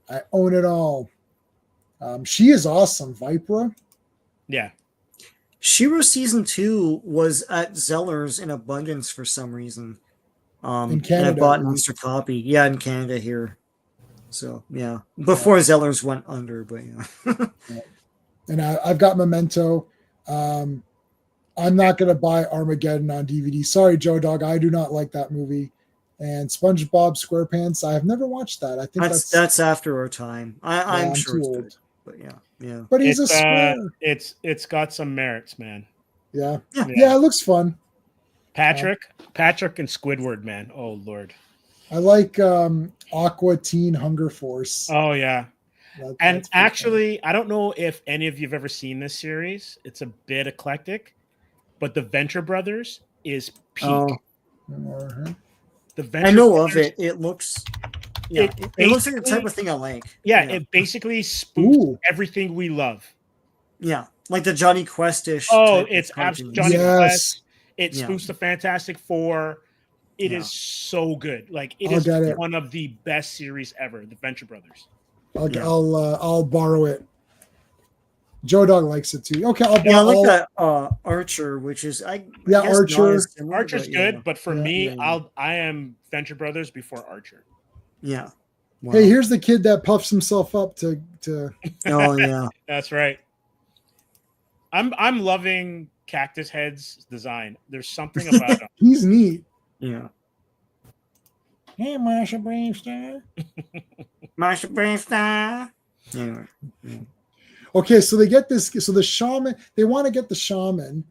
I own it all. She is awesome, Vipera. Yeah. She-Ra season 2 was at Zeller's in abundance for some reason. In Canada, and I bought an extra copy. Yeah, in Canada here. So yeah, before Zeller's went under, but yeah. And I've got Memento. I'm not going to buy Armageddon on DVD. Sorry, Joe Dog. I do not like that movie. And SpongeBob SquarePants. I have never watched that. I think that's after our time. I'm sure it's good. But yeah. But he's a square. It's got some merits, man. Yeah, it looks fun. Patrick and Squidward, man. Oh Lord. I like Aqua Teen Hunger Force. Oh yeah. That's actually, funny. I don't know if any of you've ever seen this series. It's a bit eclectic, but the Venture Brothers is peak. Oh. The Venture I know Brothers, of it. It looks. Yeah, it looks like the type of thing I like. Yeah, it basically spoofs everything we love. Yeah, like the Johnny Quest-ish. Oh, it's absolutely Johnny Quest. It spoofs the Fantastic Four. It is so good. Like it is one of the best series ever. The Venture Brothers. I'll borrow it. Joe Dog likes it too. Okay, I like that Archer, which is Archer. Archer's good, but for me, I am Venture Brothers before Archer. Yeah. Wow. Hey, here's the kid that puffs himself up to. Oh yeah, that's right. I'm loving Cactus Head's design. There's something about him. He's neat. Yeah. Hey, Marsha BraveStarr. Marsha BraveStarr. Anyway. Yeah. Okay, so they get this. So the shaman, they want to get the shaman,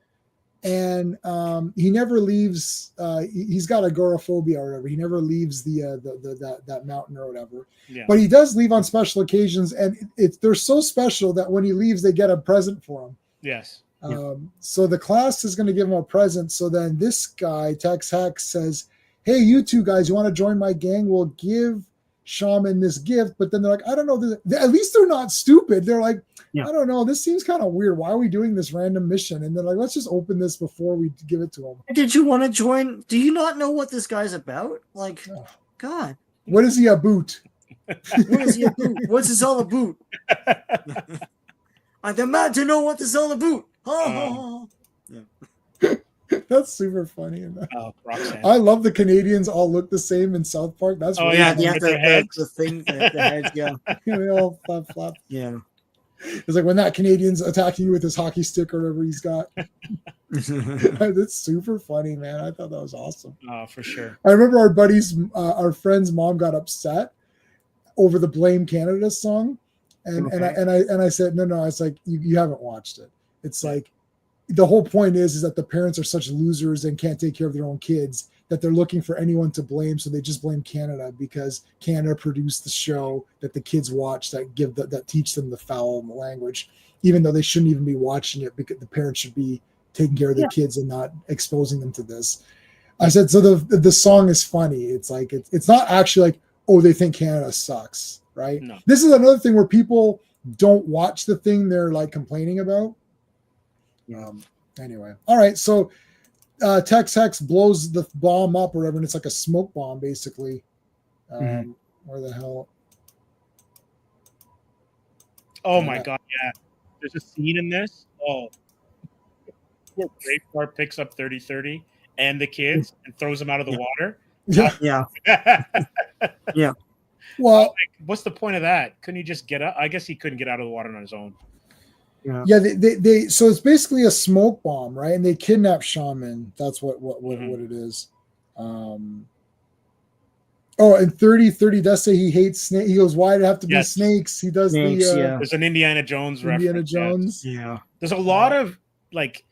and he never leaves. He's got agoraphobia or whatever. He never leaves that mountain or whatever. Yeah. But he does leave on special occasions, and they're so special that when he leaves, they get a present for him. Yes. So the class is going to give him a present. So then this guy, Tex Hex, says, "Hey, you two guys, you want to join my gang? We'll give shaman this gift." But then they're like, "I don't know. At least they're not stupid." They're like, "I don't know. This seems kind of weird. Why are we doing this random mission?" And they're like, "Let's just open this before we give it to him." Did you want to join? Do you not know what this guy's about? Like, God. What is he about? What is he about? What's this all about? I demand to know what this all about. That's super funny. Roxanne. I love the Canadians all look the same in South Park. That's really the thing, the heads, they all flap. Yeah. It's like when that Canadian's attacking you with his hockey stick or whatever he's got. It's super funny, man. I thought that was awesome. Oh, for sure. I remember our friend's mom got upset over the Blame Canada song. And I said, no, it's like, you haven't watched it. It's like, the whole point is that the parents are such losers and can't take care of their own kids that they're looking for anyone to blame. So they just blame Canada because Canada produced the show that the kids watch that teach them the foul language, even though they shouldn't even be watching it because the parents should be taking care of their kids and not exposing them to this. I said, so the song is funny. It's like, it's not actually like, oh, they think Canada sucks, right? No. This is another thing where people don't watch the thing they're like complaining about. Anyway, all right. So Tex Hex blows the bomb up or whatever, and it's like a smoke bomb, basically. Where the hell? Oh my God! Yeah, there's a scene in this. Oh, where BraveStarr picks up 30-30 and the kids and throws them out of the water. Yeah. Yeah. Well, what's the point of that? Couldn't he just get up? I guess he couldn't get out of the water on his own. Yeah, they so it's basically a smoke bomb, right? And they kidnap Shaman. That's what it is. And 30-30 does say he hates snakes. He goes, "Why did it have to be snakes?" He does snakes, There's an Indiana Jones reference. Jones. Yeah. There's a lot of like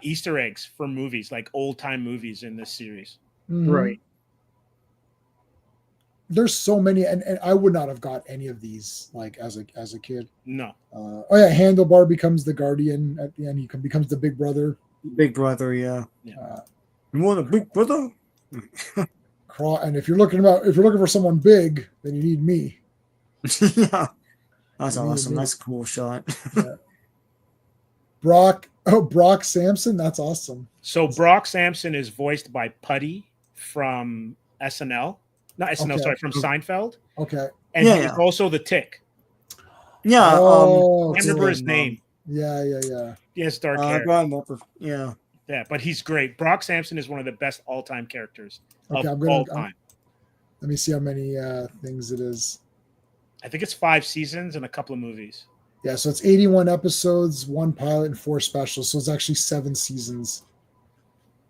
Easter eggs for movies, like old time movies in this series. Mm-hmm. Right. There's so many, and I would not have got any of these like as a kid. No. Handlebar becomes the guardian at the end. He becomes the big brother. Big brother, yeah. You want a big brother? And if you're looking for someone big, then you need me. Yeah, that's awesome. That's a cool shot. Yeah. Brock Sampson. That's awesome. So Brock Sampson is voiced by Putty from SNL. Not SNL, sorry, from Seinfeld. Okay. And he's also the Tick. Yeah. I remember his name. Yeah. He has dark hair. Yeah. Yeah, but he's great. Brock Sampson is one of the best all-time characters of all time. Let me see how many things it is. I think it's 5 seasons and a couple of movies. Yeah, so it's 81 episodes, 1 pilot, and 4 specials. So it's actually 7 seasons.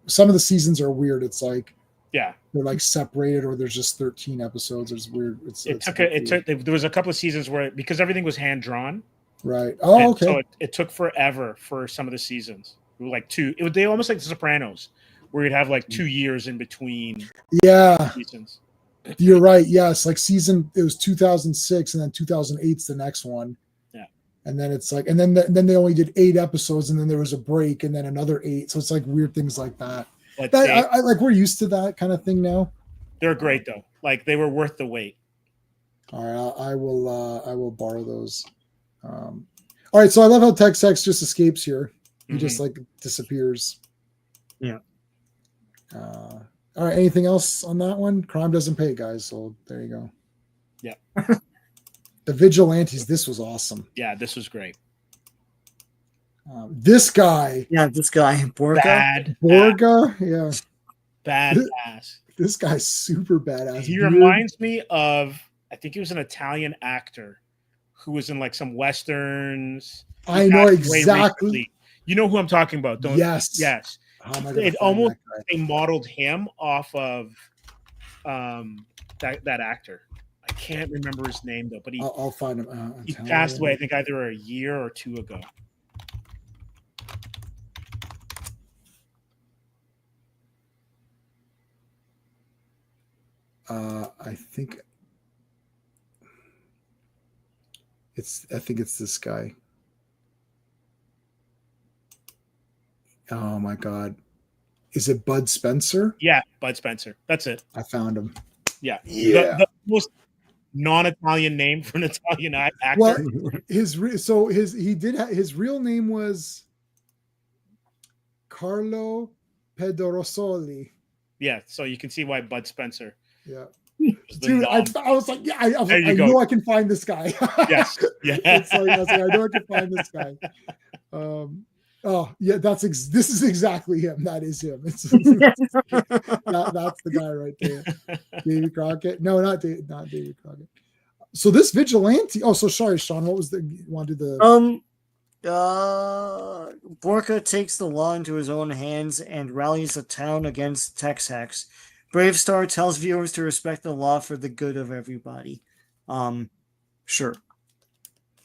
Some of the seasons are weird. It's like Yeah, they're like separated, or there's just 13 episodes. It's weird. There was a couple of seasons where, because everything was hand drawn, right. Oh, okay. So it took forever for some of the seasons. Like they almost like The Sopranos, where you'd have like 2 years in between. Yeah, seasons. You're right. Yes, like it was 2006, and then 2008's the next one. Yeah, and then it's like, and then they only did 8 episodes, and then there was a break, and then another 8. So it's like weird things like that. I like, we're used to that kind of thing now. They're great though. Like, they were worth the wait. All right, I will borrow those. All right, so I love how Tex just escapes here. He just like disappears. Yeah. All right, anything else on that one? Crime doesn't pay, guys. So there you go. Yeah. The Vigilantes. This was awesome. Yeah, this was great. This guy. Yeah, this guy. Borga. Yeah. Badass. This guy's super badass. He reminds me of, I think he was an Italian actor who was in like some Westerns. I know exactly. You know who I'm talking about, don't you? Yes. Yes. They modeled him off of that actor. I can't remember his name though, but I'll find him. He passed away, I think, either a year or 2 ago. I think it's this guy. Oh my God. Is it Bud Spencer? Yeah, Bud Spencer. That's it. I found him. Yeah. Yeah. The most non-Italian name for an Italian actor. Well, his real name was Carlo Pedrosoli. Yeah, so you can see why Bud Spencer. Yeah. Dude, I was like, yeah, I know I can find this guy. Yes. Yeah. I know I can find this guy. Oh yeah, this is exactly him. That is him. That's the guy right there. Davy Crockett. No, not Davy Crockett. So this vigilante. Oh, so sorry, Sean. What was you want to do Borka takes the law into his own hands and rallies the town against Tex-Hex. BraveStarr tells viewers to respect the law for the good of everybody. Sure.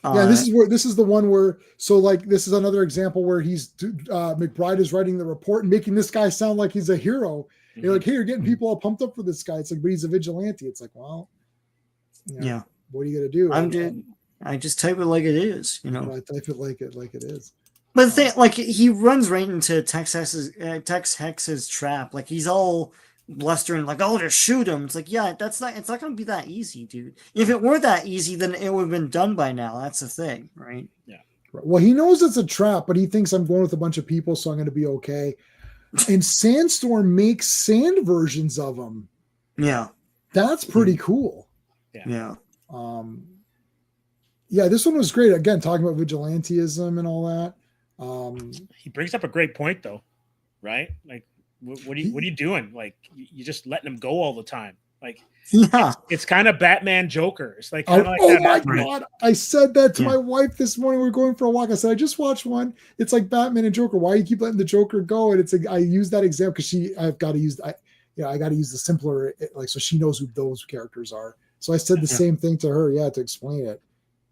Yeah, this is the one where, so like, this is another example where McBride is writing the report and making this guy sound like he's a hero. Mm-hmm. You're like, hey, you're getting people all pumped up for this guy. It's like, but he's a vigilante. It's like, well, yeah. What are you gonna do? I just type it like it is, I type it like it is. But the thing, like, he runs right into Tex-Hex's trap. Like, he's all blustering, like, "Oh, just shoot him." It's like, yeah, it's not gonna be that easy, dude. If it were that easy, then it would have been done by now. That's the thing, right? Yeah. Well, he knows it's a trap, but he thinks I'm going with a bunch of people, so I'm going to be okay. And Sandstorm makes sand versions of him. Yeah, that's pretty cool. Yeah. Yeah, this one was great. Again, talking about vigilantism and all that. He brings up a great point, though, right? Like, what are you doing? Like, you just letting him go all the time. Like, yeah, it's kind of Batman Joker. It's like, oh my God. I said that to my wife this morning. We were going for a walk. I said, I just watched one. It's like Batman and Joker. Why do you keep letting the Joker go? And it's like, I use that example because I got to use the simpler, like, so she knows who those characters are. So I said the same thing to her. Yeah. To explain it.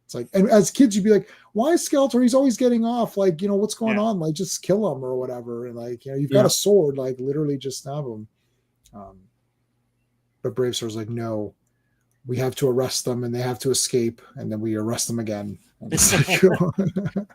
It's like, and as kids, you'd be like, why Skeletor? He's always getting off. Like, what's going on? Like, just kill him or whatever. And like, you've got a sword, like literally just stab him. But BraveStarr's like, no, we have to arrest them and they have to escape. And then we arrest them again.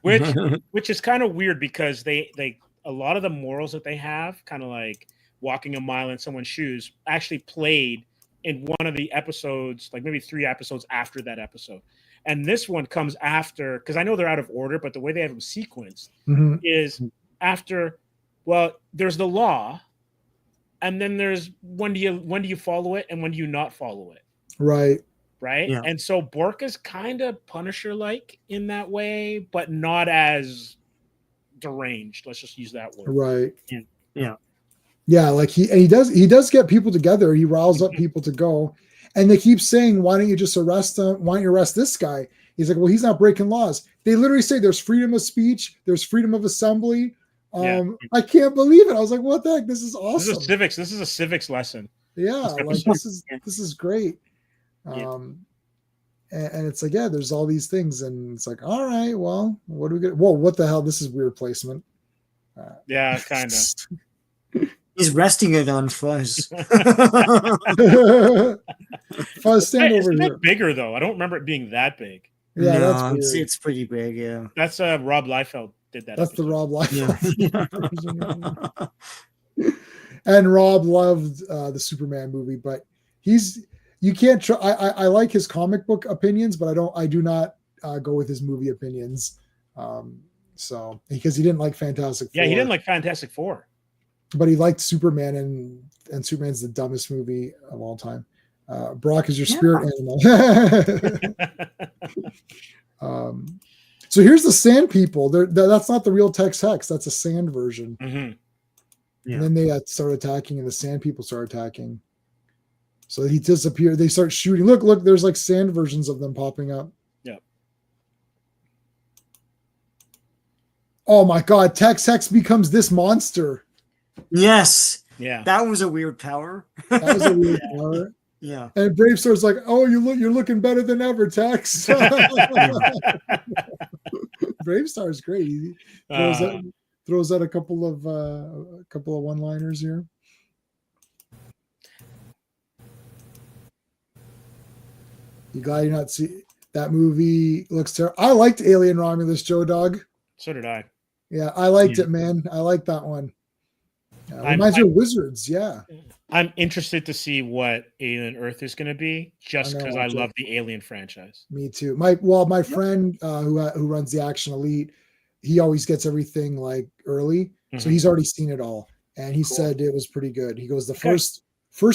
Which is kind of weird because they a lot of the morals that they have, kind of like walking a mile in someone's shoes, actually played in one of the episodes, like maybe 3 episodes after that episode. And this one comes after, because I know they're out of order, but the way they have them sequenced is after, well, there's the law, and then there's when do you follow it and when do you not follow it? Right. Yeah. And so Borka's kind of Punisher-like in that way, but not as deranged. Let's just use that word. Right. Yeah. Like he does get people together. He riles up people to go. And they keep saying, why don't you just arrest him? Why don't you arrest this guy? He's like, well, he's not breaking laws. They literally say there's freedom of speech, there's freedom of assembly. I can't believe it. I was like, what the heck? This is awesome. This is a civics lesson. Yeah, like this is great. And it's like, yeah, there's all these things, and it's like, all right, well, what do we get? Whoa, what the hell? This is weird placement. Yeah, kind of. He's resting it on Fuzz. Fuzz, stand over here. Bigger though. I don't remember it being that big. Yeah, no, it's pretty big. Yeah, that's Rob Liefeld did that. That's episode. The Rob Liefeld. Yeah. And Rob loved the Superman movie, but you can't try. I like his comic book opinions, but I do not go with his movie opinions. So because he didn't like Fantastic Four. Yeah, he didn't like Fantastic Four. But he liked Superman, and Superman's the dumbest movie of all time. Brock is your spirit animal. So here's the sand people. That's not the real Tex Hex. That's a sand version. Mm-hmm. Yeah. And then they start attacking, and the sand people start attacking. So he disappeared. They start shooting. Look, there's like sand versions of them popping up. Yeah. Oh my God, Tex Hex becomes this monster. Yes. Yeah. That was a weird power. That was a weird power. Yeah. And BraveStarr's like, oh, you're looking better than ever, Tex. BraveStarr's great. He throws out a couple of one-liners here. You glad you're not see that movie? Looks terrible. I liked Alien Romulus, Joe Dog. So did I. Yeah, I liked it, man. I like that one. Reminds me of Wizards, yeah. I'm interested to see what Alien Earth is going to be, just because I love the Alien franchise. Me too. My friend who runs the Action Elite, he always gets everything like early, so he's already seen it all, and he said it was pretty good. He goes, the first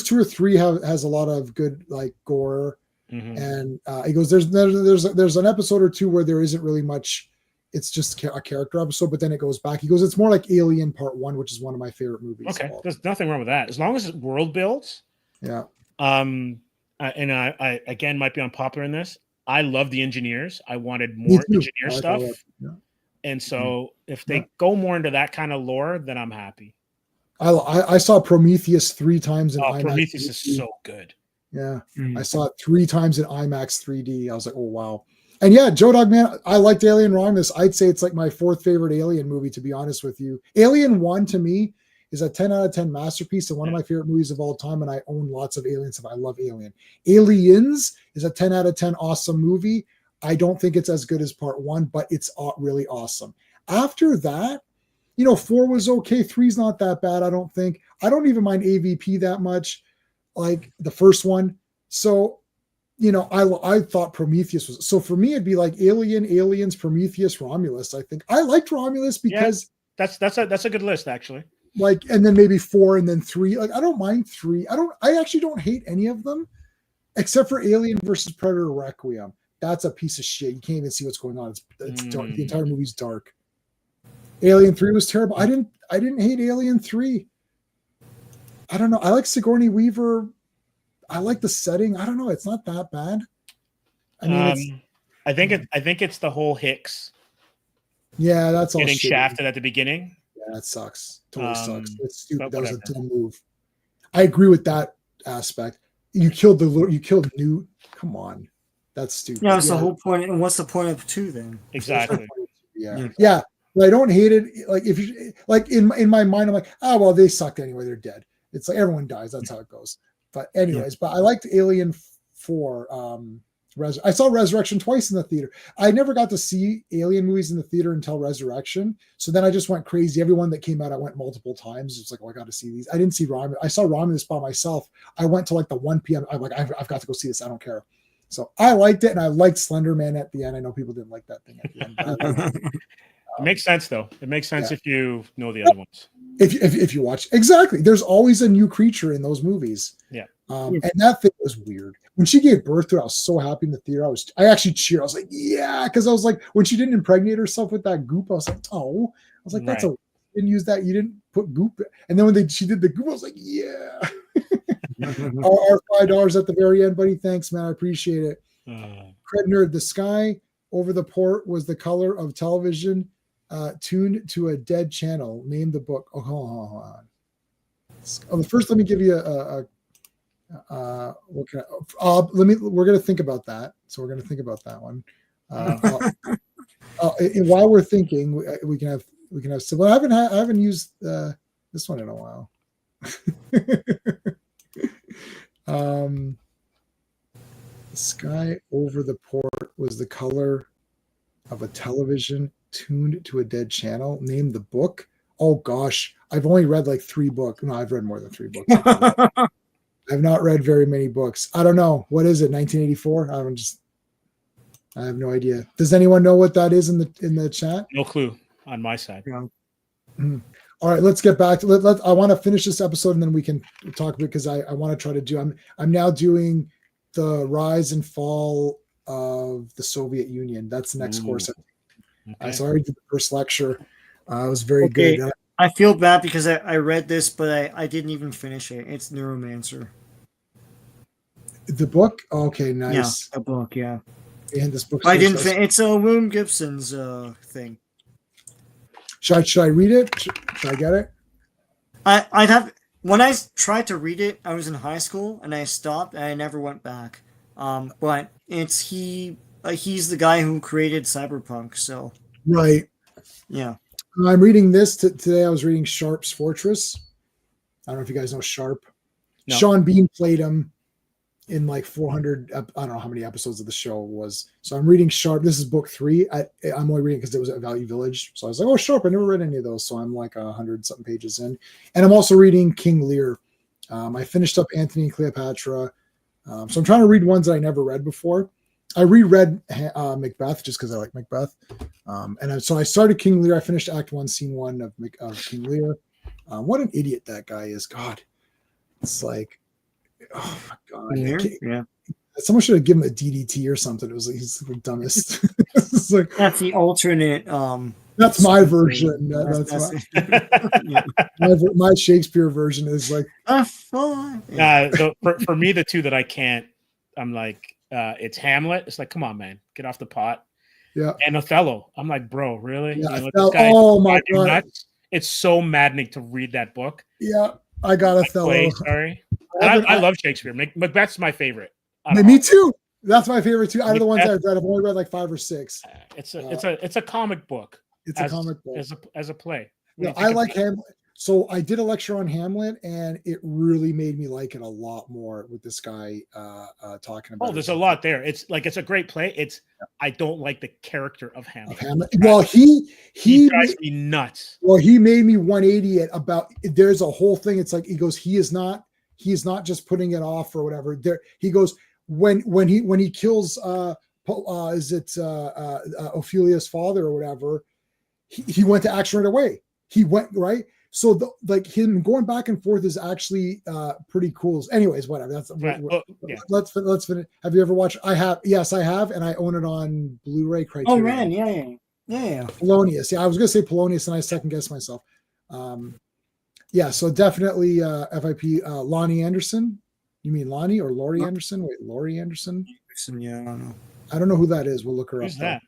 2 or 3 has a lot of good like gore, and he goes, there's an episode or 2 where there isn't really much. It's just a character episode, but then it goes back. He goes, it's more like Alien Part 1, which is one of my favorite movies. Okay, there's nothing wrong with that. As long as it world builds. Yeah. And I again might be unpopular in this. I love the engineers. I wanted more engineer stuff. Yeah. And so if they go more into that kind of lore, then I'm happy. I saw Prometheus 3 times in IMAX. Prometheus 3D. Is so good. Yeah. I saw it 3 times in IMAX 3D. I was like, oh, wow. And yeah, Joe Dog, man, I liked Alien Romulus. I'd say it's like my 4th favorite Alien movie, to be honest with you. Alien 1 to me is a 10 out of 10 masterpiece and one of my favorite movies of all time. And I own lots of Aliens, and I love Alien. Aliens is a 10 out of 10 awesome movie. I don't think it's as good as Part 1, but it's really awesome. After that, 4 was okay. 3's not that bad, I don't think. I don't even mind AVP that much, like the first one. So, I thought Prometheus was, so for me, it'd be like Alien, Aliens, Prometheus, Romulus. I think I liked Romulus because that's a good list, actually. Like, and then maybe 4 and then 3. Like, I don't mind 3. I actually don't hate any of them except for Alien versus Predator Requiem. That's a piece of shit. You can't even see what's going on. It's dark. The entire movie's dark. Alien 3 was terrible. I didn't hate Alien 3. I don't know. I like Sigourney Weaver. I like the setting. I don't know. It's not that bad. I mean, I think it's the whole Hicks. Yeah, that's all getting shafted at the beginning. Yeah, that sucks. Totally sucks. It's stupid. That was a dumb move. I agree with that aspect. You killed Newt. Come on, that's stupid. Yeah, that's the whole point. And what's the point of 2 then? Exactly. Yeah. But I don't hate it. Like if you like in my mind, I'm like, oh well, they sucked anyway. They're dead. It's like everyone dies. That's how it goes. But anyways, but I liked Alien 4. I saw Resurrection twice in the theater. I never got to see Alien movies in the theater until Resurrection. So then I just went crazy. Every one that came out, I went multiple times. It's like, oh, I got to see these. I didn't see Romulus. I saw Romulus by myself. I went to like the 1 p.m. I'm like, I've got to go see this. I don't care. So I liked it, and I liked Slender Man at the end. I know people didn't like that thing at the end. But it makes sense though. It makes sense if you know the other ones. If you watch, exactly. There's always a new creature in those movies. Yeah. And that thing was weird. When she gave birth to it, I was so happy in the theater. I actually cheered. I was like, yeah, because I was like, when she didn't impregnate herself with that goop, I was like, oh, I was like, that's you didn't use that. You didn't put goop. And then when she did the goop, I was like, yeah. Our $5 at the very end, buddy. Thanks, man. I appreciate it. Cred Nerd, the sky over the port was the color of television. tuned to a dead channel. Name the book. Oh, hold on. Oh, first, let me give you we're going to think about that. So we're going to think about that one. And while we're thinking, we can have well, I haven't used this one in a while. The sky over the port was the color of a television tuned to a dead channel. Name the book. Oh gosh, I've only read like 3 books. No, I've read more than 3 books. I've not read very many books. I don't know. What is it? 1984? I have no idea. Does anyone know what that is in the chat? No clue on my side. Yeah. Mm-hmm. All right, let's get back to I want to finish this episode and then we can talk, because I want to try to do. I'm now doing the rise and fall of the Soviet Union. That's the next course. Okay. So I already did the first lecture. It was very good. I feel bad because I read this, but I didn't even finish it. It's Neuromancer. The book? Okay, nice. Yeah, the book, yeah. And this book. I didn't. It's William Gibson's thing. Should I read it? Should I get it? I'd have. When I tried to read it, I was in high school and I stopped and I never went back. But he's the guy who created Cyberpunk. So right. Yeah. I'm reading this today. I was reading Sharp's Fortress. I don't know if you guys know Sharp. No. Sean Bean played him in like 400. I don't know how many episodes of the show was. So I'm reading Sharp. This is book 3. I'm only reading because it was at Value Village. So I was like, oh, Sharp. I never read any of those. So I'm like 100 something pages in. And I'm also reading King Lear. I finished up Antony and Cleopatra. So I'm trying to read ones that I never read before. I reread Macbeth just because I like Macbeth. So I started King Lear. I finished Act 1, Scene 1 of King Lear. What an idiot that guy is. God. It's like, oh my God. Yeah. Someone should have given him a DDT or something. It was like, he's the dumbest. It's like, that's the alternate. That's my version. My Shakespeare version is like. For me, the two that I can't, I'm like, it's Hamlet. It's like, come on, man, get off the pot. Yeah. And Othello. I'm like, bro, really? Yeah, this guy, oh my God. Nuts? It's so maddening to read that book. Yeah, I got Othello. Sorry. I love Shakespeare. Macbeth's my favorite. Me too. That's my favorite too. Out of the ones I've read, I've only read like 5 or 6. It's a comic book. It's a comic book as a play. Yeah, I like Hamlet. So I did a lecture on Hamlet, and it really made me like it a lot more with this guy talking about. Oh, there's a lot there. It's a great play. I don't like the character of Hamlet. Well, he drives me nuts. Well, he made me 180 it about. There's a whole thing. It's like he goes, he is not just putting it off or whatever. There he goes when he kills Ophelia's father or whatever. He went to action right away. He went right. So him going back and forth is actually pretty cool. Anyways, whatever. That's right. Let's finish. Have you ever watched? I have. Yes, I have, and I own it on Blu-ray Criterion. Oh man, yeah. Polonius. Yeah, I was gonna say Polonius, and I second guessed myself. So definitely FIP. Lonnie Anderson. You mean Lonnie or Laurie Anderson? Wait, Laurie Anderson. Yeah, I don't know. I don't know who that is. We'll look her Who's up.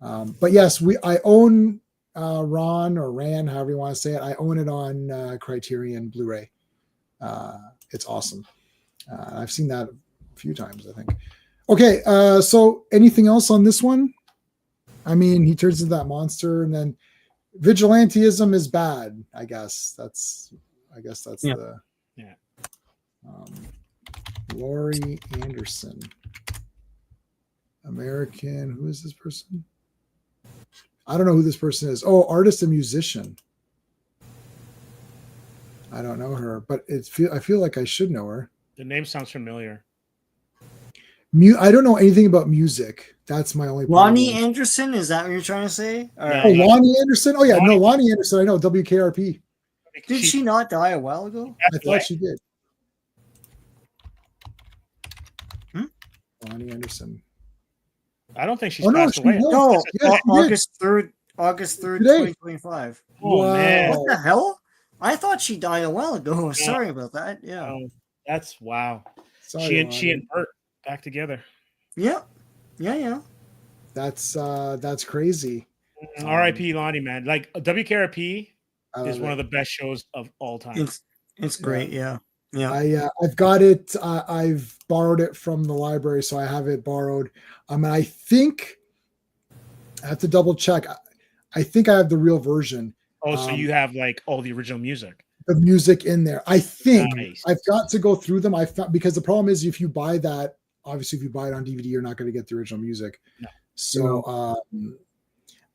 That? But yes, I own. Ron or Ran, however you want to say it. I own it on Criterion Blu-ray. It's awesome. I've seen that a few times, I think. Okay, so anything else on this one? I mean, he turns into that monster, and then vigilantism is bad. I guess that's the. Yeah. Laurie Anderson, American. Who is this person? I don't know who this person is. Oh, artist and musician. I don't know her, but I feel like I should know her. The name sounds familiar. I don't know anything about music. That's my only problem. Lonnie Anderson, is that what you're trying to say? Lonnie Anderson? Oh, yeah. No, Lonnie Anderson. I know. WKRP. Did she not die a while ago? I thought she did. Lonnie Anderson. I don't think she's passed away. No, August 3rd, 2025. Oh, wow. Man. What the hell? I thought she died a while ago. Sorry about that. Yeah. That's wow. Sorry, she and Bert back together. Yeah. That's crazy. R.I.P. Lonnie, man. Like WKRP is one it. of the best shows of all time. It's great. Yeah. I've got it. I've borrowed it from the library, so I have it borrowed. And I think I have to double check. I think I have the real version. Oh, so you have like all the original music. The music in there. I think Nice. I've got to go through them. I found, because the problem is if you buy that, obviously if you buy it on DVD, you're not going to get the original music. No. So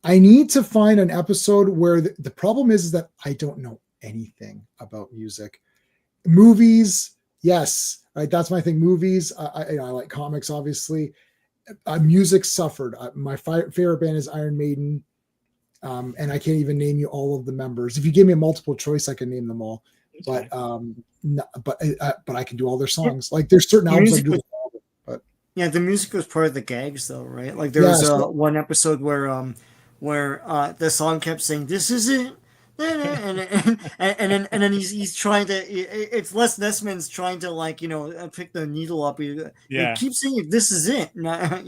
I need to find an episode where the problem is that I don't know anything about music. Movies, yes, right. That's my thing. Movies, I like comics, obviously. Music suffered. My favorite band is Iron Maiden. And I can't even name you all of the members. If you give me a multiple choice, I can name them all. But I can do all their songs. Like there's certain albums I do. But yeah, the music was part of the gags, though, right? Like there was one episode where the song kept saying, "This is it," and then he's trying to. It's Les Nessman's trying to pick the needle up. He keeps saying, "This is it," right,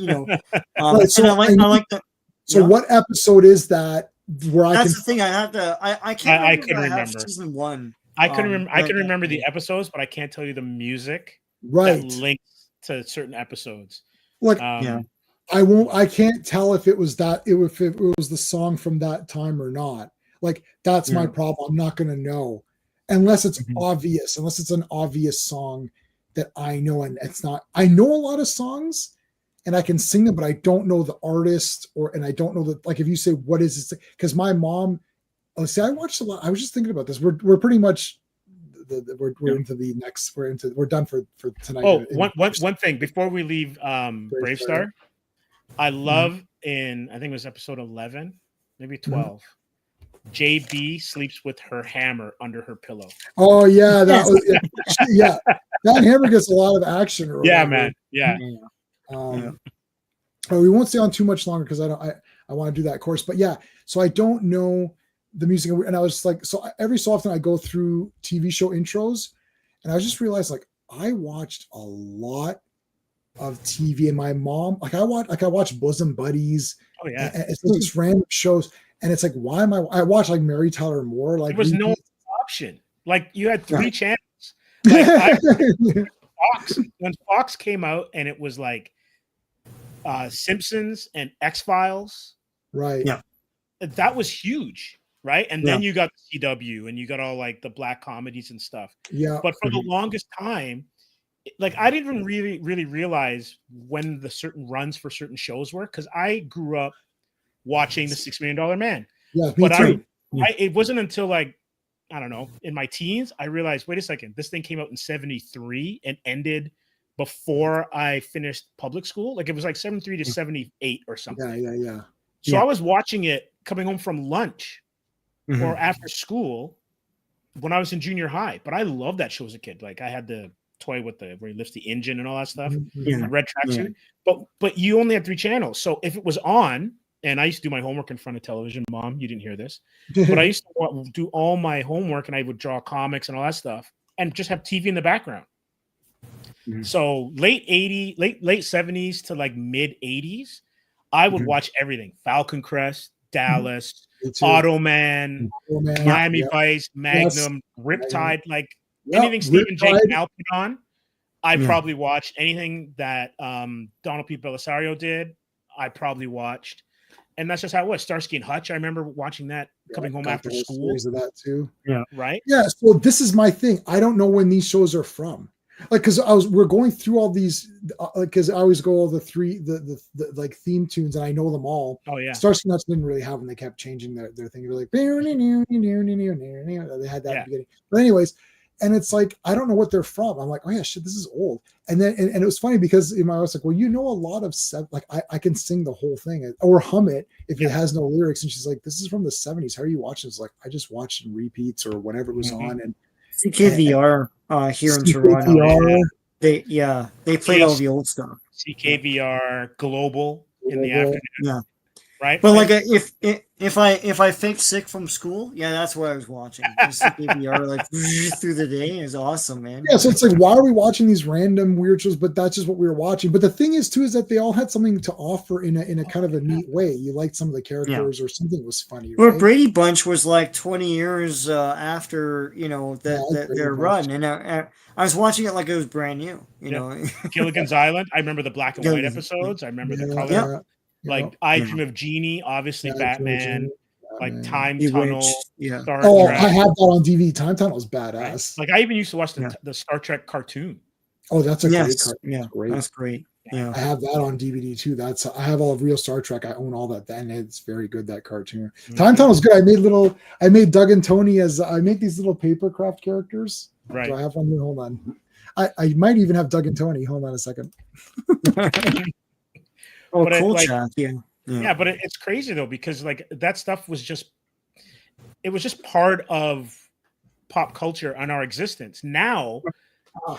so I like that. So what episode is that? That's the thing. I can't. I couldn't remember season 1. I couldn't remember the episodes, but I can't tell you the music. Right. That links to certain episodes. Like, I can't tell if it was if it was the song from that time or not. Like, that's my problem. I'm not going to know unless it's obvious, unless it's an obvious song that I know. And it's not, I know a lot of songs and I can sing them, but I don't know the artist and I don't know that, like, if you say, what is this? Because my mom, I watched a lot. I was just thinking about this. We're pretty much, we're into the next, we're done for tonight. Oh, one thing before we leave BraveStarr, I love I think it was episode 11, maybe 12. JB sleeps with her hammer under her pillow. Oh yeah, that was that hammer gets a lot of action. Yeah, man. Yeah. We won't stay on too much longer because I want to do that course. But yeah, so I don't know the music, and I was like, so every so often I go through TV show intros, and I just realized like I watched a lot of TV, and my mom, I watch Bosom Buddies. Oh yeah, and it's just random shows, and it's like, why am I watch like Mary Tyler Moore? Like there was no option. Like you had 3 channels. Like when Fox came out, and it was like Simpsons and X-Files. Right. Yeah. That was huge. Right. And then you got the CW and you got all like the black comedies and stuff. Yeah. But for the longest time, like I didn't even really realize when the certain runs for certain shows were, because I grew up watching the $6 Million Man. Yeah, me too. It wasn't until like, I don't know, in my teens, I realized, wait a second, this thing came out in 73 and ended before I finished public school. Like it was like 73 to 78 or something. Yeah. So I was watching it coming home from lunch or after school when I was in junior high. But I loved that show as a kid. Like I had the toy with where he lifts the engine and all that stuff. Red tracksuit. But you only had 3 channels. So if it was on, and I used to do my homework in front of television, Mom, you didn't hear this, but I used to do all my homework and I would draw comics and all that stuff and just have TV in the background. So late 70s to like mid 80s, I would watch everything. Falcon Crest, Dallas, Automan, Miami Vice, Magnum, Riptide, like anything Stephen J. Canal put on, I probably watched. Anything that Donald P. Belisario did, I probably watched. And that's just how it was. Starsky and Hutch, I remember watching that coming home after school. Of that too. Yeah. Right? Yeah. So this is my thing. I don't know when these shows are from. Like, because we're going through all these, because I always go all the like theme tunes and I know them all. Oh yeah. Starsky and Hutch didn't really have them. They kept changing their thing. They were like, they had that at the beginning. But anyways, and it's like, I don't know what they're from. I'm like, oh yeah, shit, this is old. And then, and it was funny because I was like, well, you know, a lot of like I can sing the whole thing or hum it if it has no lyrics. And she's like, this is from the 70s. How are you watching? It's like, I just watched in repeats or whatever it was on. And CKVR here in Toronto. They played all the old stuff. CKVR Global in the afternoon. Yeah. right? But like if I faked sick from school, yeah, that's what I was watching. Just the DVR like through the day is awesome, man. Yeah, so it's like, why are we watching these random weird shows? But that's just what we were watching. But the thing is, too, is that they all had something to offer in a kind of a neat way. You liked some of the characters, or something was funny. Well, right? Brady Bunch was like 20 years after their run, and I was watching it like it was brand new. You know, Gilligan's Island. I remember the black and white episodes. I remember the color. Like I Dream of Jeannie, obviously Batman. Like Time Tunnel, Star Trek. I have that on DVD. Time Tunnel is badass. Right? Like I even used to watch the Star Trek cartoon. Oh, that's a great cartoon. Yeah, great. That's great. Yeah, I have that on DVD too. I have all of Real Star Trek. I own all that. And it's very good, that cartoon. Time Tunnel is good. I made Doug and Tony I make these little papercraft characters. Right. Do I have one here? Hold on. I might even have Doug and Tony. Hold on a second. Oh, but cool, Jack. Yeah, but it's crazy though, because like that stuff was just part of pop culture and our existence. Now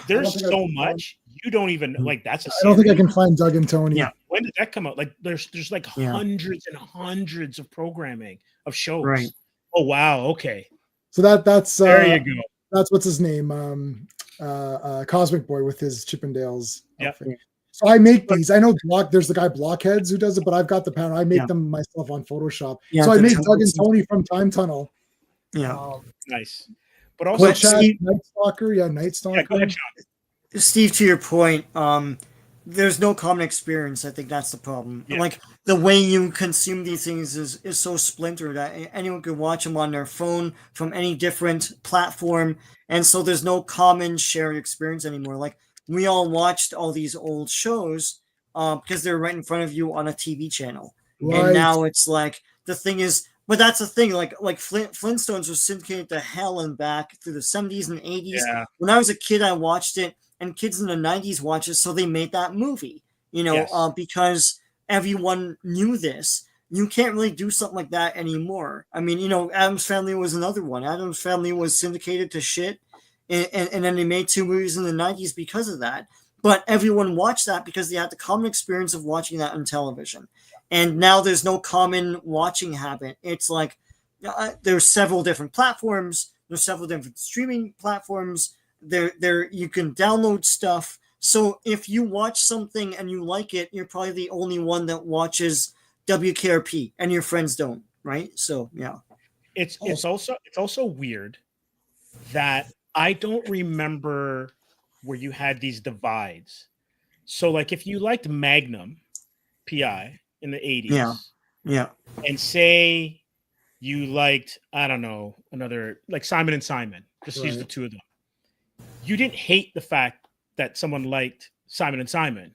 there's so much you don't even like. That's I don't think I can find Doug and Tony. Yeah, when did that come out? Like there's like hundreds and hundreds of programming of shows. Right. Oh wow. Okay. So that's there you go. That's what's his name, Cosmic Boy with his Chippendales. Yeah. So I make these. I know there's the guy Blockheads who does it, but I've got the pattern. I make them myself on Photoshop. So I make Doug and Tony from Time Tunnel. Yeah. Nice. But also Night Stalker. Yeah, Night Stalker. Yeah, go ahead, Sean. Steve, to your point, there's no common experience. I think that's the problem. Yeah. Like the way you consume these things is so splintered that anyone could watch them on their phone from any different platform. And so there's no common shared experience anymore. Like we all watched all these old shows because they're right in front of you on a TV channel. Right. And now it's like the thing is, but that's the thing. Like Flintstones was syndicated to hell and back through the 70s and 80s. Yeah. When I was a kid, I watched it, and kids in the 90s watched it, so they made that movie. Because everyone knew this. You can't really do something like that anymore. I mean, Addams Family was another one. Addams Family was syndicated to shit, and then they made 2 movies in the 90s because of that. But everyone watched that because they had the common experience of watching that on television. And now there's no common watching habit. It's like there's several different platforms. There's several different streaming platforms. There you can download stuff. So if you watch something and you like it, you're probably the only one that watches WKRP, and your friends don't, right? So yeah, it's also weird that I don't remember where you had these divides. So like if you liked Magnum PI in the 80s, yeah, and say you liked, I don't know, another like Simon and Simon, just use the two of them. You didn't hate the fact that someone liked Simon and Simon.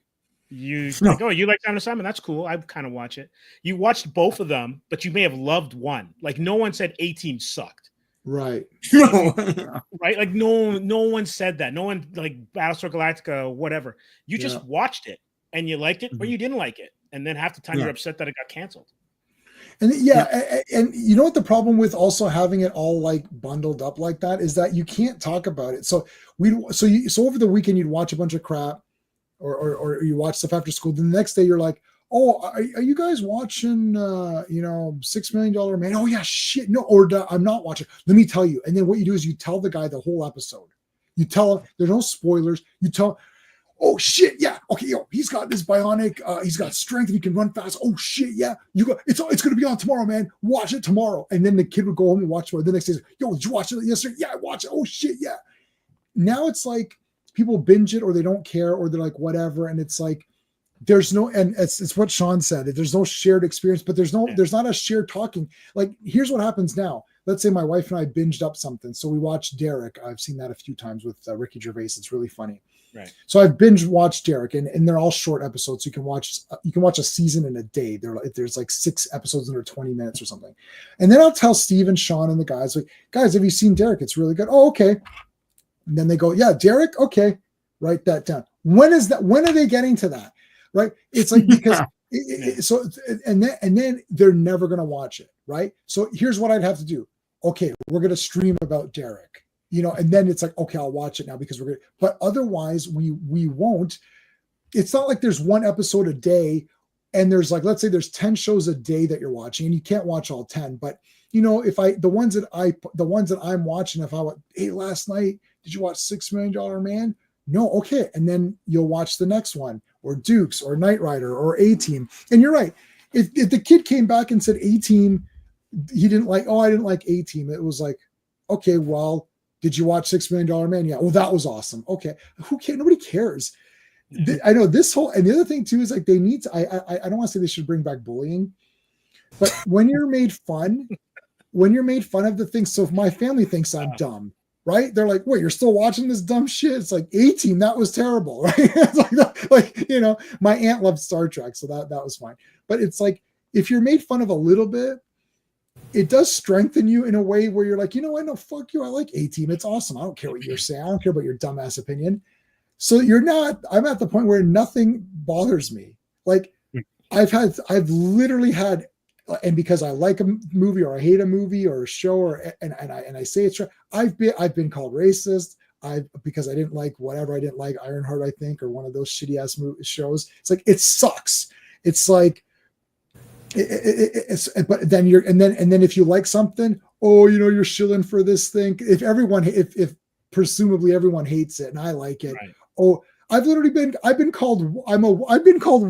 You like, oh, you like Simon and Simon? That's cool. I kind of watch it. You watched both of them, but you may have loved one. Like no one said A-Team sucked. Right. Right. Like no one said that. No one like Battlestar Galactica or whatever. You just watched it and you liked it or you didn't like it. And then half the time you're upset that it got canceled. And and you know what the problem with also having it all like bundled up like that is that you can't talk about it. So over the weekend you'd watch a bunch of crap or you watch stuff after school. Then the next day you're like, oh, are you guys watching $6 Million Man? Oh yeah, shit. No, I'm not watching. Let me tell you. And then what you do is you tell the guy the whole episode. You tell him there's no spoilers. You tell, oh shit, yeah, okay, he's got this bionic, he's got strength and he can run fast. Oh shit, yeah, it's gonna be on tomorrow, man. Watch it tomorrow. And then the kid would go home and watch it. The next day, yo, did you watch it yesterday? Yeah, I watched it. Oh shit, yeah. Now it's like people binge it or they don't care or they're like whatever, and it's like there's no, and it's what Sean said. There's no shared experience, but there's not a shared talking. Like here's what happens now. Let's say my wife and I binged up something, so we watched Derek. I've seen that a few times with Ricky Gervais. It's really funny. Right. So I've binge watched Derek, and they're all short episodes. So you can watch a season in a day. There's like 6 episodes under 20 minutes or something. And then I'll tell Steve and Sean and the guys, like, guys, have you seen Derek? It's really good. Oh, okay. And then they go, yeah, Derek. Okay. Write that down. When are they getting to that? Right. It's like, because and then they're never going to watch it. Right. So here's what I'd have to do. Okay. We're going to stream about Derek. And then it's like, okay, I'll watch it now because we're good. But otherwise we won't. It's not like there's one episode a day and there's like, let's say there's 10 shows a day that you're watching, and you can't watch all 10, but you know, the ones that I'm watching, if I went, hey, last night, did you watch $6 Million Man? No. Okay. And then you'll watch the next one, or Dukes, or Knight Rider, or A-Team. And you're right. If the kid came back and said A-Team, he didn't like, oh, I didn't like A-Team. It was like, okay, well, did you watch $6 Million Man? Yeah. Well, that was awesome. Okay. Who cares? Nobody cares. I know this whole, and the other thing too, is like, they need to, I don't want to say they should bring back bullying, but when you're made fun of the thing. So if my family thinks I'm dumb, right? They're like, wait, you're still watching this dumb shit? It's like, A-Team, that was terrible, right? It's like, you know, my aunt loved Star Trek, so that was fine. But it's like, if you're made fun of a little bit, it does strengthen you in a way where you're like, you know what? No, fuck you. I like A-Team. It's awesome. I don't care what you're saying. I don't care about your dumbass opinion. So I'm at the point where nothing bothers me. Like, I've literally had, and because I like a movie or I hate a movie or a show, or and I say it's true, I've been called racist. Because I didn't like whatever. I didn't like Ironheart, I think, or one of those shitty ass shows. It's like, it sucks. It's like, but then if you like something, oh, you know, you're shilling for this thing. If presumably everyone hates it and I like it, right. Oh, I've been called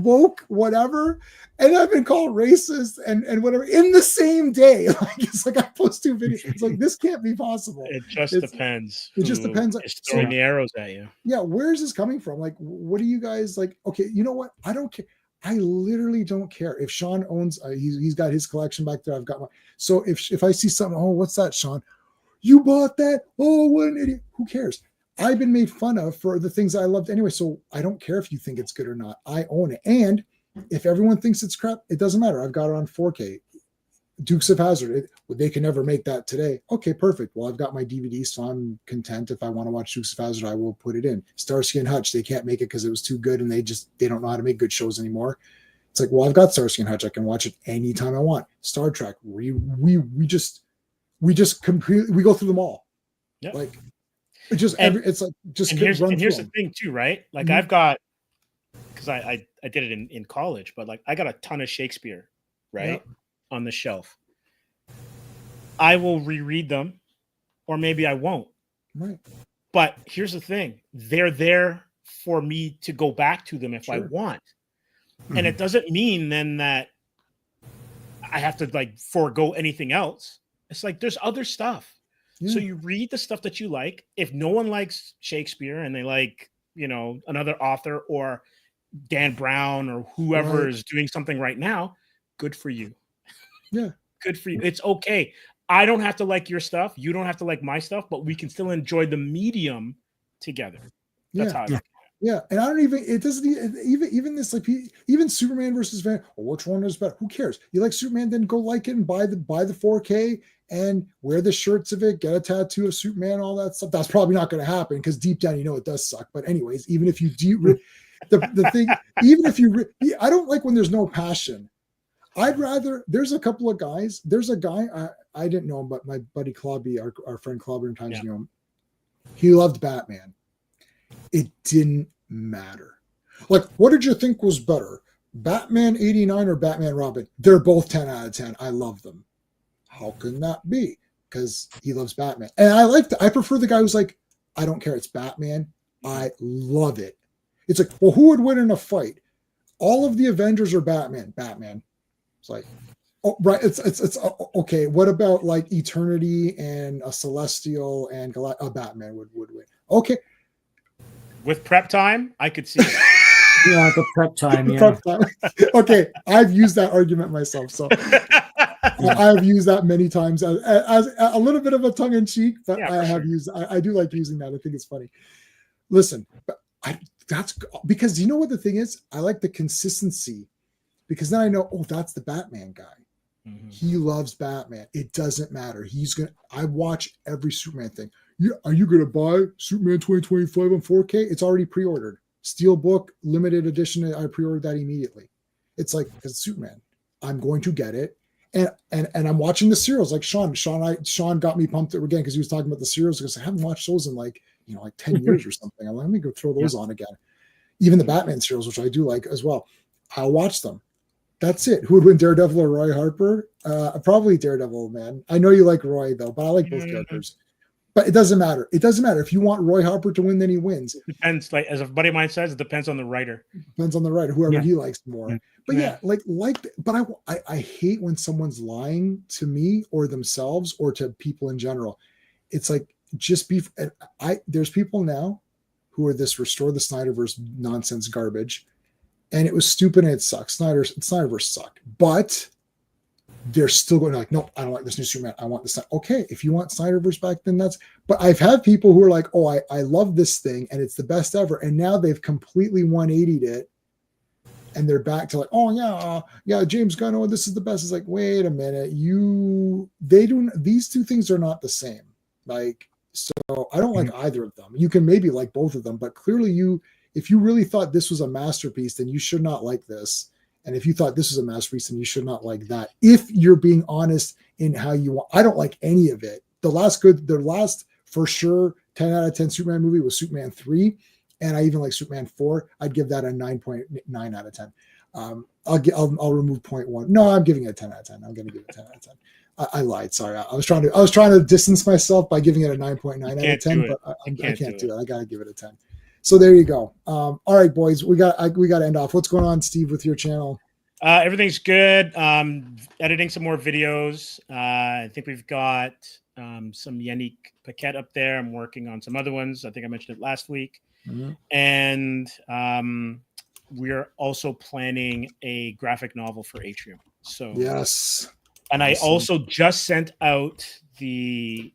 woke, whatever, and I've been called racist and whatever in the same day. Like, it's like I post 2 videos. It's like, this can't be possible. It just depends. It just depends. It's throwing the arrows at you. Yeah, where is this coming from? Like, what are you guys like? Okay, you know what? I don't care. I literally don't care if Sean owns. He's got his collection back there. I've got one. So if I see something, oh, what's that, Sean? You bought that? Oh, what an idiot! Who cares? I've been made fun of for the things I loved anyway, so I don't care if you think it's good or not. I own it. And if everyone thinks it's crap, it doesn't matter. I've got it on 4K. Dukes of Hazzard, they can never make that today. Okay, perfect. Well, I've got my DVD, so I'm content. If I want to watch Dukes of Hazzard, I will put it in. Starsky and Hutch, they can't make it because it was too good, and they don't know how to make good shows anymore. It's like, well, I've got Starsky and Hutch. I can watch it anytime I want. Star Trek, we just completely, we go through them all. Yep. Like, it's like just here's the thing too, right? Like, mm-hmm. I've got, because I did it in college, but like I got a ton of Shakespeare, right, yep. on the shelf. I will reread them, or maybe I won't. Right. But here's the thing: they're there for me to go back to them if I want, mm-hmm. and it doesn't mean then that I have to like forego anything else. It's like there's other stuff. Yeah. So you read the stuff that you like. If no one likes Shakespeare and they like, you know, another author or Dan Brown or whoever is doing something right now, good for you. Yeah. Good for you. It's okay. I don't have to like your stuff. You don't have to like my stuff, but we can still enjoy the medium together. That's how I look at it. Yeah, and I don't even. It doesn't even this, like, even Superman versus Van. Well, which one is better? Who cares? You like Superman, then go like it and buy the 4K and wear the shirts of it. Get a tattoo of Superman, all that stuff. That's probably not going to happen because deep down you know it does suck. But anyways, even if you do, the thing, even if you, I don't like when there's no passion. I'd rather. There's a couple of guys. There's a guy I didn't know him, but my buddy Clobby, our friend Clobberin, times knew him. He loved Batman. It didn't matter. Like, what did you think was better, Batman 89 or Batman Robin? They're both 10 out of 10. I love them. How can that be? Because he loves Batman. And I prefer the guy who's like, I don't care, it's Batman. I love it. It's like, well, who would win in a fight? All of the Avengers or Batman? Batman. It's like, oh, right. It's okay. What about like Eternity and a Celestial and Batman would win? Okay. With prep time, I could see it. Yeah, the prep time. Yeah. Prep time. Okay, I've used that argument myself, so I've used that many times as a little bit of a tongue in cheek, but I have used. I do like using that. I think it's funny. Listen, but that's because you know what the thing is. I like the consistency because then I know. Oh, that's the Batman guy. Mm-hmm. He loves Batman. It doesn't matter. I watch every Superman thing. Are you going to buy Superman 2025 on 4K? It's already pre-ordered. Steelbook, limited edition. I pre-ordered that immediately. It's like, because Superman, I'm going to get it. And I'm watching the serials like Sean. Sean got me pumped again because he was talking about the serials because I haven't watched those in like 10 years or something. I'm like, let me go throw those on again. Even the Batman serials, which I do like as well. I'll watch them. That's it. Who would win, Daredevil or Roy Harper? Probably Daredevil, man. I know you like Roy though, but I like both characters. But it doesn't matter. It doesn't matter. If you want Roy Harper to win, then he wins. It depends. Like as a buddy of mine says, it depends on the writer. Depends on the writer, whoever he likes more. But but I hate when someone's lying to me or themselves or to people in general. It's like just be. There's people now who are this restore the Snyderverse nonsense garbage, and it was stupid and it sucks. Snyderverse sucked, but they're still going like, no, I don't like this new Superman. I want this. Okay, if you want Snyderverse back, then that's. But I've had people who are like, oh, I love this thing and it's the best ever, and now they've completely 180'd it, and they're back to like, oh yeah, James Gunn, oh, this is the best. It's like, wait a minute, these two things are not the same. Like, so I don't like either of them. You can maybe like both of them, but clearly if you really thought this was a masterpiece, then you should not like this. And if you thought this was a masterpiece, then you should not like that. If you're being honest in how you want, I don't like any of it. The last for sure 10 out of 10 Superman movie was Superman 3, and I even like Superman 4. I'd give that a 9.9 out of 10. I'll remove 0.1. No, I'm giving it a 10 out of 10. I'm going to give it a 10 out of 10. I lied. Sorry, I was trying to distance myself by giving it a 9.9 out of 10, but I can't do it. I got to give it a 10. So there you go. All right, boys, we got to end off. What's going on, Steve, with your channel? Everything's good. Editing some more videos. I think we've got some Yannick Paquette up there. I'm working on some other ones. I think I mentioned it last week. Mm-hmm. And we're also planning a graphic novel for Atrium. So yes. And I also just sent out the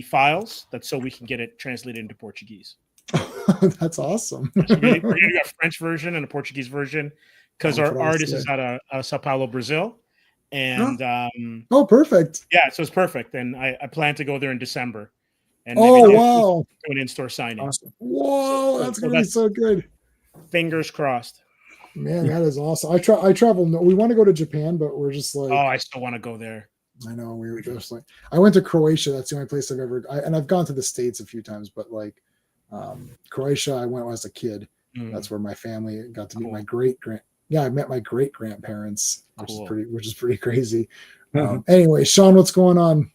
files so we can get it translated into Portuguese. That's awesome. So we're going to get a French version and a Portuguese version because our artist is out of Sao Paulo, Brazil. And perfect. Yeah, so it's perfect. And I plan to go there in December. And wow. Do an in-store signing. Awesome. Whoa, that's going to be so good. Fingers crossed. Man, that is awesome. I travel. We want to go to Japan, but we're just like, I still want to go there. I know. We were just like, I went to Croatia. That's the only place and I've gone to the States a few times, but like Croatia, I went when I was a kid. That's where my family got to meet my I met my great grandparents, which is pretty crazy. Anyway, Sean, what's going on?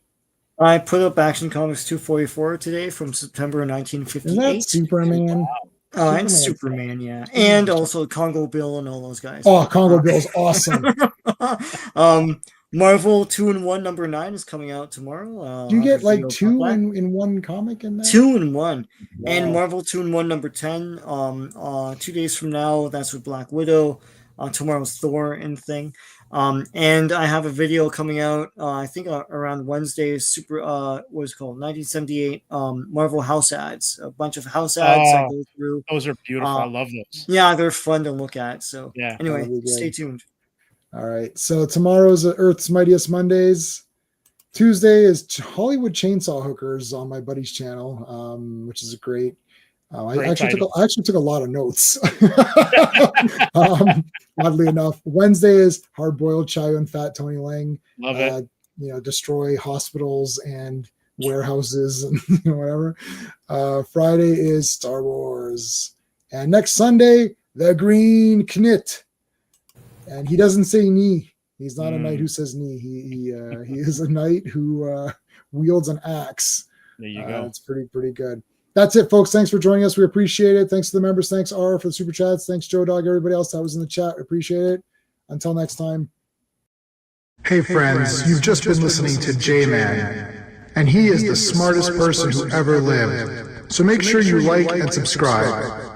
I put up Action Comics 244 today from September 1958. Is that Superman? Wow. And Superman, yeah. And also Congo Bill and all those guys. Oh, Congo Bill's awesome. Marvel 2-in-1 number 9 is coming out tomorrow. Do you get like 2 in one comic in that? 2-in-1. Wow. And Wow. Marvel 2-in-1 number 10, 2 days from now, that's with Black Widow. Tomorrow's Thor and thing. And I have a video coming out, I think around Wednesday, what's it called? 1978 Marvel house ads. A bunch of house ads I go through. Those are beautiful. I love those. Yeah, they're fun to look at. So yeah. Anyway, stay tuned. All right. So tomorrow's Earth's Mightiest Mondays. Tuesday is Hollywood Chainsaw Hookers on my buddy's channel, which is great. I actually took a lot of notes. Oddly enough, Wednesday is Hard Boiled Chayo and Fat Tony Lang. Love it. Destroy hospitals and warehouses and whatever. Friday is Star Wars, and next Sunday the Green Knit. And he doesn't say knee. He's not a knight who says knee. He is a knight who wields an axe. There you go. It's pretty good. That's it, folks. Thanks for joining us. We appreciate it. Thanks to the members. Thanks, R, for the super chats. Thanks, Joe Dog, everybody else that was in the chat. We appreciate it. Until next time. Hey, friends. You've just been listening to J-Man, and he is the smartest person who ever lived. So make sure you like and subscribe.